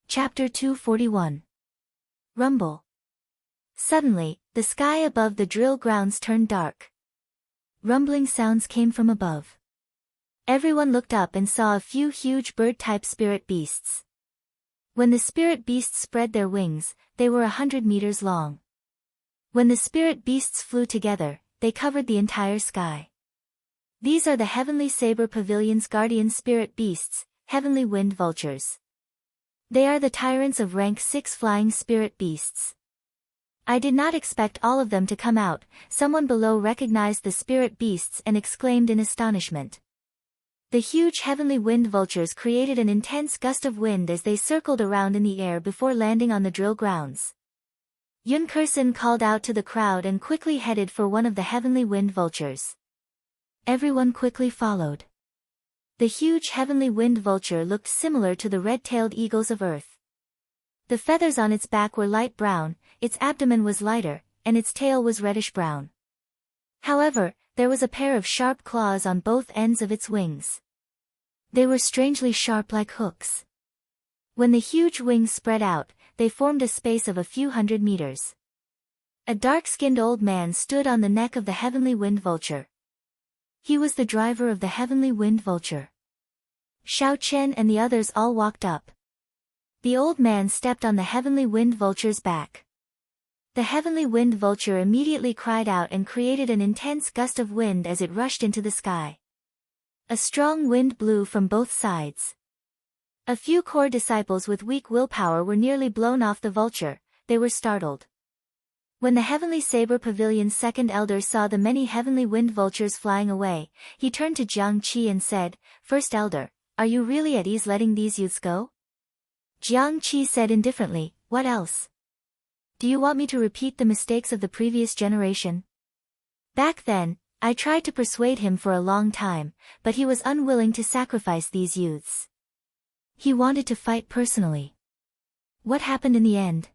Chapter 241. Rumble. Suddenly, the sky above the drill grounds turned dark. Rumbling sounds came from above. Everyone looked up and saw a few huge bird-type spirit beasts. When the spirit beasts spread their wings, they were 100 meters long. When the spirit beasts flew together, they covered the entire sky. These are the Heavenly Saber Pavilion's guardian spirit beasts, Heavenly Wind Vultures. They are the tyrants of rank 6 flying spirit beasts. I did not expect all of them to come out. Someone below recognized the spirit beasts and exclaimed in astonishment. The huge heavenly wind vultures created an intense gust of wind as they circled around in the air before landing on the drill grounds. Yun Kursen called out to the crowd and quickly headed for one of the heavenly wind vultures. Everyone quickly followed. The huge heavenly wind vulture looked similar to the red-tailed eagles of Earth. The feathers on its back were light brown, its abdomen was lighter, and its tail was reddish-brown. However, there was a pair of sharp claws on both ends of its wings. They were strangely sharp like hooks. When the huge wings spread out, they formed a space of a few hundred meters. A dark-skinned old man stood on the neck of the heavenly wind vulture. He was the driver of the heavenly wind vulture. Xiao Chen and the others all walked up. The old man stepped on the heavenly wind vulture's back. The heavenly wind vulture immediately cried out and created an intense gust of wind as it rushed into the sky. A strong wind blew from both sides. A few core disciples with weak willpower were nearly blown off the vulture. They were startled. When the heavenly saber pavilion's second elder saw the many heavenly wind vultures flying away, he turned to Jiang Qi and said, "First elder, are you really at ease letting these youths go?" Jiang Qi said indifferently, "What else? Do you want me to repeat the mistakes of the previous generation? Back then, I tried to persuade him for a long time, but he was unwilling to sacrifice these youths. He wanted to fight personally. What happened in the end?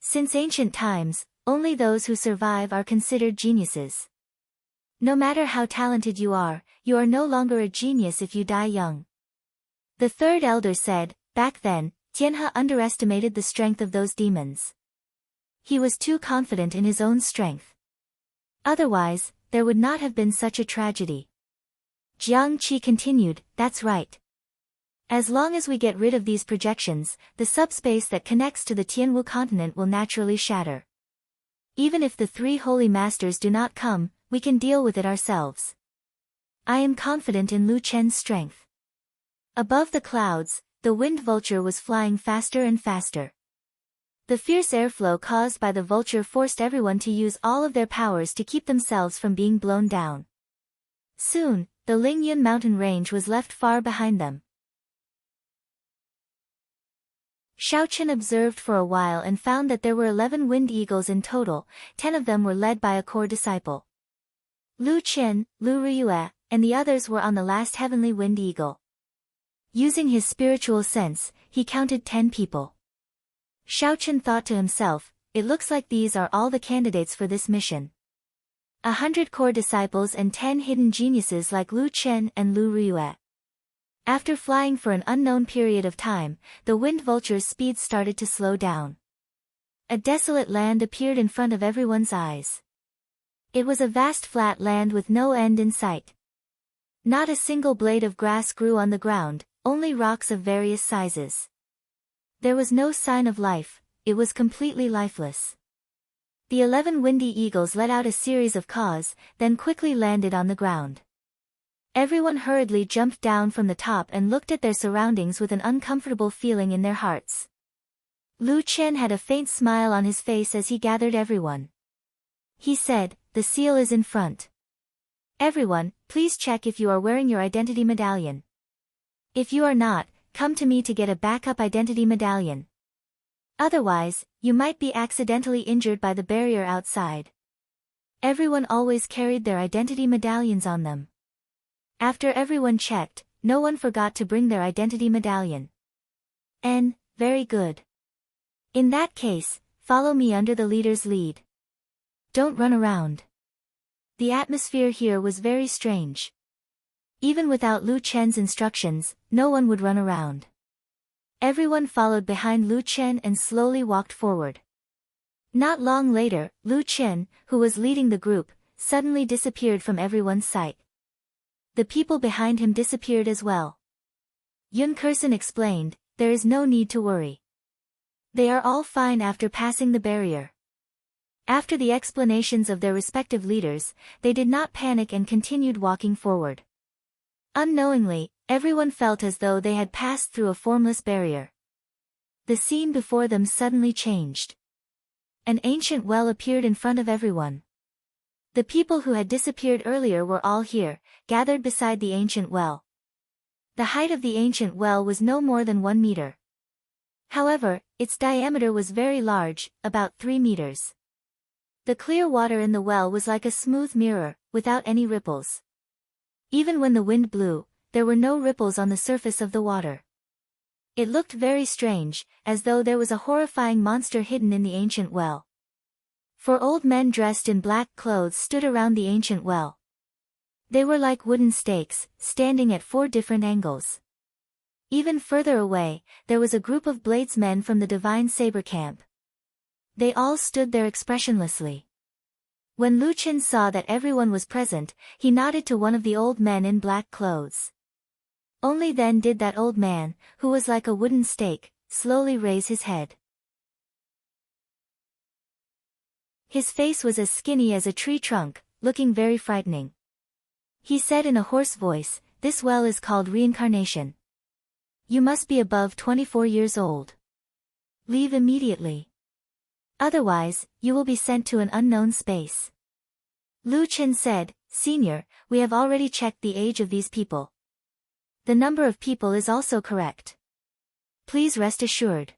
Since ancient times, only those who survive are considered geniuses. No matter how talented you are no longer a genius if you die young." The third elder said, "Back then, Tianhe underestimated the strength of those demons. He was too confident in his own strength. Otherwise, there would not have been such a tragedy." Jiang Qi continued, "That's right. As long as we get rid of these projections, the subspace that connects to the Tianwu continent will naturally shatter. Even if the three holy masters do not come, we can deal with it ourselves. I am confident in Lu Chen's strength." Above the clouds, the wind vulture was flying faster and faster. The fierce airflow caused by the vulture forced everyone to use all of their powers to keep themselves from being blown down. Soon, the Lingyun mountain range was left far behind them. Xiao Chen observed for a while and found that there were 11 wind eagles in total. 10 of them were led by a core disciple. Lu Chen, Lu Riyue, and the others were on the last heavenly wind eagle. Using his spiritual sense, he counted 10 people. Xiao Chen thought to himself, "It looks like these are all the candidates for this mission. 100 core disciples and 10 hidden geniuses like Lu Chen and Lu Riyue." After flying for an unknown period of time, the wind vulture's speed started to slow down. A desolate land appeared in front of everyone's eyes. It was a vast flat land with no end in sight. Not a single blade of grass grew on the ground, only rocks of various sizes. There was no sign of life, it was completely lifeless. The 11 windy eagles let out a series of caws, then quickly landed on the ground. Everyone hurriedly jumped down from the top and looked at their surroundings with an uncomfortable feeling in their hearts. Lu Chen had a faint smile on his face as he gathered everyone. He said, "The seal is in front. Everyone, please check if you are wearing your identity medallion. If you are not, come to me to get a backup identity medallion. Otherwise, you might be accidentally injured by the barrier outside." Everyone always carried their identity medallions on them. After everyone checked, no one forgot to bring their identity medallion. Very good. In that case, follow me under the leader's lead. Don't run around. The atmosphere here was very strange. Even without Lu Chen's instructions, no one would run around. Everyone followed behind Lu Chen and slowly walked forward. Not long later, Lu Chen, who was leading the group, suddenly disappeared from everyone's sight. The people behind him disappeared as well. Yun Kersen explained, "There is no need to worry. They are all fine after passing the barrier." After the explanations of their respective leaders, they did not panic and continued walking forward. Unknowingly, everyone felt as though they had passed through a formless barrier. The scene before them suddenly changed. An ancient well appeared in front of everyone. The people who had disappeared earlier were all here, gathered beside the ancient well. The height of the ancient well was no more than 1 meter. However, its diameter was very large, about 3 meters. The clear water in the well was like a smooth mirror, without any ripples. Even when the wind blew, there were no ripples on the surface of the water. It looked very strange, as though there was a horrifying monster hidden in the ancient well. 4 old men dressed in black clothes stood around the ancient well. They were like wooden stakes, standing at 4 different angles. Even further away, there was a group of bladesmen from the divine saber camp. They all stood there expressionlessly. When Lu Qin saw that everyone was present, he nodded to one of the old men in black clothes. Only then did that old man, who was like a wooden stake, slowly raise his head. His face was as skinny as a tree trunk, looking very frightening. He said in a hoarse voice, "This well is called reincarnation. You must be above 24 years old. Leave immediately. Otherwise, you will be sent to an unknown space." Lu Qin said, "Senior, we have already checked the age of these people. The number of people is also correct. Please rest assured."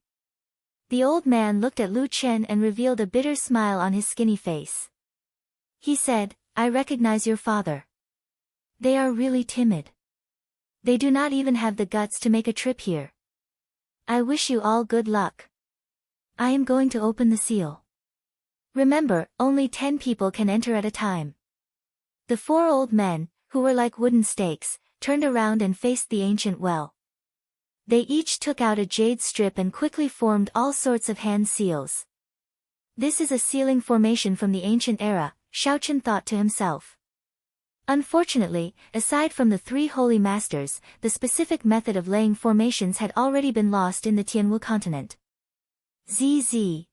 The old man looked at Lu Qin and revealed a bitter smile on his skinny face. He said, "I recognize your father. They are really timid. They do not even have the guts to make a trip here. I wish you all good luck. I am going to open the seal. Remember, only 10 people can enter at a time." The 4 old men, who were like wooden stakes, turned around and faced the ancient well. They each took out a jade strip and quickly formed all sorts of hand seals. This is a sealing formation from the ancient era, Xiaochen thought to himself. Unfortunately, aside from the 3 holy masters, the specific method of laying formations had already been lost in the Tianwu continent. ZZ.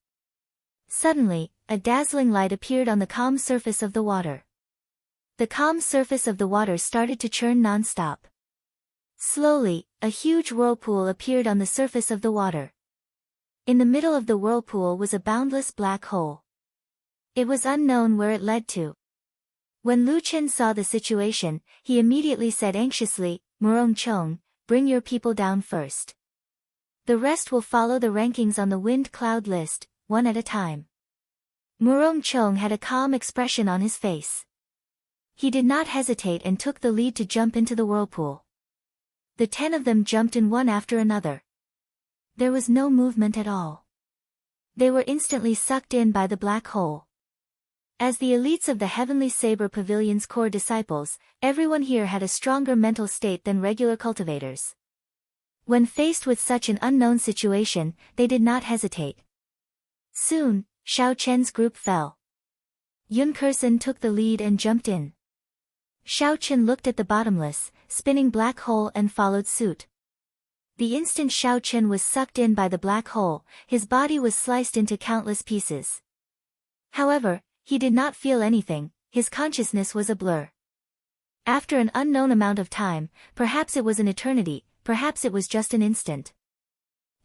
Suddenly, a dazzling light appeared on the calm surface of the water. The calm surface of the water started to churn non-stop. Slowly, a huge whirlpool appeared on the surface of the water. In the middle of the whirlpool was a boundless black hole. It was unknown where it led to. When Lu Qin saw the situation, he immediately said anxiously, "Murong Chong, bring your people down first. The rest will follow the rankings on the wind cloud list, one at a time." Murong Chong had a calm expression on his face. He did not hesitate and took the lead to jump into the whirlpool. The 10 of them jumped in one after another. There was no movement at all. They were instantly sucked in by the black hole. As the elites of the Heavenly Saber Pavilion's core disciples, everyone here had a stronger mental state than regular cultivators. When faced with such an unknown situation, they did not hesitate. Soon, Xiao Chen's group fell. Yun Kursen took the lead and jumped in. Xiao Chen looked at the bottomless, spinning black hole and followed suit. The instant Xiao Chen was sucked in by the black hole, his body was sliced into countless pieces. However, he did not feel anything, his consciousness was a blur. After an unknown amount of time, perhaps it was an eternity, perhaps it was just an instant.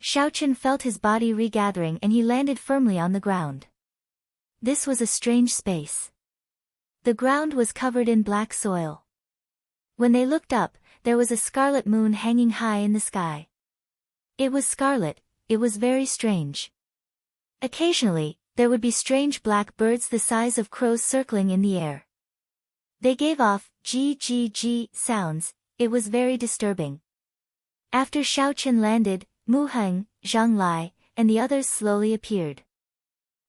Xiao Chen felt his body regathering and he landed firmly on the ground. This was a strange space. The ground was covered in black soil. When they looked up, there was a scarlet moon hanging high in the sky. It was scarlet, it was very strange. Occasionally, there would be strange black birds the size of crows circling in the air. They gave off g sounds, it was very disturbing. After Xiao Chen landed, Mu Heng, Zhang Lai, and the others slowly appeared.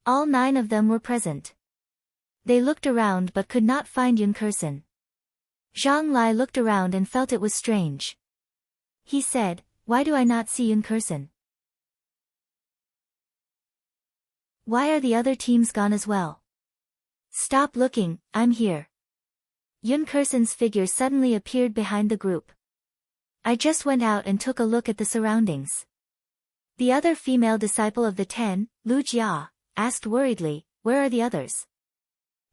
All 9 of them were present. They looked around but could not find Yun Kursen. Zhang Lai looked around and felt it was strange. He said, "Why do I not see Yun Kursen? Why are the other teams gone as well? Stop looking, I'm here." Yun Kursen's figure suddenly appeared behind the group. "I just went out and took a look at the surroundings." The other female disciple of the 10, Lu Jia, asked worriedly, "Where are the others?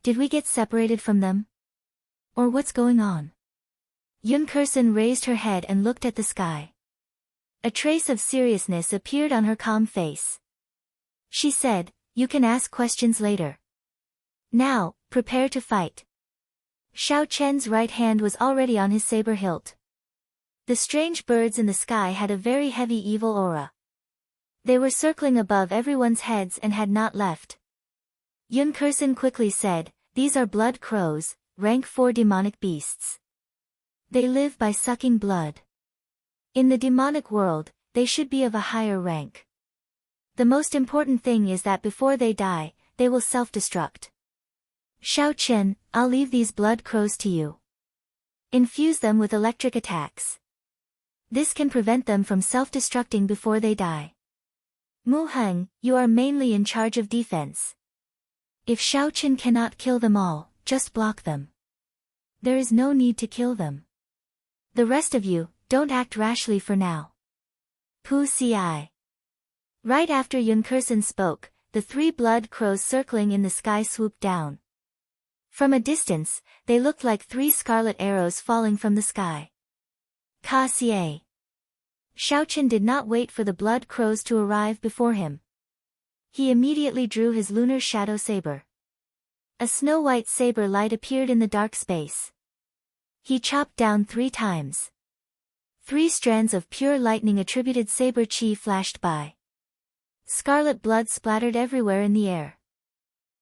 Did we get separated from them? Or what's going on?" Yun Kursen raised her head and looked at the sky. A trace of seriousness appeared on her calm face. She said, "You can ask questions later. Now, prepare to fight." Xiao Chen's right hand was already on his saber hilt. The strange birds in the sky had a very heavy evil aura. They were circling above everyone's heads and had not left. Yun Kursen quickly said, "These are blood crows, rank 4 demonic beasts. They live by sucking blood. In the demonic world, they should be of a higher rank. The most important thing is that before they die, they will self-destruct. Xiao Chen, I'll leave these blood crows to you. Infuse them with electric attacks. This can prevent them from self-destructing before they die. Mu Heng, you are mainly in charge of defense. If Xiaochen cannot kill them all, just block them. There is no need to kill them. The rest of you, don't act rashly for now. Pu Ci. Right after Yun Kursen spoke, the 3 blood crows circling in the sky swooped down. From a distance, they looked like 3 scarlet arrows falling from the sky. Ka Xie. Xiaochen did not wait for the blood crows to arrive before him. He immediately drew his lunar shadow saber. A snow-white saber light appeared in the dark space. He chopped down 3 times. 3 strands of pure lightning attributed saber chi flashed by. Scarlet blood splattered everywhere in the air.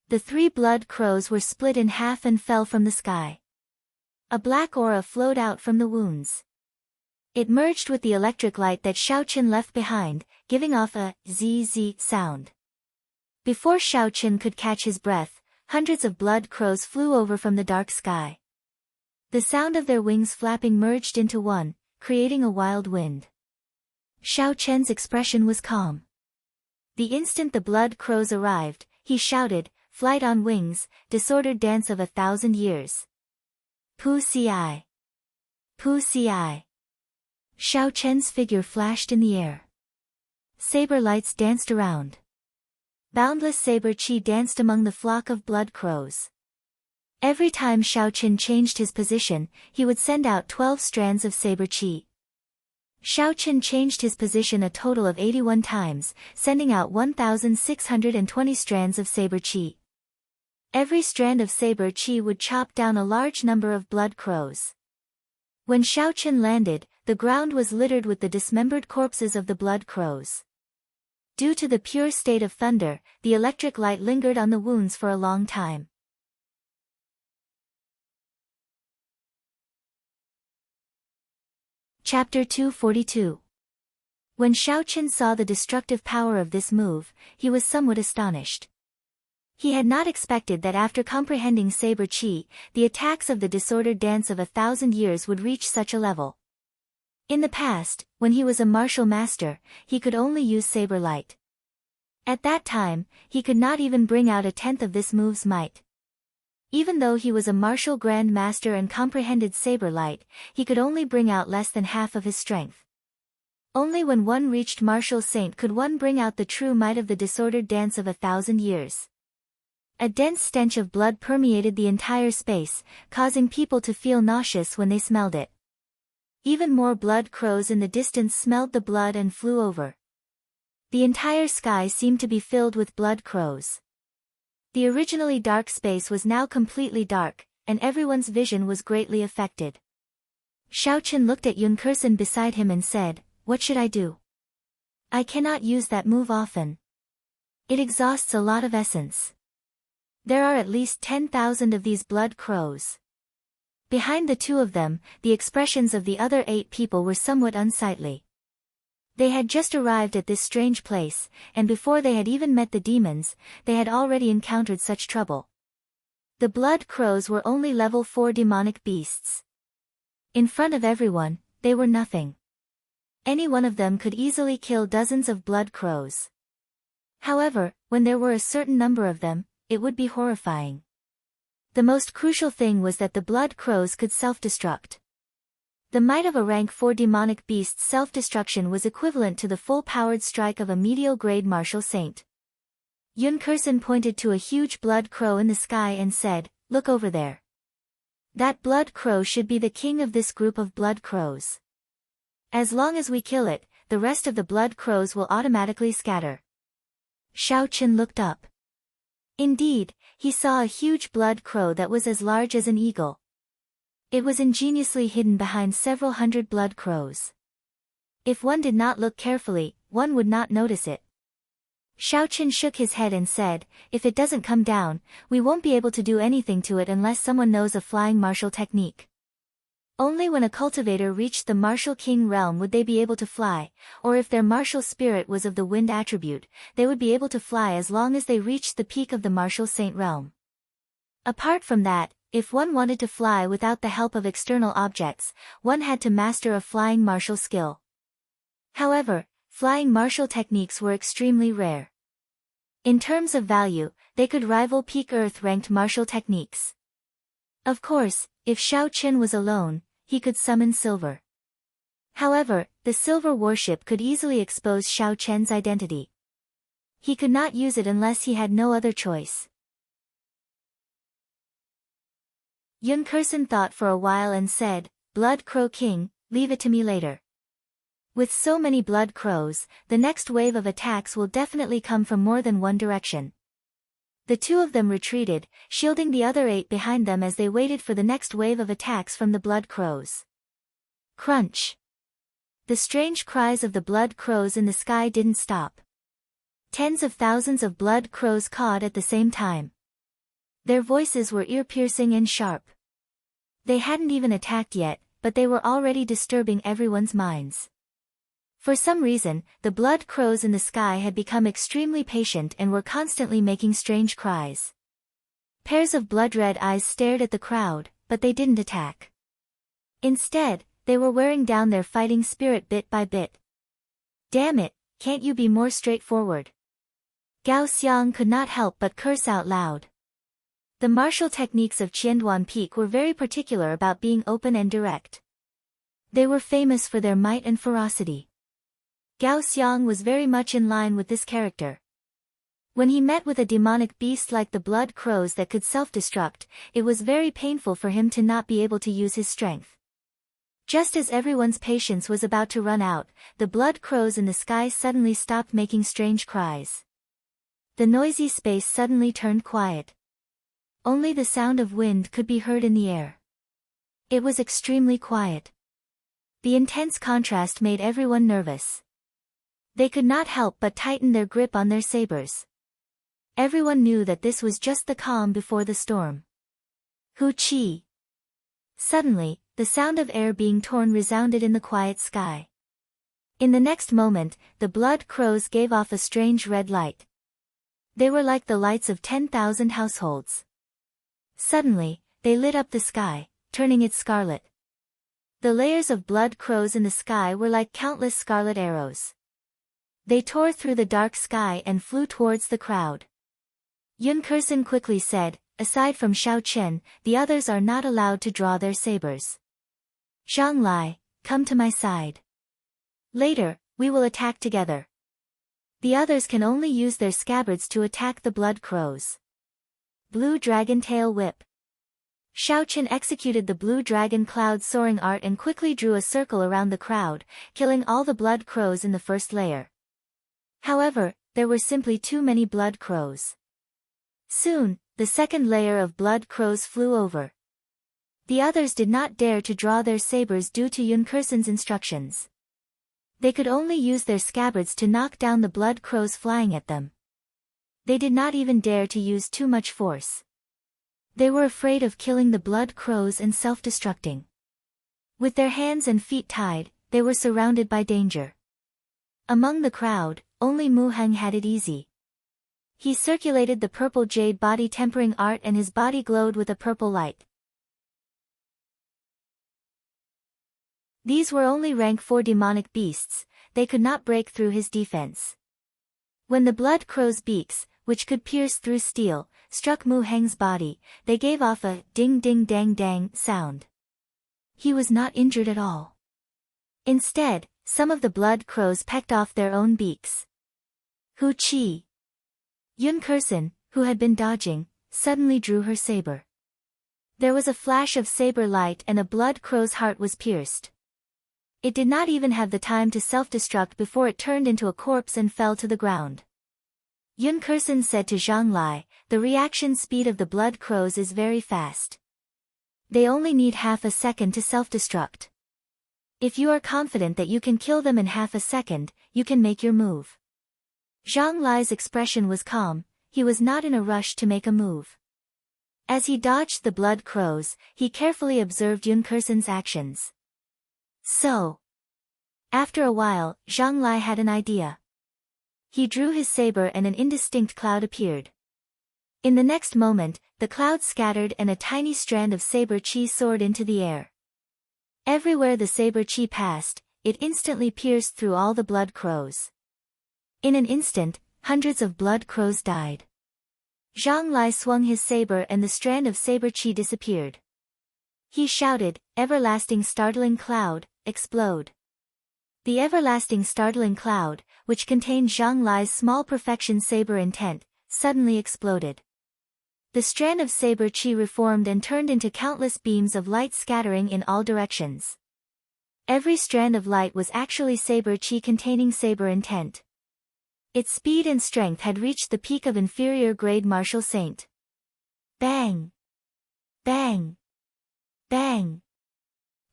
The 3 blood crows were split in half and fell from the sky. A black aura flowed out from the wounds. It merged with the electric light that Xiaochen left behind, giving off a zzz sound. Before Xiaochen could catch his breath, hundreds of blood crows flew over from the dark sky. The sound of their wings flapping merged into one, creating a wild wind. Xiaochen's expression was calm. The instant the blood crows arrived, he shouted, "Flight on wings, disordered dance of 1,000 years. Pu Ci. Pu Ci." Xiaochen's figure flashed in the air. Saber lights danced around. Boundless saber chi danced among the flock of blood crows. Every time Xiaochen changed his position, he would send out 12 strands of saber chi. Xiaochen changed his position a total of 81 times, sending out 1,620 strands of saber chi. Every strand of saber chi would chop down a large number of blood crows. When Xiaochen landed, the ground was littered with the dismembered corpses of the blood crows. Due to the pure state of thunder, the electric light lingered on the wounds for a long time. Chapter 242. When Xiaochen saw the destructive power of this move, he was somewhat astonished. He had not expected that after comprehending saber chi, the attacks of the disordered dance of 1,000 years would reach such a level. In the past, when he was a martial master, he could only use saber light. At that time, he could not even bring out 1/10 of this move's might. Even though he was a martial grand master and comprehended saber light, he could only bring out less than half of his strength. Only when one reached martial saint could one bring out the true might of the disordered dance of 1,000 years. A dense stench of blood permeated the entire space, causing people to feel nauseous when they smelled it. Even more blood crows in the distance smelled the blood and flew over. The entire sky seemed to be filled with blood crows. The originally dark space was now completely dark, and everyone's vision was greatly affected. Xiaochen looked at Yun Kursen beside him and said, "What should I do? I cannot use that move often. It exhausts a lot of essence. There are at least 10,000 of these blood crows." Behind the 2 of them, the expressions of the other 8 people were somewhat unsightly. They had just arrived at this strange place, and before they had even met the demons, they had already encountered such trouble. The blood crows were only level 4 demonic beasts. In front of everyone, they were nothing. Any one of them could easily kill dozens of blood crows. However, when there were a certain number of them, it would be horrifying. The most crucial thing was that the blood crows could self-destruct. The might of a rank 4 demonic beast's self-destruction was equivalent to the full-powered strike of a medial-grade martial saint. Yun Kursen pointed to a huge blood crow in the sky and said, "Look over there. That blood crow should be the king of this group of blood crows. As long as we kill it, the rest of the blood crows will automatically scatter." Xiaochen looked up. Indeed, he saw a huge blood crow that was as large as an eagle. It was ingeniously hidden behind several hundred blood crows. If one did not look carefully, one would not notice it. Xiaochen shook his head and said, "If it doesn't come down, we won't be able to do anything to it unless someone knows a flying martial technique. Only when a cultivator reached the martial king realm would they be able to fly, or if their martial spirit was of the wind attribute, they would be able to fly as long as they reached the peak of the martial saint realm. Apart from that, if one wanted to fly without the help of external objects, one had to master a flying martial skill. However, flying martial techniques were extremely rare. In terms of value, they could rival peak Earth-ranked martial techniques. Of course, if Xiao Chen was alone, he could summon silver. However, the silver warship could easily expose Xiao Chen's identity. He could not use it unless he had no other choice. Yun Kursen thought for a while and said, "Blood Crow King, leave it to me later." With so many blood crows, the next wave of attacks will definitely come from more than one direction. The two of them retreated, shielding the other 8 behind them as they waited for the next wave of attacks from the blood crows. Crunch! The strange cries of the blood crows in the sky didn't stop. Tens of thousands of blood crows cawed at the same time. Their voices were ear-piercing and sharp. They hadn't even attacked yet, but they were already disturbing everyone's minds. For some reason, the blood crows in the sky had become extremely patient and were constantly making strange cries. Pairs of blood-red eyes stared at the crowd, but they didn't attack. Instead, they were wearing down their fighting spirit bit by bit. "Damn it, can't you be more straightforward?" Gao Xiang could not help but curse out loud. The martial techniques of Qianduan Peak were very particular about being open and direct. They were famous for their might and ferocity. Gao Xiang was very much in line with this character. When he met with a demonic beast like the blood crows that could self-destruct, it was very painful for him to not be able to use his strength. Just as everyone's patience was about to run out, the blood crows in the sky suddenly stopped making strange cries. The noisy space suddenly turned quiet. Only the sound of wind could be heard in the air. It was extremely quiet. The intense contrast made everyone nervous. They could not help but tighten their grip on their sabers. Everyone knew that this was just the calm before the storm. Hu Qi! Suddenly, the sound of air being torn resounded in the quiet sky. In the next moment, the blood crows gave off a strange red light. They were like the lights of 10,000 households. Suddenly, they lit up the sky, turning it scarlet. The layers of blood crows in the sky were like countless scarlet arrows. They tore through the dark sky and flew towards the crowd. Yun Kursen quickly said, "Aside from Xiao Chen, the others are not allowed to draw their sabers. Zhang Lai, come to my side. Later, we will attack together." The others can only use their scabbards to attack the blood crows. Blue Dragon Tail Whip. Xiao Chen executed the blue dragon cloud soaring art and quickly drew a circle around the crowd, killing all the blood crows in the first layer. However, there were simply too many blood crows. Soon, the second layer of blood crows flew over. The others did not dare to draw their sabers due to Yun Kursen's instructions. They could only use their scabbards to knock down the blood crows flying at them. They did not even dare to use too much force. They were afraid of killing the blood crows and self-destructing. With their hands and feet tied, they were surrounded by danger. Among the crowd, only Mu Heng had it easy. He circulated the purple jade body tempering art and his body glowed with a purple light. These were only rank 4 demonic beasts, they could not break through his defense. When the blood crow's beaks, which could pierce through steel, struck Mu Heng's body, they gave off a ding-ding-dang-dang sound. He was not injured at all. Instead, some of the blood crows pecked off their own beaks. Hu Qi! Yun Kursen, who had been dodging, suddenly drew her saber. There was a flash of saber light and a blood crow's heart was pierced. It did not even have the time to self-destruct before it turned into a corpse and fell to the ground. Yun Kursen said to Zhang Lai, "The reaction speed of the blood crows is very fast. They only need half a second to self-destruct. If you are confident that you can kill them in half a second, you can make your move." Zhang Lai's expression was calm, he was not in a rush to make a move. As he dodged the blood crows, he carefully observed Yun Kursen's actions. So, after a while, Zhang Lai had an idea. He drew his saber and an indistinct cloud appeared. In the next moment, the clouds scattered and a tiny strand of saber chi soared into the air. Everywhere the saber chi passed, it instantly pierced through all the blood crows. In an instant, hundreds of blood crows died. Zhang Lai swung his saber and the strand of saber chi disappeared. He shouted, "Everlasting startling cloud, explode." The everlasting startling cloud, which contained Zhang Lai's small perfection saber intent, suddenly exploded. The strand of saber chi reformed and turned into countless beams of light scattering in all directions. Every strand of light was actually saber chi containing saber intent. Its speed and strength had reached the peak of inferior grade martial saint. Bang! Bang! Bang!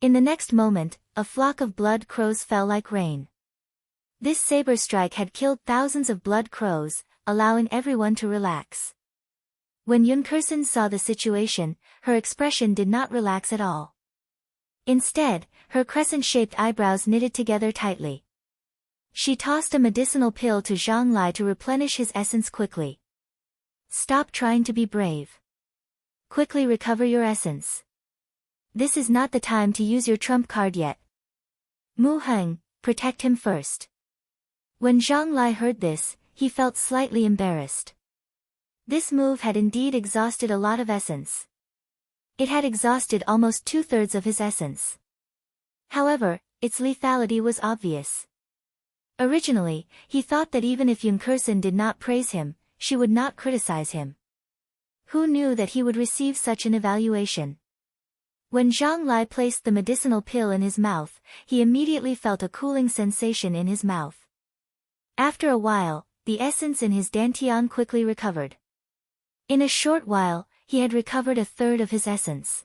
In the next moment, a flock of blood crows fell like rain. This saber strike had killed thousands of blood crows, allowing everyone to relax. When Yun Kursen saw the situation, her expression did not relax at all. Instead, her crescent-shaped eyebrows knitted together tightly. She tossed a medicinal pill to Zhang Lai to replenish his essence quickly. "Stop trying to be brave. Quickly recover your essence. This is not the time to use your trump card yet. Mu Heng, protect him first." When Zhang Lai heard this, he felt slightly embarrassed. This move had indeed exhausted a lot of essence. It had exhausted almost 2/3 of his essence. However, its lethality was obvious. Originally, he thought that even if Yun Kursen did not praise him, she would not criticize him. Who knew that he would receive such an evaluation? When Zhang Lai placed the medicinal pill in his mouth, he immediately felt a cooling sensation in his mouth. After a while, the essence in his dantian quickly recovered. In a short while, he had recovered 1/3 of his essence.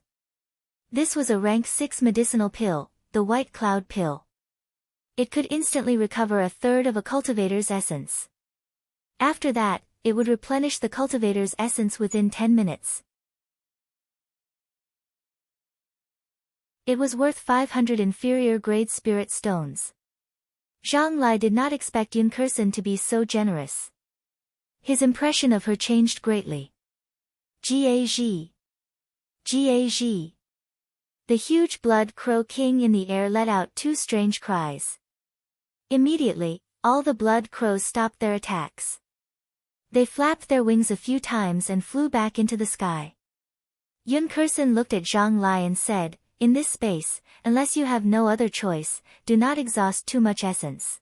This was a rank 6 medicinal pill, the White Cloud Pill. It could instantly recover 1/3 of a cultivator's essence. After that, it would replenish the cultivator's essence within 10 minutes. It was worth 500 inferior grade spirit stones. Zhang Lai did not expect Yun Kursen to be so generous. His impression of her changed greatly. Gag. Gag. The huge blood crow king in the air let out 2 strange cries. Immediately, all the blood crows stopped their attacks. They flapped their wings a few times and flew back into the sky. Yun Kursen looked at Zhang Lai and said, "In this space, unless you have no other choice, do not exhaust too much essence.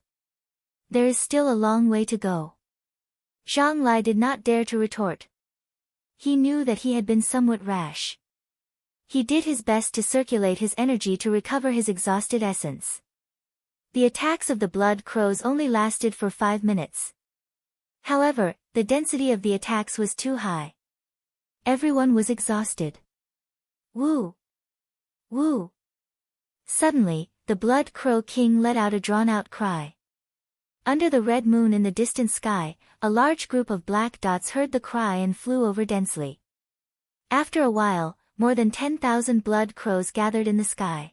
There is still a long way to go." Zhang Lai did not dare to retort. He knew that he had been somewhat rash. He did his best to circulate his energy to recover his exhausted essence. The attacks of the blood crows only lasted for 5 minutes. However, the density of the attacks was too high. Everyone was exhausted. Woo! Woo! Suddenly, the blood crow king let out a drawn-out cry. Under the red moon in the distant sky, a large group of black dots heard the cry and flew over densely. After a while, more than 10,000 blood crows gathered in the sky.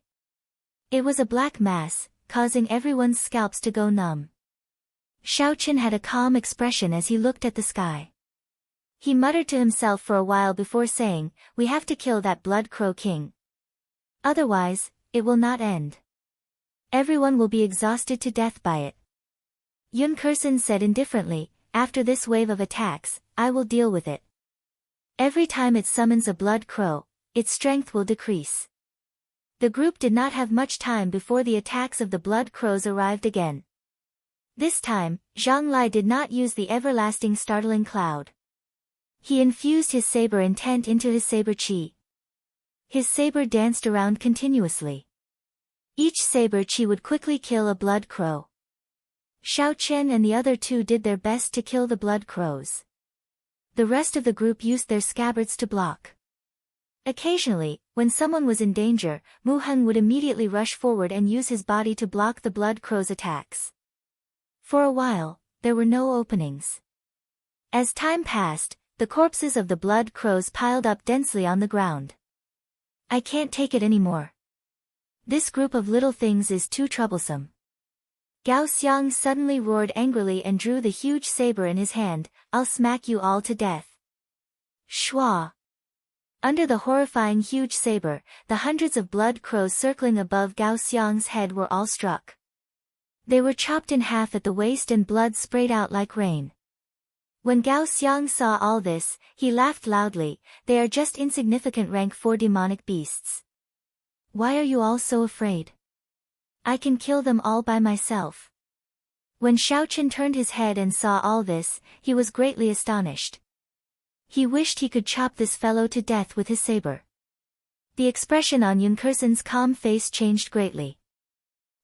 It was a black mass, causing everyone's scalps to go numb. Xiaochen had a calm expression as he looked at the sky. He muttered to himself for a while before saying, "We have to kill that blood crow king. Otherwise, it will not end. Everyone will be exhausted to death by it." Yun Kursen said indifferently, "After this wave of attacks, I will deal with it. Every time it summons a blood crow, its strength will decrease." The group did not have much time before the attacks of the blood crows arrived again. This time, Zhang Lai did not use the everlasting startling cloud. He infused his saber intent into his saber chi. His saber danced around continuously. Each saber chi would quickly kill a blood crow. Xiaochen and the other 2 did their best to kill the blood crows. The rest of the group used their scabbards to block. Occasionally, when someone was in danger, Mu Heng would immediately rush forward and use his body to block the blood crow's attacks. For a while, there were no openings. As time passed, the corpses of the blood crows piled up densely on the ground. "I can't take it anymore. This group of little things is too troublesome." Gao Xiang suddenly roared angrily and drew the huge saber in his hand, "I'll smack you all to death." Schwa! Under the horrifying huge saber, the hundreds of blood crows circling above Gao Xiang's head were all struck. They were chopped in half at the waist and blood sprayed out like rain. When Gao Xiang saw all this, he laughed loudly. They are just insignificant rank 4 demonic beasts. Why are you all so afraid? I can kill them all by myself. When Xiaochen turned his head and saw all this, he was greatly astonished. He wished he could chop this fellow to death with his saber. The expression on Yunkersen's calm face changed greatly.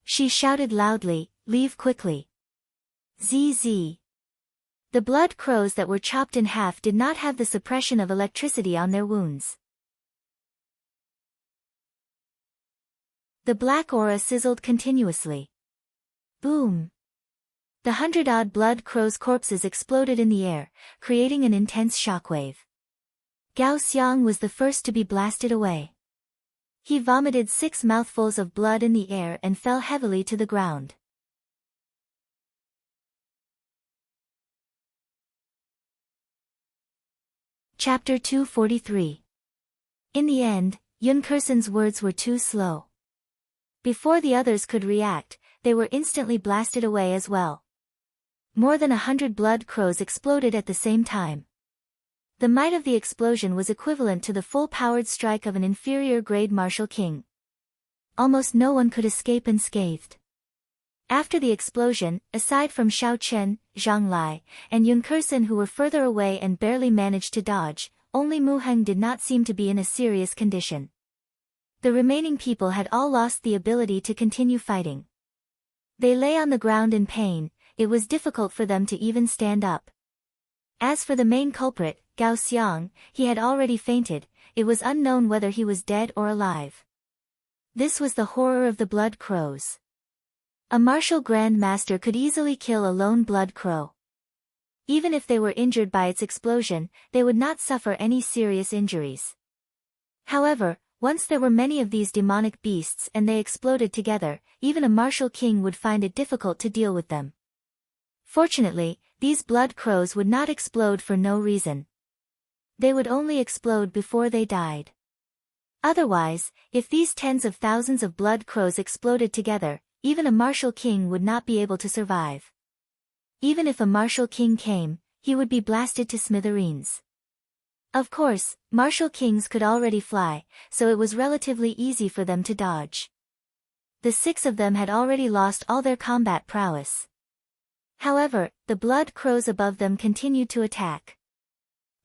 She shouted loudly, "Leave quickly." ZZ. The blood crows that were chopped in half did not have the suppression of electricity on their wounds. The black aura sizzled continuously. Boom! The 100-odd blood crows' corpses exploded in the air, creating an intense shockwave. Gao Xiang was the first to be blasted away. He vomited 6 mouthfuls of blood in the air and fell heavily to the ground. Chapter 243. In the end, Yunkersen's words were too slow. Before the others could react, they were instantly blasted away as well. More than 100 blood crows exploded at the same time. The might of the explosion was equivalent to the full-powered strike of an inferior-grade martial king. Almost no one could escape unscathed. After the explosion, aside from Xiaochen, Zhang Lai, and Yunkersen who were further away and barely managed to dodge, only Mu Heng did not seem to be in a serious condition. The remaining people had all lost the ability to continue fighting. They lay on the ground in pain. It was difficult for them to even stand up. As for the main culprit, Gao Xiang, he had already fainted. It was unknown whether he was dead or alive. This was the horror of the blood crows. A martial Grand Master could easily kill a lone blood crow. Even if they were injured by its explosion, they would not suffer any serious injuries. However, once there were many of these demonic beasts and they exploded together, even a martial king would find it difficult to deal with them. Fortunately, these blood crows would not explode for no reason. They would only explode before they died. Otherwise, if these tens of thousands of blood crows exploded together, even a martial king would not be able to survive. Even if a martial king came, he would be blasted to smithereens. Of course, martial kings could already fly, so it was relatively easy for them to dodge. The 6 of them had already lost all their combat prowess. However, the blood crows above them continued to attack.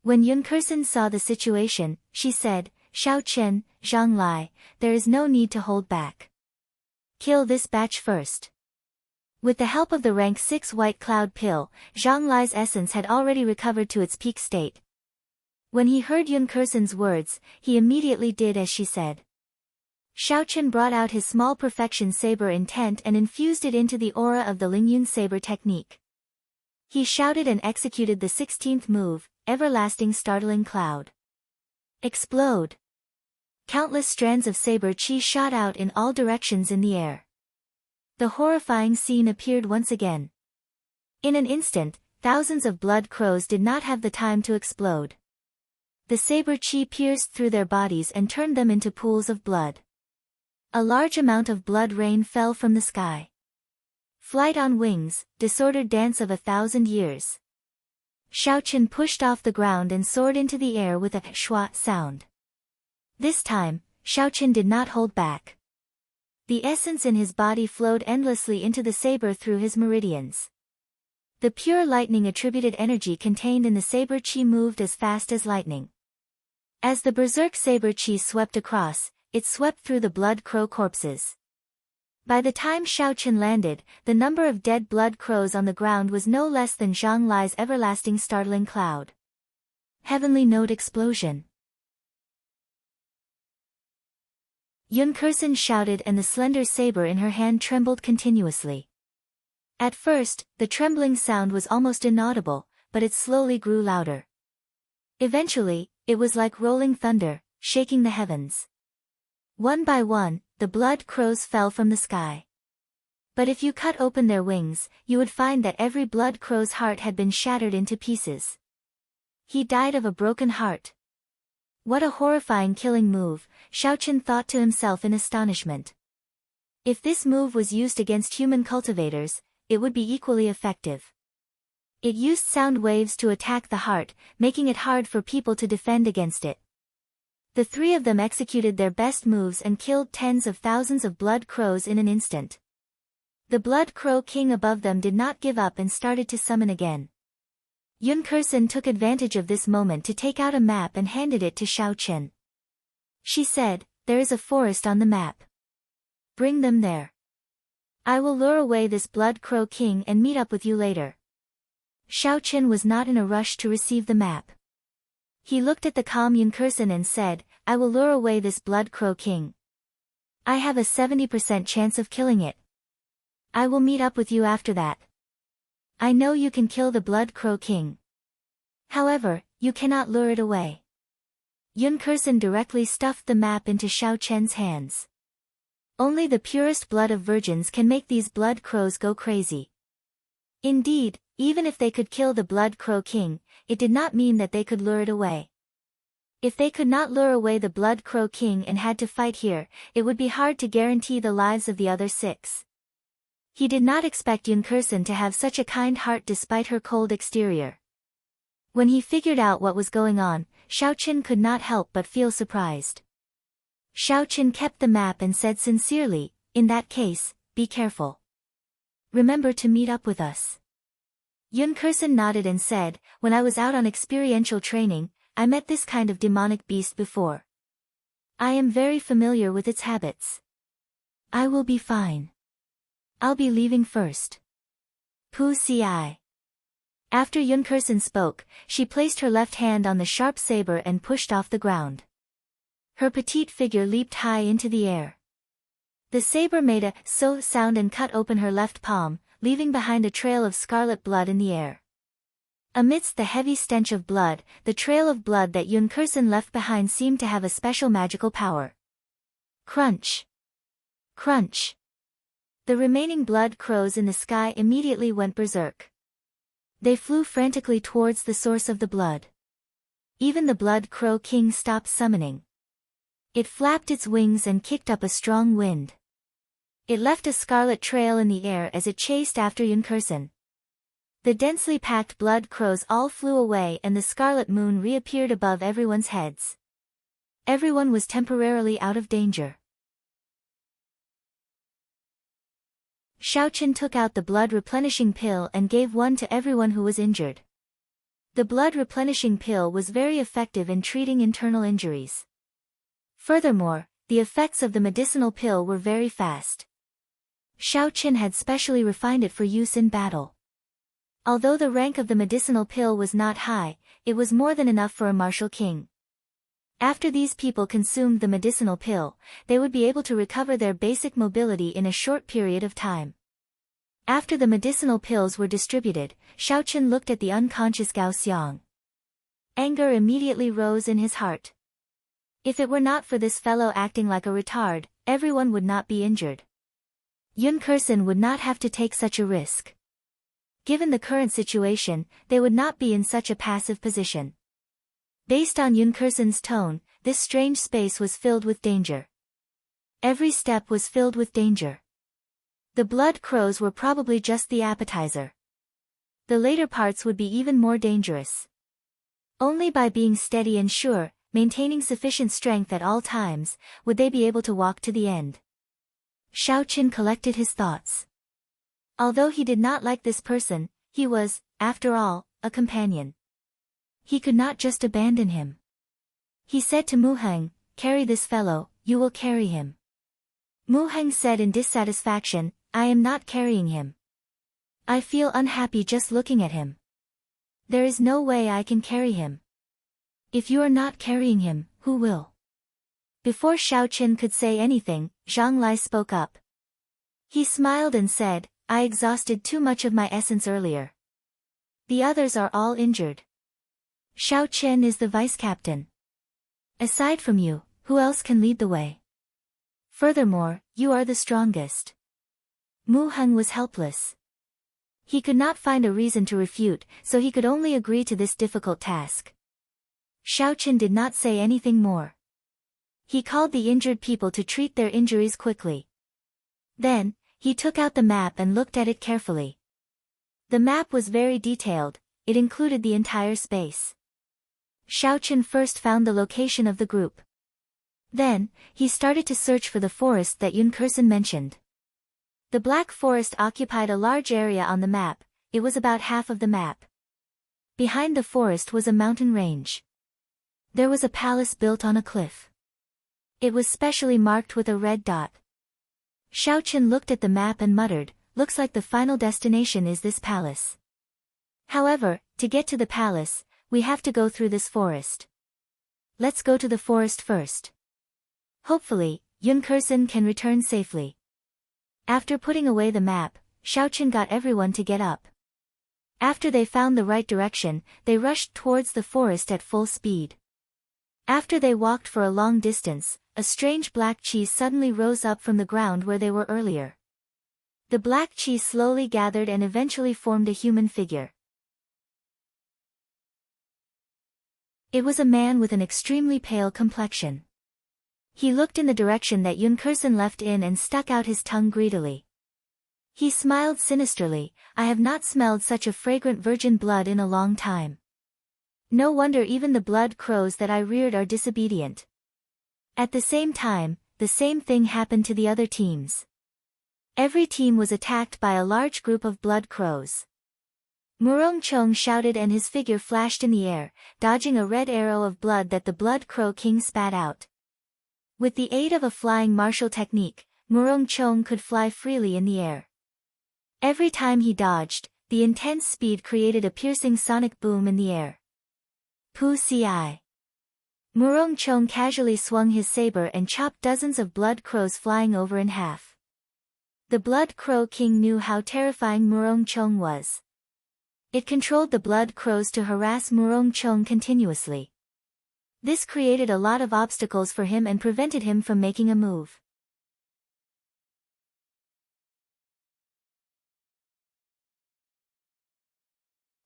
When Yunkersen saw the situation, she said, "Xiaochen, Zhang Lai, there is no need to hold back. Kill this batch first." With the help of the rank 6 white cloud pill, Zhang Lai's essence had already recovered to its peak state. When he heard Yunkersen's words, he immediately did as she said. Xiaochen brought out his small perfection saber intent and infused it into the aura of the Lingyun saber technique. He shouted and executed the 16th move, Everlasting Startling Cloud. Explode! Countless strands of saber chi shot out in all directions in the air. The horrifying scene appeared once again. In an instant, thousands of blood crows did not have the time to explode. The saber chi pierced through their bodies and turned them into pools of blood. A large amount of blood rain fell from the sky. Flight on wings, disordered dance of 1,000 years. Xiaochen pushed off the ground and soared into the air with a schwa sound. This time, Xiaochen did not hold back. The essence in his body flowed endlessly into the saber through his meridians. The pure lightning-attributed energy contained in the saber chi moved as fast as lightning. As the berserk saber chi swept across, it swept through the blood crow corpses. By the time Xiaochen landed, the number of dead blood crows on the ground was no less than Zhang Lai's everlasting startling cloud. Heavenly Note Explosion. Yunkersen shouted and the slender saber in her hand trembled continuously. At first, the trembling sound was almost inaudible, but it slowly grew louder. Eventually, it was like rolling thunder, shaking the heavens. One by one, the blood crows fell from the sky. But if you cut open their wings, you would find that every blood crow's heart had been shattered into pieces. He died of a broken heart. What a horrifying killing move, Xiaochen thought to himself in astonishment. If this move was used against human cultivators, it would be equally effective. It used sound waves to attack the heart, making it hard for people to defend against it. The three of them executed their best moves and killed tens of thousands of blood crows in an instant. The Blood Crow King above them did not give up and started to summon again. Yun Kursen took advantage of this moment to take out a map and handed it to Xiaochen. She said, "There is a forest on the map. Bring them there. I will lure away this Blood Crow King and meet up with you later." Xiaochen was not in a rush to receive the map. He looked at the calm Yun Kursen and said, "I will lure away this Blood Crow King. I have a 70% chance of killing it. I will meet up with you after that. I know you can kill the Blood Crow King. However, you cannot lure it away." Yun Kursen directly stuffed the map into Xiaochen's hands. Only the purest blood of virgins can make these blood crows go crazy. Indeed, even if they could kill the Blood Crow King, it did not mean that they could lure it away. If they could not lure away the Blood Crow King and had to fight here, it would be hard to guarantee the lives of the other 6. He did not expect Yun Kursen to have such a kind heart despite her cold exterior. When he figured out what was going on, Xiaochen could not help but feel surprised. Xiaochen kept the map and said sincerely, "In that case, be careful. Remember to meet up with us." Yun Kursen nodded and said, "When I was out on experiential training, I met this kind of demonic beast before. I am very familiar with its habits. I will be fine. I'll be leaving first." Pu Ci. After Yun Kursen spoke, she placed her left hand on the sharp saber and pushed off the ground. Her petite figure leaped high into the air. The saber made a so sound and cut open her left palm, leaving behind a trail of scarlet blood in the air. Amidst the heavy stench of blood, the trail of blood that Yun Kursen left behind seemed to have a special magical power. Crunch! Crunch! The remaining blood crows in the sky immediately went berserk. They flew frantically towards the source of the blood. Even the Blood Crow King stopped summoning. It flapped its wings and kicked up a strong wind. It left a scarlet trail in the air as it chased after Yun Kursen. The densely packed blood crows all flew away and the scarlet moon reappeared above everyone's heads. Everyone was temporarily out of danger. Xiaochen took out the blood-replenishing pill and gave one to everyone who was injured. The blood-replenishing pill was very effective in treating internal injuries. Furthermore, the effects of the medicinal pill were very fast. Xiaochen had specially refined it for use in battle. Although the rank of the medicinal pill was not high, it was more than enough for a martial king. After these people consumed the medicinal pill, they would be able to recover their basic mobility in a short period of time. After the medicinal pills were distributed, Xiaochen looked at the unconscious Gao Xiang. Anger immediately rose in his heart. If it were not for this fellow acting like a retard, everyone would not be injured. Yun Kursen would not have to take such a risk. Given the current situation, they would not be in such a passive position. Based on Yun Kursen's tone, this strange space was filled with danger. Every step was filled with danger. The blood crows were probably just the appetizer. The later parts would be even more dangerous. Only by being steady and sure, maintaining sufficient strength at all times, would they be able to walk to the end. Xiaochen collected his thoughts. Although he did not like this person, he was, after all, a companion. He could not just abandon him. He said to Mu Heng, "Carry this fellow, you will carry him." Mu Heng said in dissatisfaction, "I am not carrying him. I feel unhappy just looking at him. There is no way I can carry him." "If you are not carrying him, who will?" Before Xiaochen could say anything, Zhang Lai spoke up. He smiled and said, "I exhausted too much of my essence earlier. The others are all injured. Xiaochen is the vice-captain. Aside from you, who else can lead the way? Furthermore, you are the strongest." Mu Heng was helpless. He could not find a reason to refute, so he could only agree to this difficult task. Xiaochen did not say anything more. He called the injured people to treat their injuries quickly. Then, he took out the map and looked at it carefully. The map was very detailed, it included the entire space. Xiaochen first found the location of the group. Then, he started to search for the forest that Yun Kursen mentioned. The Black Forest occupied a large area on the map, it was about half of the map. Behind the forest was a mountain range. There was a palace built on a cliff. It was specially marked with a red dot. Xiaochen looked at the map and muttered, "Looks like the final destination is this palace. However, to get to the palace, we have to go through this forest. Let's go to the forest first. Hopefully, Yun Kursen can return safely." After putting away the map, Xiaochen got everyone to get up. After they found the right direction, they rushed towards the forest at full speed. After they walked for a long distance, a strange black cheese suddenly rose up from the ground where they were earlier. The black cheese slowly gathered and eventually formed a human figure. It was a man with an extremely pale complexion. He looked in the direction that Yun Kursen left in and stuck out his tongue greedily. He smiled sinisterly, "I have not smelled such a fragrant virgin blood in a long time. No wonder even the blood crows that I reared are disobedient." At the same time, the same thing happened to the other teams. Every team was attacked by a large group of blood crows. Murong Chong shouted and his figure flashed in the air, dodging a red arrow of blood that the Blood Crow King spat out. With the aid of a flying martial technique, Murong Chong could fly freely in the air. Every time he dodged, the intense speed created a piercing sonic boom in the air. Pu Ci. Murong Chong casually swung his saber and chopped dozens of blood crows flying over in half. The Blood Crow King knew how terrifying Murong Chong was. It controlled the blood crows to harass Murong Chong continuously. This created a lot of obstacles for him and prevented him from making a move.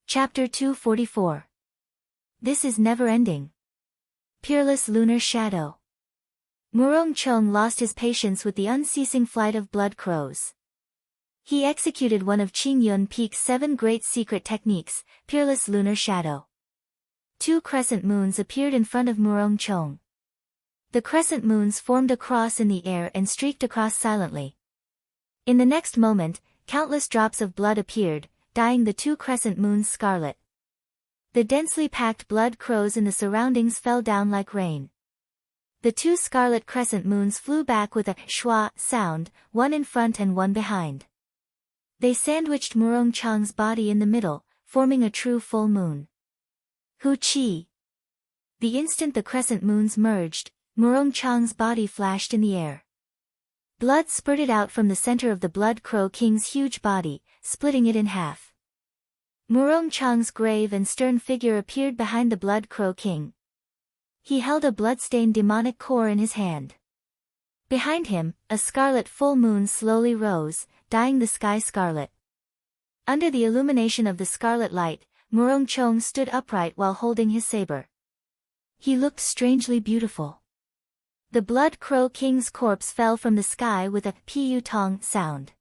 Chapter 244. This is never-ending. Peerless Lunar Shadow. Murong Chong lost his patience with the unceasing flight of blood crows. He executed one of Qing Yun Peak's 7 great secret techniques, Peerless Lunar Shadow. 2 crescent moons appeared in front of Murong Chong. The crescent moons formed a cross in the air and streaked across silently. In the next moment, countless drops of blood appeared, dyeing the 2 crescent moons scarlet. The densely packed blood crows in the surroundings fell down like rain. The 2 scarlet crescent moons flew back with a schwa sound, one in front and one behind. They sandwiched Murong Chong's body in the middle, forming a true full moon. Hu Qi. The instant the crescent moons merged, Murong Chong's body flashed in the air. Blood spurted out from the center of the Blood Crow King's huge body, splitting it in half. Murong Chong's grave and stern figure appeared behind the Blood Crow King. He held a bloodstained demonic core in his hand. Behind him, a scarlet full moon slowly rose, dyeing the sky scarlet. Under the illumination of the scarlet light, Murong Chong stood upright while holding his saber. He looked strangely beautiful. The Blood Crow King's corpse fell from the sky with a piu tong sound.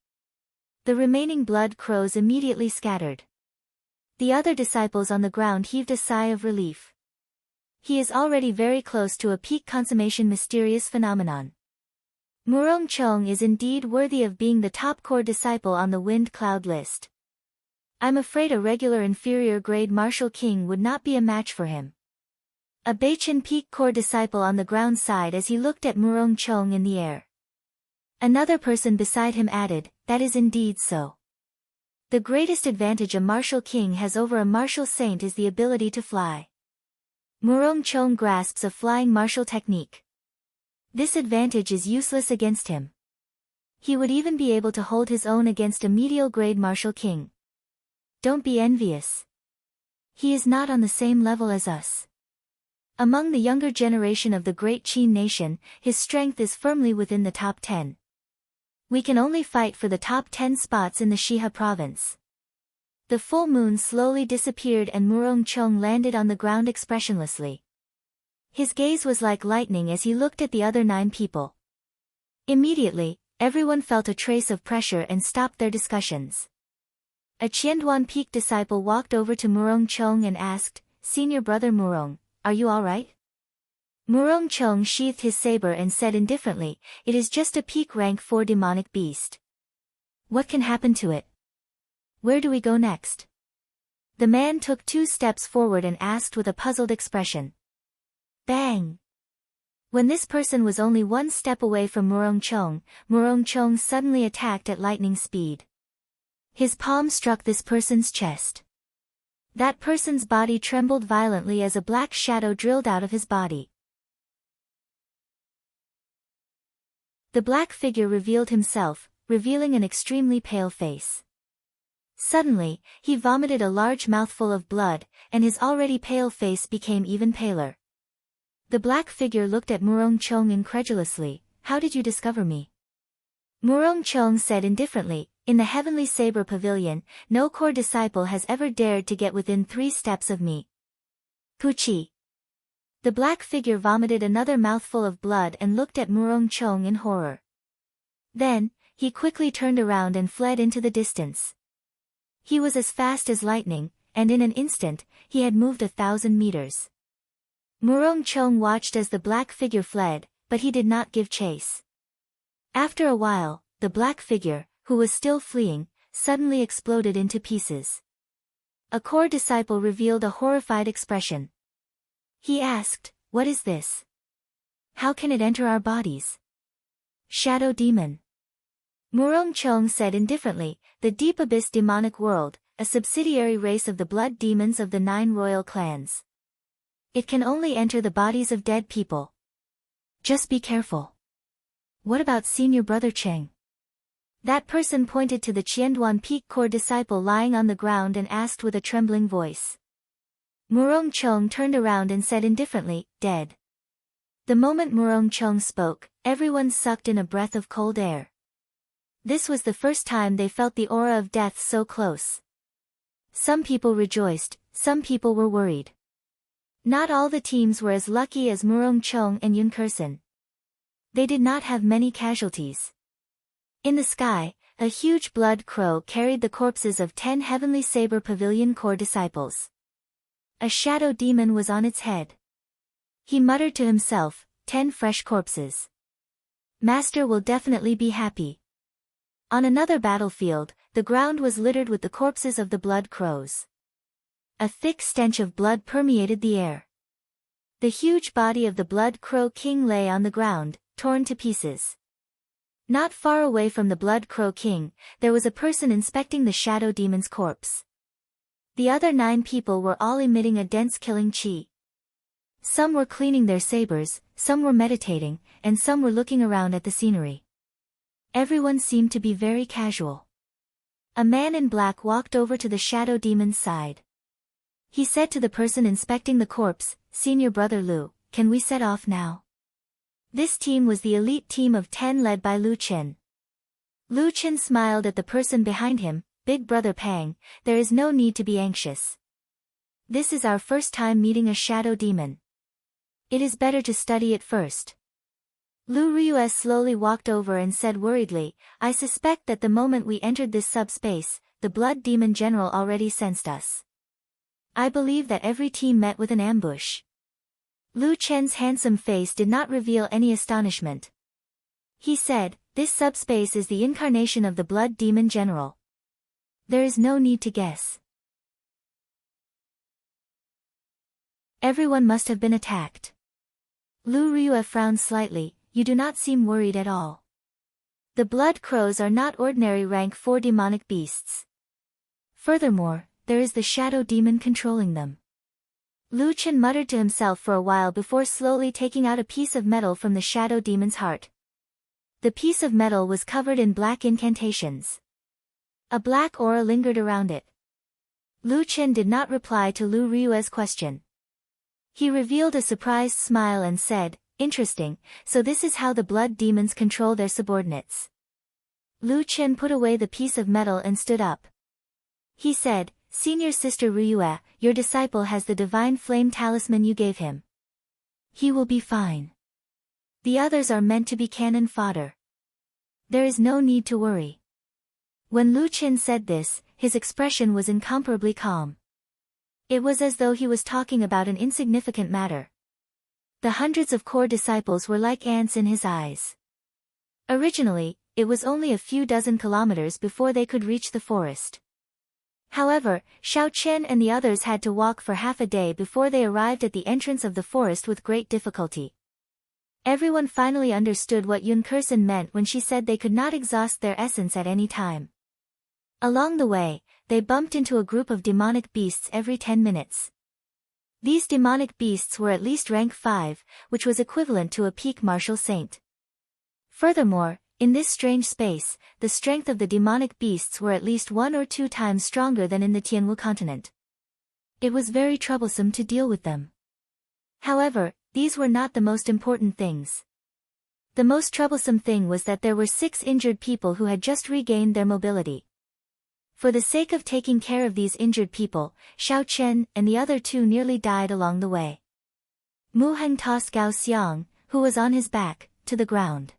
The remaining blood crows immediately scattered. The other disciples on the ground heaved a sigh of relief. He is already very close to a peak consummation mysterious phenomenon. Murong Chong is indeed worthy of being the top core disciple on the Wind Cloud list. I'm afraid a regular inferior grade martial king would not be a match for him. A Beichen peak core disciple on the ground sighed as he looked at Murong Chong in the air. Another person beside him added, "That is indeed so. The greatest advantage a martial king has over a martial saint is the ability to fly." Murong Chong grasps a flying martial technique. This advantage is useless against him. He would even be able to hold his own against a medial grade martial king. Don't be envious. He is not on the same level as us. Among the younger generation of the great Qin nation, his strength is firmly within the top 10. We can only fight for the top 10 spots in the Shiha province. The full moon slowly disappeared and Murong Chong landed on the ground expressionlessly. His gaze was like lightning as he looked at the other 9 people. Immediately, everyone felt a trace of pressure and stopped their discussions. A Qianduan Peak disciple walked over to Murong Chong and asked, "Senior brother Murong, are you alright?" Murong Chong sheathed his saber and said indifferently, "It is just a peak rank 4 demonic beast. What can happen to it? Where do we go next?" The man took 2 steps forward and asked with a puzzled expression. Bang! When this person was only 1 step away from Murong Chong suddenly attacked at lightning speed. His palm struck this person's chest. That person's body trembled violently as a black shadow drilled out of his body. The black figure revealed himself, revealing an extremely pale face. Suddenly, he vomited a large mouthful of blood, and his already pale face became even paler. The black figure looked at Murong Chong incredulously. "How did you discover me?" Murong Chong said indifferently, "In the Heavenly Saber Pavilion, no core disciple has ever dared to get within 3 steps of me." Puchi. The black figure vomited another mouthful of blood and looked at Murong Chong in horror. Then, he quickly turned around and fled into the distance. He was as fast as lightning, and in an instant, he had moved 1,000 meters. Murong Chong watched as the black figure fled, but he did not give chase. After a while, the black figure, who was still fleeing, suddenly exploded into pieces. A core disciple revealed a horrified expression. He asked, "What is this? How can it enter our bodies?" "Shadow demon." Murong Chong said indifferently, "The Deep Abyss demonic world, a subsidiary race of the blood demons of the 9 royal clans. It can only enter the bodies of dead people. Just be careful." "What about senior brother Cheng?" That person pointed to the Qianduan Peak core disciple lying on the ground and asked with a trembling voice. Murong Chong turned around and said indifferently, "Dead." The moment Murong Chong spoke, everyone sucked in a breath of cold air. This was the first time they felt the aura of death so close. Some people rejoiced, some people were worried. Not all the teams were as lucky as Murong Chong and Yun Kersen. They did not have many casualties. In the sky, a huge blood crow carried the corpses of 10 Heavenly Saber Pavilion core disciples. A shadow demon was on its head. He muttered to himself, 10 fresh corpses. Master will definitely be happy. On another battlefield, the ground was littered with the corpses of the blood crows. A thick stench of blood permeated the air. The huge body of the Blood Crow King lay on the ground, torn to pieces. Not far away from the Blood Crow King, there was a person inspecting the shadow demon's corpse. The other 9 people were all emitting a dense killing chi. Some were cleaning their sabers, some were meditating, and some were looking around at the scenery. Everyone seemed to be very casual. A man in black walked over to the shadow demon's side. He said to the person inspecting the corpse, "Senior brother Lu, can we set off now?" This team was the elite team of 10 led by Lu Chen. Lu Chen smiled at the person behind him, "Big brother Pang, there is no need to be anxious. This is our first time meeting a shadow demon. It is better to study it first." Lu Ryue slowly walked over and said worriedly, "I suspect that the moment we entered this subspace, the blood demon general already sensed us. I believe that every team met with an ambush." Lu Chen's handsome face did not reveal any astonishment. He said, "This subspace is the incarnation of the blood demon general. There is no need to guess. Everyone must have been attacked." Lu Ryue frowned slightly, "You do not seem worried at all. The blood crows are not ordinary rank 4 demonic beasts. Furthermore, there is the shadow demon controlling them." Lu Chen muttered to himself for a while before slowly taking out a piece of metal from the shadow demon's heart. The piece of metal was covered in black incantations. A black aura lingered around it. Lu Chen did not reply to Lu Ryue's question. He revealed a surprised smile and said, "Interesting, so this is how the blood demons control their subordinates." Lu Chen put away the piece of metal and stood up. He said, Senior Sister Ryue, your disciple has the divine flame talisman you gave him. He will be fine. The others are meant to be cannon fodder. There is no need to worry. When Lu Qin said this, his expression was incomparably calm. It was as though he was talking about an insignificant matter. The hundreds of core disciples were like ants in his eyes. Originally, it was only a few dozen kilometers before they could reach the forest. However, Xiao Chen and the others had to walk for half a day before they arrived at the entrance of the forest with great difficulty. Everyone finally understood what Yun Kursen meant when she said they could not exhaust their essence at any time. Along the way, they bumped into a group of demonic beasts every 10 minutes. These demonic beasts were at least rank 5, which was equivalent to a peak martial saint. Furthermore, in this strange space, the strength of the demonic beasts were at least 1 or 2 times stronger than in the Tianwu continent. It was very troublesome to deal with them. However, these were not the most important things. The most troublesome thing was that there were 6 injured people who had just regained their mobility. For the sake of taking care of these injured people, Xiao Chen and the other 2 nearly died along the way. Mu Heng tossed Gao Xiang, who was on his back, to the ground.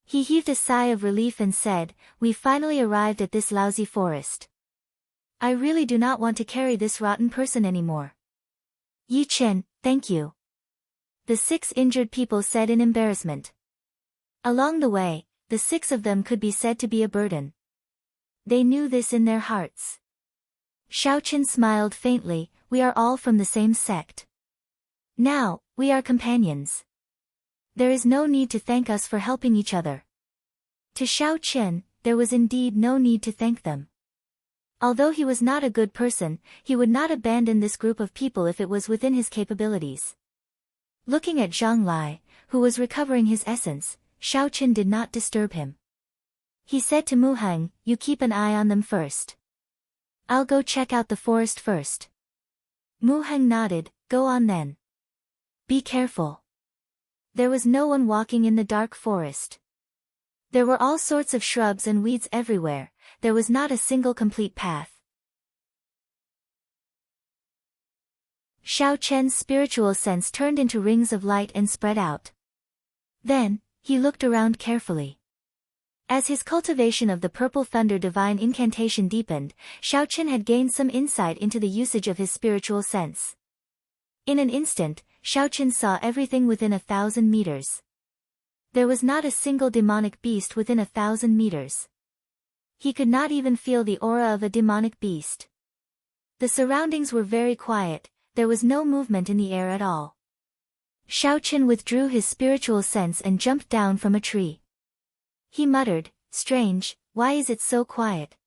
He heaved a sigh of relief and said, "We finally arrived at this lousy forest. I really do not want to carry this rotten person anymore." "Yi Chen, thank you," the 6 injured people said in embarrassment. Along the way, the 6 of them could be said to be a burden. They knew this in their hearts. Xiao Chen smiled faintly, "We are all from the same sect. Now, we are companions. There is no need to thank us for helping each other." To Xiao Chen, there was indeed no need to thank them. Although he was not a good person, he would not abandon this group of people if it was within his capabilities. Looking at Zhang Lai, who was recovering his essence, Xiao Chen did not disturb him. He said to Mu Heng, "You keep an eye on them first. I'll go check out the forest first." Mu Heng nodded, "Go on then. Be careful." There was no one walking in the dark forest. There were all sorts of shrubs and weeds everywhere, there was not a single complete path. Xiao Chen's spiritual sense turned into rings of light and spread out. Then, he looked around carefully. As his cultivation of the Purple Thunder divine incantation deepened, Xiao Chen had gained some insight into the usage of his spiritual sense. In an instant, Xiao Chen saw everything within 1,000 meters. There was not a single demonic beast within 1,000 meters. He could not even feel the aura of a demonic beast. The surroundings were very quiet, there was no movement in the air at all. Xiao Chen withdrew his spiritual sense and jumped down from a tree. He muttered, "Strange, why is it so quiet?"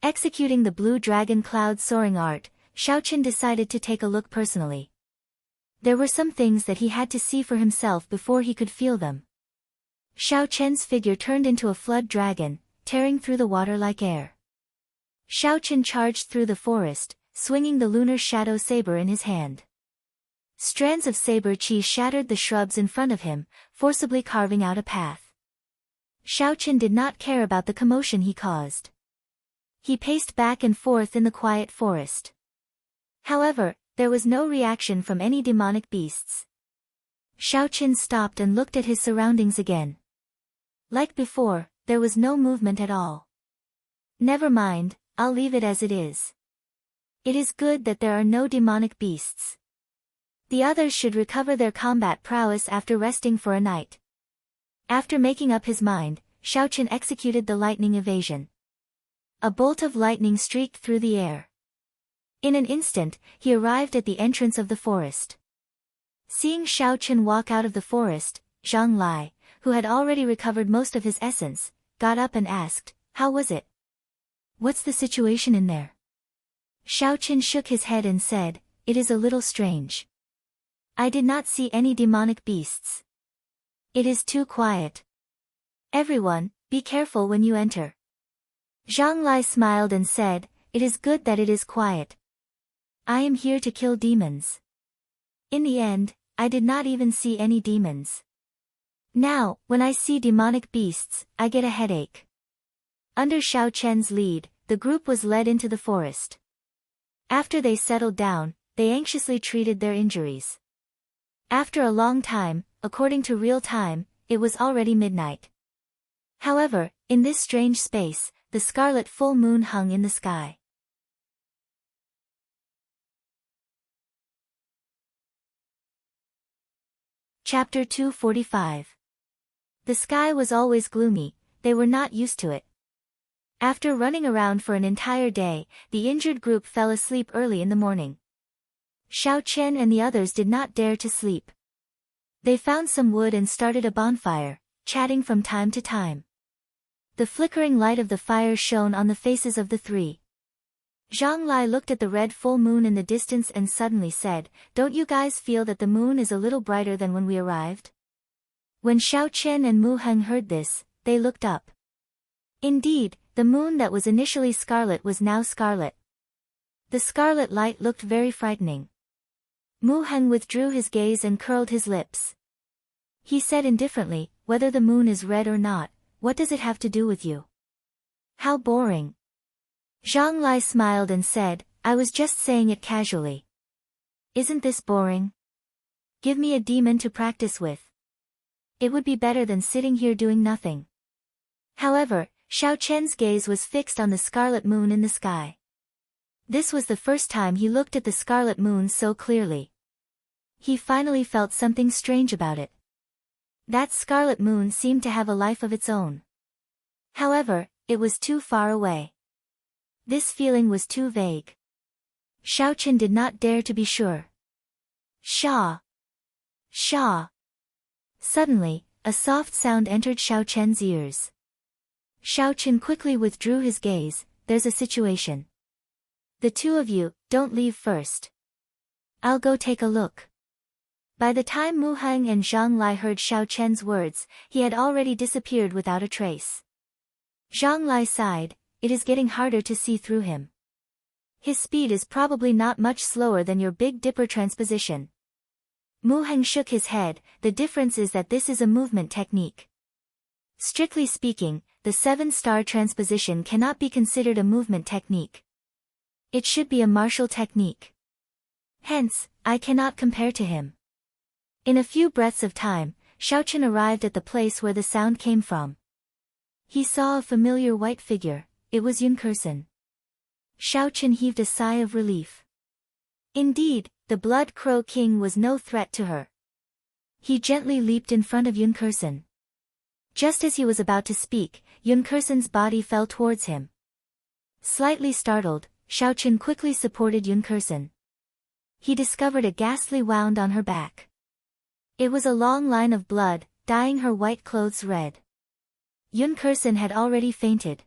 Executing the blue dragon cloud soaring art, Xiao Chen decided to take a look personally. There were some things that he had to see for himself before he could feel them. Xiao Chen's figure turned into a flood dragon, tearing through the water like air. Xiao Chen charged through the forest, swinging the lunar shadow saber in his hand. Strands of saber chi shattered the shrubs in front of him, forcibly carving out a path. Xiao Chen did not care about the commotion he caused. He paced back and forth in the quiet forest. However, there was no reaction from any demonic beasts. Xiao Chen stopped and looked at his surroundings again. Like before, there was no movement at all. Never mind, I'll leave it as it is. It is good that there are no demonic beasts. The others should recover their combat prowess after resting for a night. After making up his mind, Xiao Chen executed the lightning evasion. A bolt of lightning streaked through the air. In an instant, he arrived at the entrance of the forest. Seeing Xiao Chen walk out of the forest, Zhang Lai, who had already recovered most of his essence, got up and asked, "How was it? What's the situation in there?" Xiao Chen shook his head and said, "It is a little strange. I did not see any demonic beasts. It is too quiet. Everyone, be careful when you enter." Zhang Lai smiled and said, "It is good that it is quiet. I am here to kill demons." In the end, I did not even see any demons. Now, when I see demonic beasts, I get a headache. Under Xiao Chen's lead, the group was led into the forest. After they settled down, they anxiously treated their injuries. After a long time, according to real time, it was already midnight. However, in this strange space, the scarlet full moon hung in the sky. Chapter 245. The sky was always gloomy, they were not used to it. After running around for an entire day, the injured group fell asleep early in the morning. Xiao Chen and the others did not dare to sleep. They found some wood and started a bonfire, chatting from time to time. The flickering light of the fire shone on the faces of the three. Zhang Lai looked at the red full moon in the distance and suddenly said, "Don't you guys feel that the moon is a little brighter than when we arrived?" When Xiao Chen and Mu Heng heard this, they looked up. Indeed, the moon that was initially scarlet was now scarlet. The scarlet light looked very frightening. Mu Heng withdrew his gaze and curled his lips. He said indifferently, "Whether the moon is red or not, what does it have to do with you? How boring." Zhang Lai smiled and said, "I was just saying it casually. Isn't this boring? Give me a demon to practice with. It would be better than sitting here doing nothing." However, Xiao Chen's gaze was fixed on the scarlet moon in the sky. This was the first time he looked at the scarlet moon so clearly. He finally felt something strange about it. That scarlet moon seemed to have a life of its own. However, it was too far away. This feeling was too vague. Xiao Chen did not dare to be sure. Sha! Sha! Suddenly, a soft sound entered Xiao Chen's ears. Xiao Chen quickly withdrew his gaze. "There's a situation. The two of you, don't leave first. I'll go take a look." By the time Mu Heng and Zhang Lai heard Xiao Chen's words, he had already disappeared without a trace. Zhang Lai sighed, "It is getting harder to see through him. His speed is probably not much slower than your Big Dipper transposition." Mu Heng shook his head, "The difference is that this is a movement technique. Strictly speaking, the 7-star transposition cannot be considered a movement technique. It should be a martial technique. Hence, I cannot compare to him." In a few breaths of time, Xiao Chen arrived at the place where the sound came from. He saw a familiar white figure. It was Yun Kursen. Xiao Chen heaved a sigh of relief. Indeed, the Blood Crow King was no threat to her. He gently leaped in front of Yun Kursen. Just as he was about to speak, Yun Kursen's body fell towards him. Slightly startled, Xiao Chen quickly supported Yun Kursen. He discovered a ghastly wound on her back. It was a long line of blood, dyeing her white clothes red. Yun Kursen had already fainted.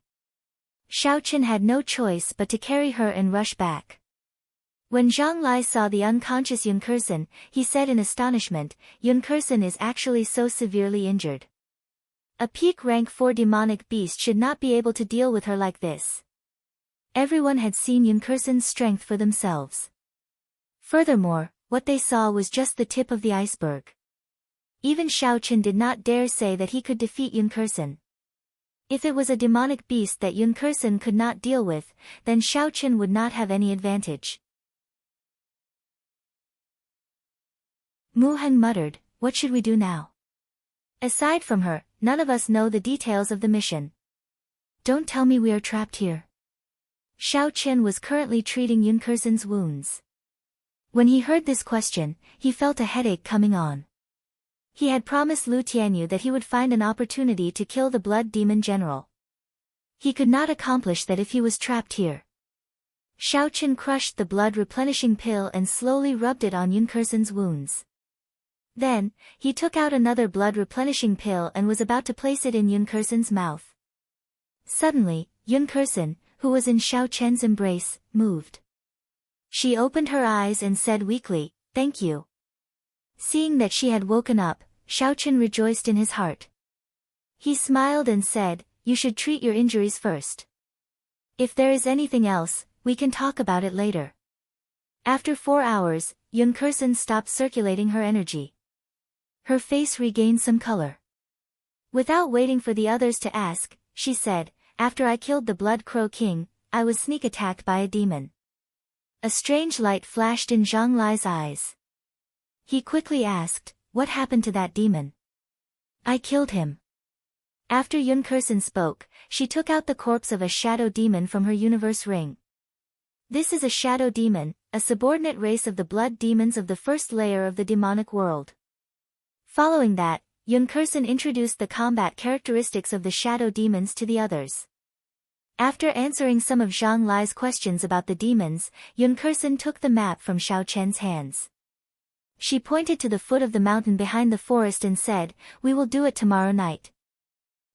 Xiao Chen had no choice but to carry her and rush back. When Zhang Lai saw the unconscious Yun Kursen, he said in astonishment, "Yun Kursen is actually so severely injured. A peak rank 4 demonic beast should not be able to deal with her like this." Everyone had seen Yun Kursen's strength for themselves. Furthermore, what they saw was just the tip of the iceberg. Even Xiao Chen did not dare say that he could defeat Yun Kursen. If it was a demonic beast that Yun Kursen could not deal with, then Xiao Chen would not have any advantage. Mu Heng muttered, "What should we do now? Aside from her, none of us know the details of the mission. Don't tell me we are trapped here." Xiao Chen was currently treating Yun Kursen's wounds. When he heard this question, he felt a headache coming on. He had promised Lu Tianyu that he would find an opportunity to kill the Blood Demon General. He could not accomplish that if he was trapped here. Xiao Chen crushed the blood-replenishing pill and slowly rubbed it on Yun Kursen's wounds. Then, he took out another blood-replenishing pill and was about to place it in Yun Kursen's mouth. Suddenly, Yun Kursen, who was in Xiao Chen's embrace, moved. She opened her eyes and said weakly, "Thank you." Seeing that she had woken up, Xiao Chen rejoiced in his heart. He smiled and said, "You should treat your injuries first. If there is anything else, we can talk about it later." After 4 hours, Yun Kursen stopped circulating her energy. Her face regained some color. Without waiting for the others to ask, she said, "After I killed the Blood Crow King, I was sneak attacked by a demon. A strange light flashed in Zhang Lai's eyes. He quickly asked, "What happened to that demon?" "I killed him." After Yun Kursen spoke, she took out the corpse of a shadow demon from her universe ring. This is a shadow demon, a subordinate race of the blood demons of the first layer of the demonic world. Following that, Yun Kursen introduced the combat characteristics of the shadow demons to the others. After answering some of Zhang Lai's questions about the demons, Yun Kursen took the map from Xiao Chen's hands. She pointed to the foot of the mountain behind the forest and said, "We will do it tomorrow night.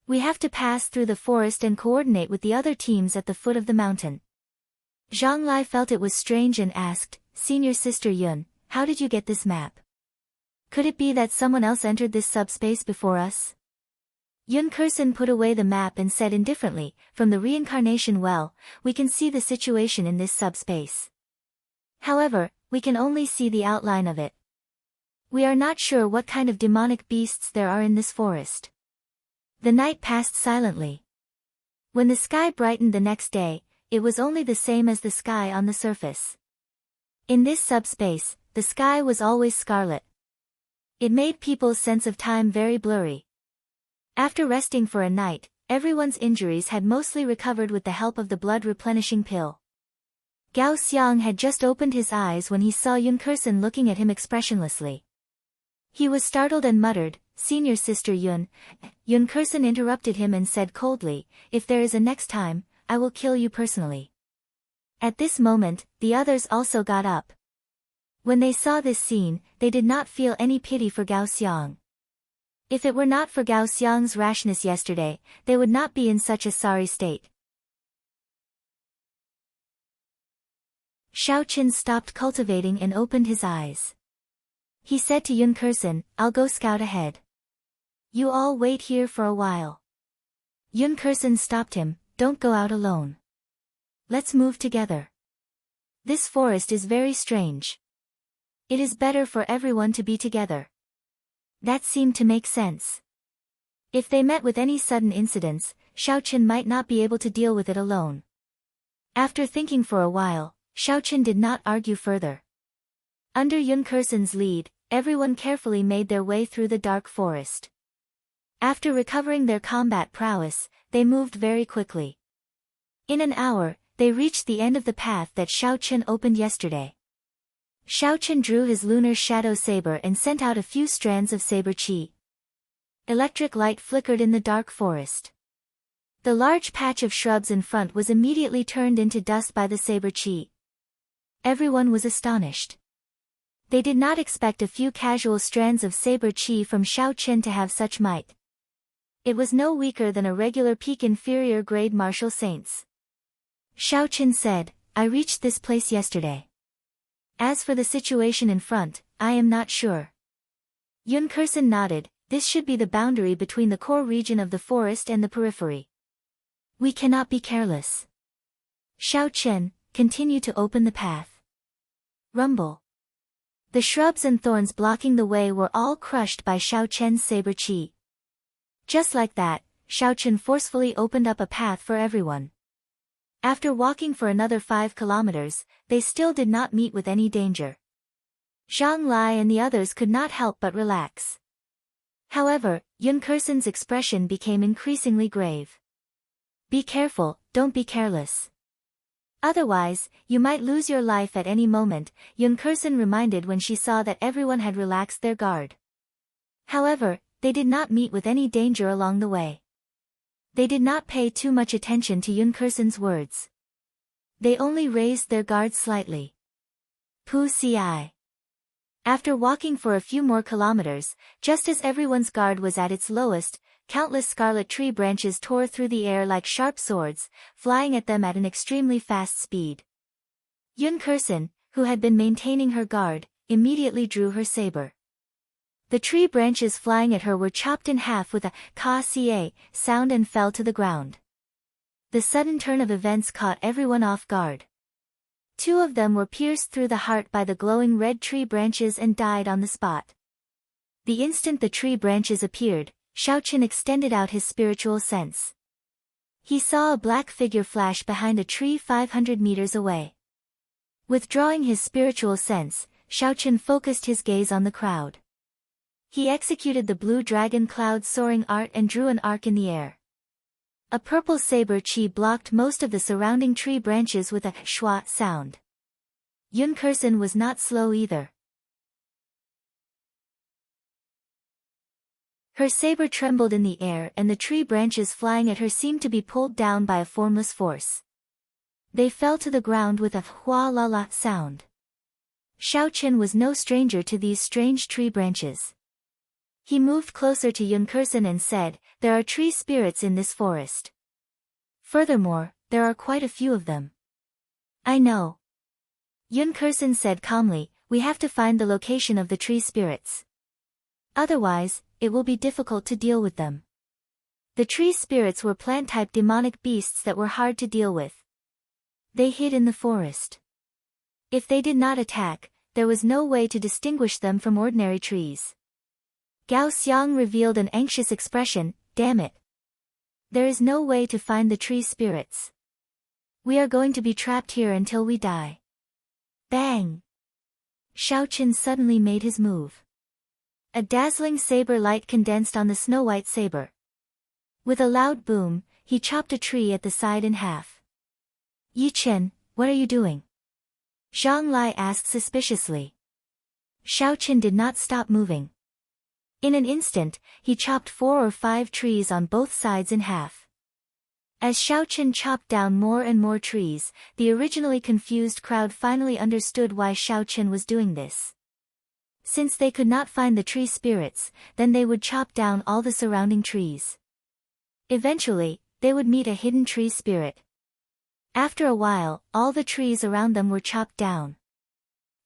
We have to pass through the forest and coordinate with the other teams at the foot of the mountain." Zhang Lai felt it was strange and asked, "Senior Sister Yun, how did you get this map? Could it be that someone else entered this subspace before us?" Yun Kursen put away the map and said indifferently, "From the reincarnation well, we can see the situation in this subspace. However, we can only see the outline of it. We are not sure what kind of demonic beasts there are in this forest." The night passed silently. When the sky brightened the next day, it was only the same as the sky on the surface. In this subspace, the sky was always scarlet. It made people's sense of time very blurry. After resting for a night, everyone's injuries had mostly recovered with the help of the blood-replenishing pill. Gao Xiang had just opened his eyes when he saw Yun Kursen looking at him expressionlessly. He was startled and muttered, "Senior Sister Yun." Yun Kursen interrupted him and said coldly, "If there is a next time, I will kill you personally." At this moment, the others also got up. When they saw this scene, they did not feel any pity for Gao Xiang. If it were not for Gao Xiang's rashness yesterday, they would not be in such a sorry state. Xiao Qin stopped cultivating and opened his eyes. He said to Yun Kursen, "I'll go scout ahead. You all wait here for a while." Yun Kursen stopped him, "Don't go out alone. Let's move together. This forest is very strange. It is better for everyone to be together." That seemed to make sense. If they met with any sudden incidents, Xiao Qin might not be able to deal with it alone. After thinking for a while, Xiao Qin did not argue further. Under Yun Kursen's lead, everyone carefully made their way through the dark forest. After recovering their combat prowess, they moved very quickly. In an hour, they reached the end of the path that Xiao Qin opened yesterday. Xiao Qin drew his lunar shadow saber and sent out a few strands of saber chi. Electric light flickered in the dark forest. The large patch of shrubs in front was immediately turned into dust by the saber chi. Everyone was astonished. They did not expect a few casual strands of saber chi from Xiao Qin to have such might. It was no weaker than a regular peak inferior grade martial saints. Xiao Qin said, "I reached this place yesterday. As for the situation in front, I am not sure." Yun Kursen nodded, "This should be the boundary between the core region of the forest and the periphery. We cannot be careless." Xiao Qin, continue to open the path. Rumble. The shrubs and thorns blocking the way were all crushed by Xiao Qin's saber chi. Just like that, Xiao Qin forcefully opened up a path for everyone. After walking for another 5 kilometers, they still did not meet with any danger. Zhang Lai and the others could not help but relax. However, Yun Kursen's expression became increasingly grave. "Be careful, don't be careless. Otherwise, you might lose your life at any moment," Yun Kursen reminded when she saw that everyone had relaxed their guard. However, they did not meet with any danger along the way. They did not pay too much attention to Yun Kursen's words. They only raised their guard slightly. Pu Ci. After walking for a few more kilometers, just as everyone's guard was at its lowest, countless scarlet tree branches tore through the air like sharp swords, flying at them at an extremely fast speed. Yun Kursen, who had been maintaining her guard, immediately drew her saber. The tree branches flying at her were chopped in half with a ka-ca sound and fell to the ground. The sudden turn of events caught everyone off guard. 2 of them were pierced through the heart by the glowing red tree branches and died on the spot. The instant the tree branches appeared, Xiao Qin extended out his spiritual sense. He saw a black figure flash behind a tree 500 meters away. Withdrawing his spiritual sense, Xiaochen focused his gaze on the crowd. He executed the blue dragon cloud soaring art and drew an arc in the air. A purple saber chi blocked most of the surrounding tree branches with a schwa sound. Yun Kursen was not slow either. Her saber trembled in the air and the tree branches flying at her seemed to be pulled down by a formless force. They fell to the ground with a hua la la sound. Xiaochen was no stranger to these strange tree branches. He moved closer to Yun Kursen and said, "There are tree spirits in this forest. Furthermore, there are quite a few of them." "I know." Yun Kursen said calmly, "We have to find the location of the tree spirits. Otherwise, it will be difficult to deal with them." The tree spirits were plant-type demonic beasts that were hard to deal with. They hid in the forest. If they did not attack, there was no way to distinguish them from ordinary trees. Gao Xiang revealed an anxious expression, "Damn it. There is no way to find the tree spirits. We are going to be trapped here until we die." Bang! Xiaochen suddenly made his move. A dazzling saber light condensed on the snow-white saber. With a loud boom, he chopped a tree at the side in half. "Yi Chen, what are you doing?" Zhang Lai asked suspiciously. Xiaochen did not stop moving. In an instant, he chopped 4 or 5 trees on both sides in half. As Xiaochen chopped down more and more trees, the originally confused crowd finally understood why Xiaochen was doing this. Since they could not find the tree spirits, then they would chop down all the surrounding trees. Eventually, they would meet a hidden tree spirit. After a while, all the trees around them were chopped down.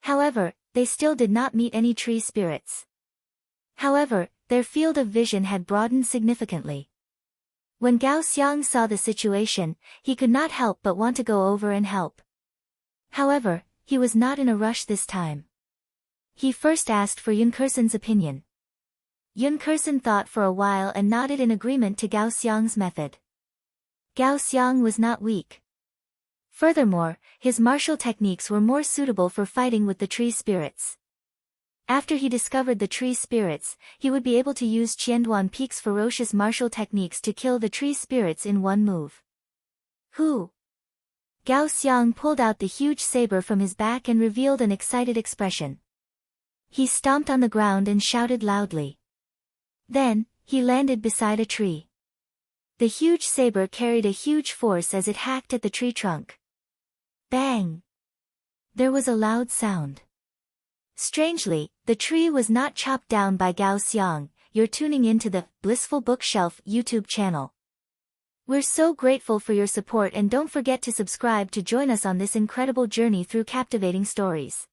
However, they still did not meet any tree spirits. However, their field of vision had broadened significantly. When Gao Xiang saw the situation, he could not help but want to go over and help. However, he was not in a rush this time. He first asked for Yun Kursen's opinion. Yun Kursen thought for a while and nodded in agreement to Gao Xiang's method. Gao Xiang was not weak. Furthermore, his martial techniques were more suitable for fighting with the tree spirits. After he discovered the tree spirits, he would be able to use Qianduan Peak's ferocious martial techniques to kill the tree spirits in one move. "Who?" Gao Xiang pulled out the huge saber from his back and revealed an excited expression. He stomped on the ground and shouted loudly. Then, he landed beside a tree. The huge saber carried a huge force as it hacked at the tree trunk. Bang! There was a loud sound. Strangely, the tree was not chopped down by Gao Xiang. You're tuning into the Blissful Bookshelf YouTube channel. We're so grateful for your support and don't forget to subscribe to join us on this incredible journey through captivating stories.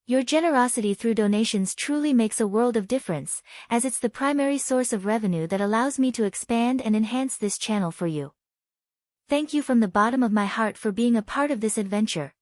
Your generosity through donations truly makes a world of difference, as it's the primary source of revenue that allows me to expand and enhance this channel for you. Thank you from the bottom of my heart for being a part of this adventure.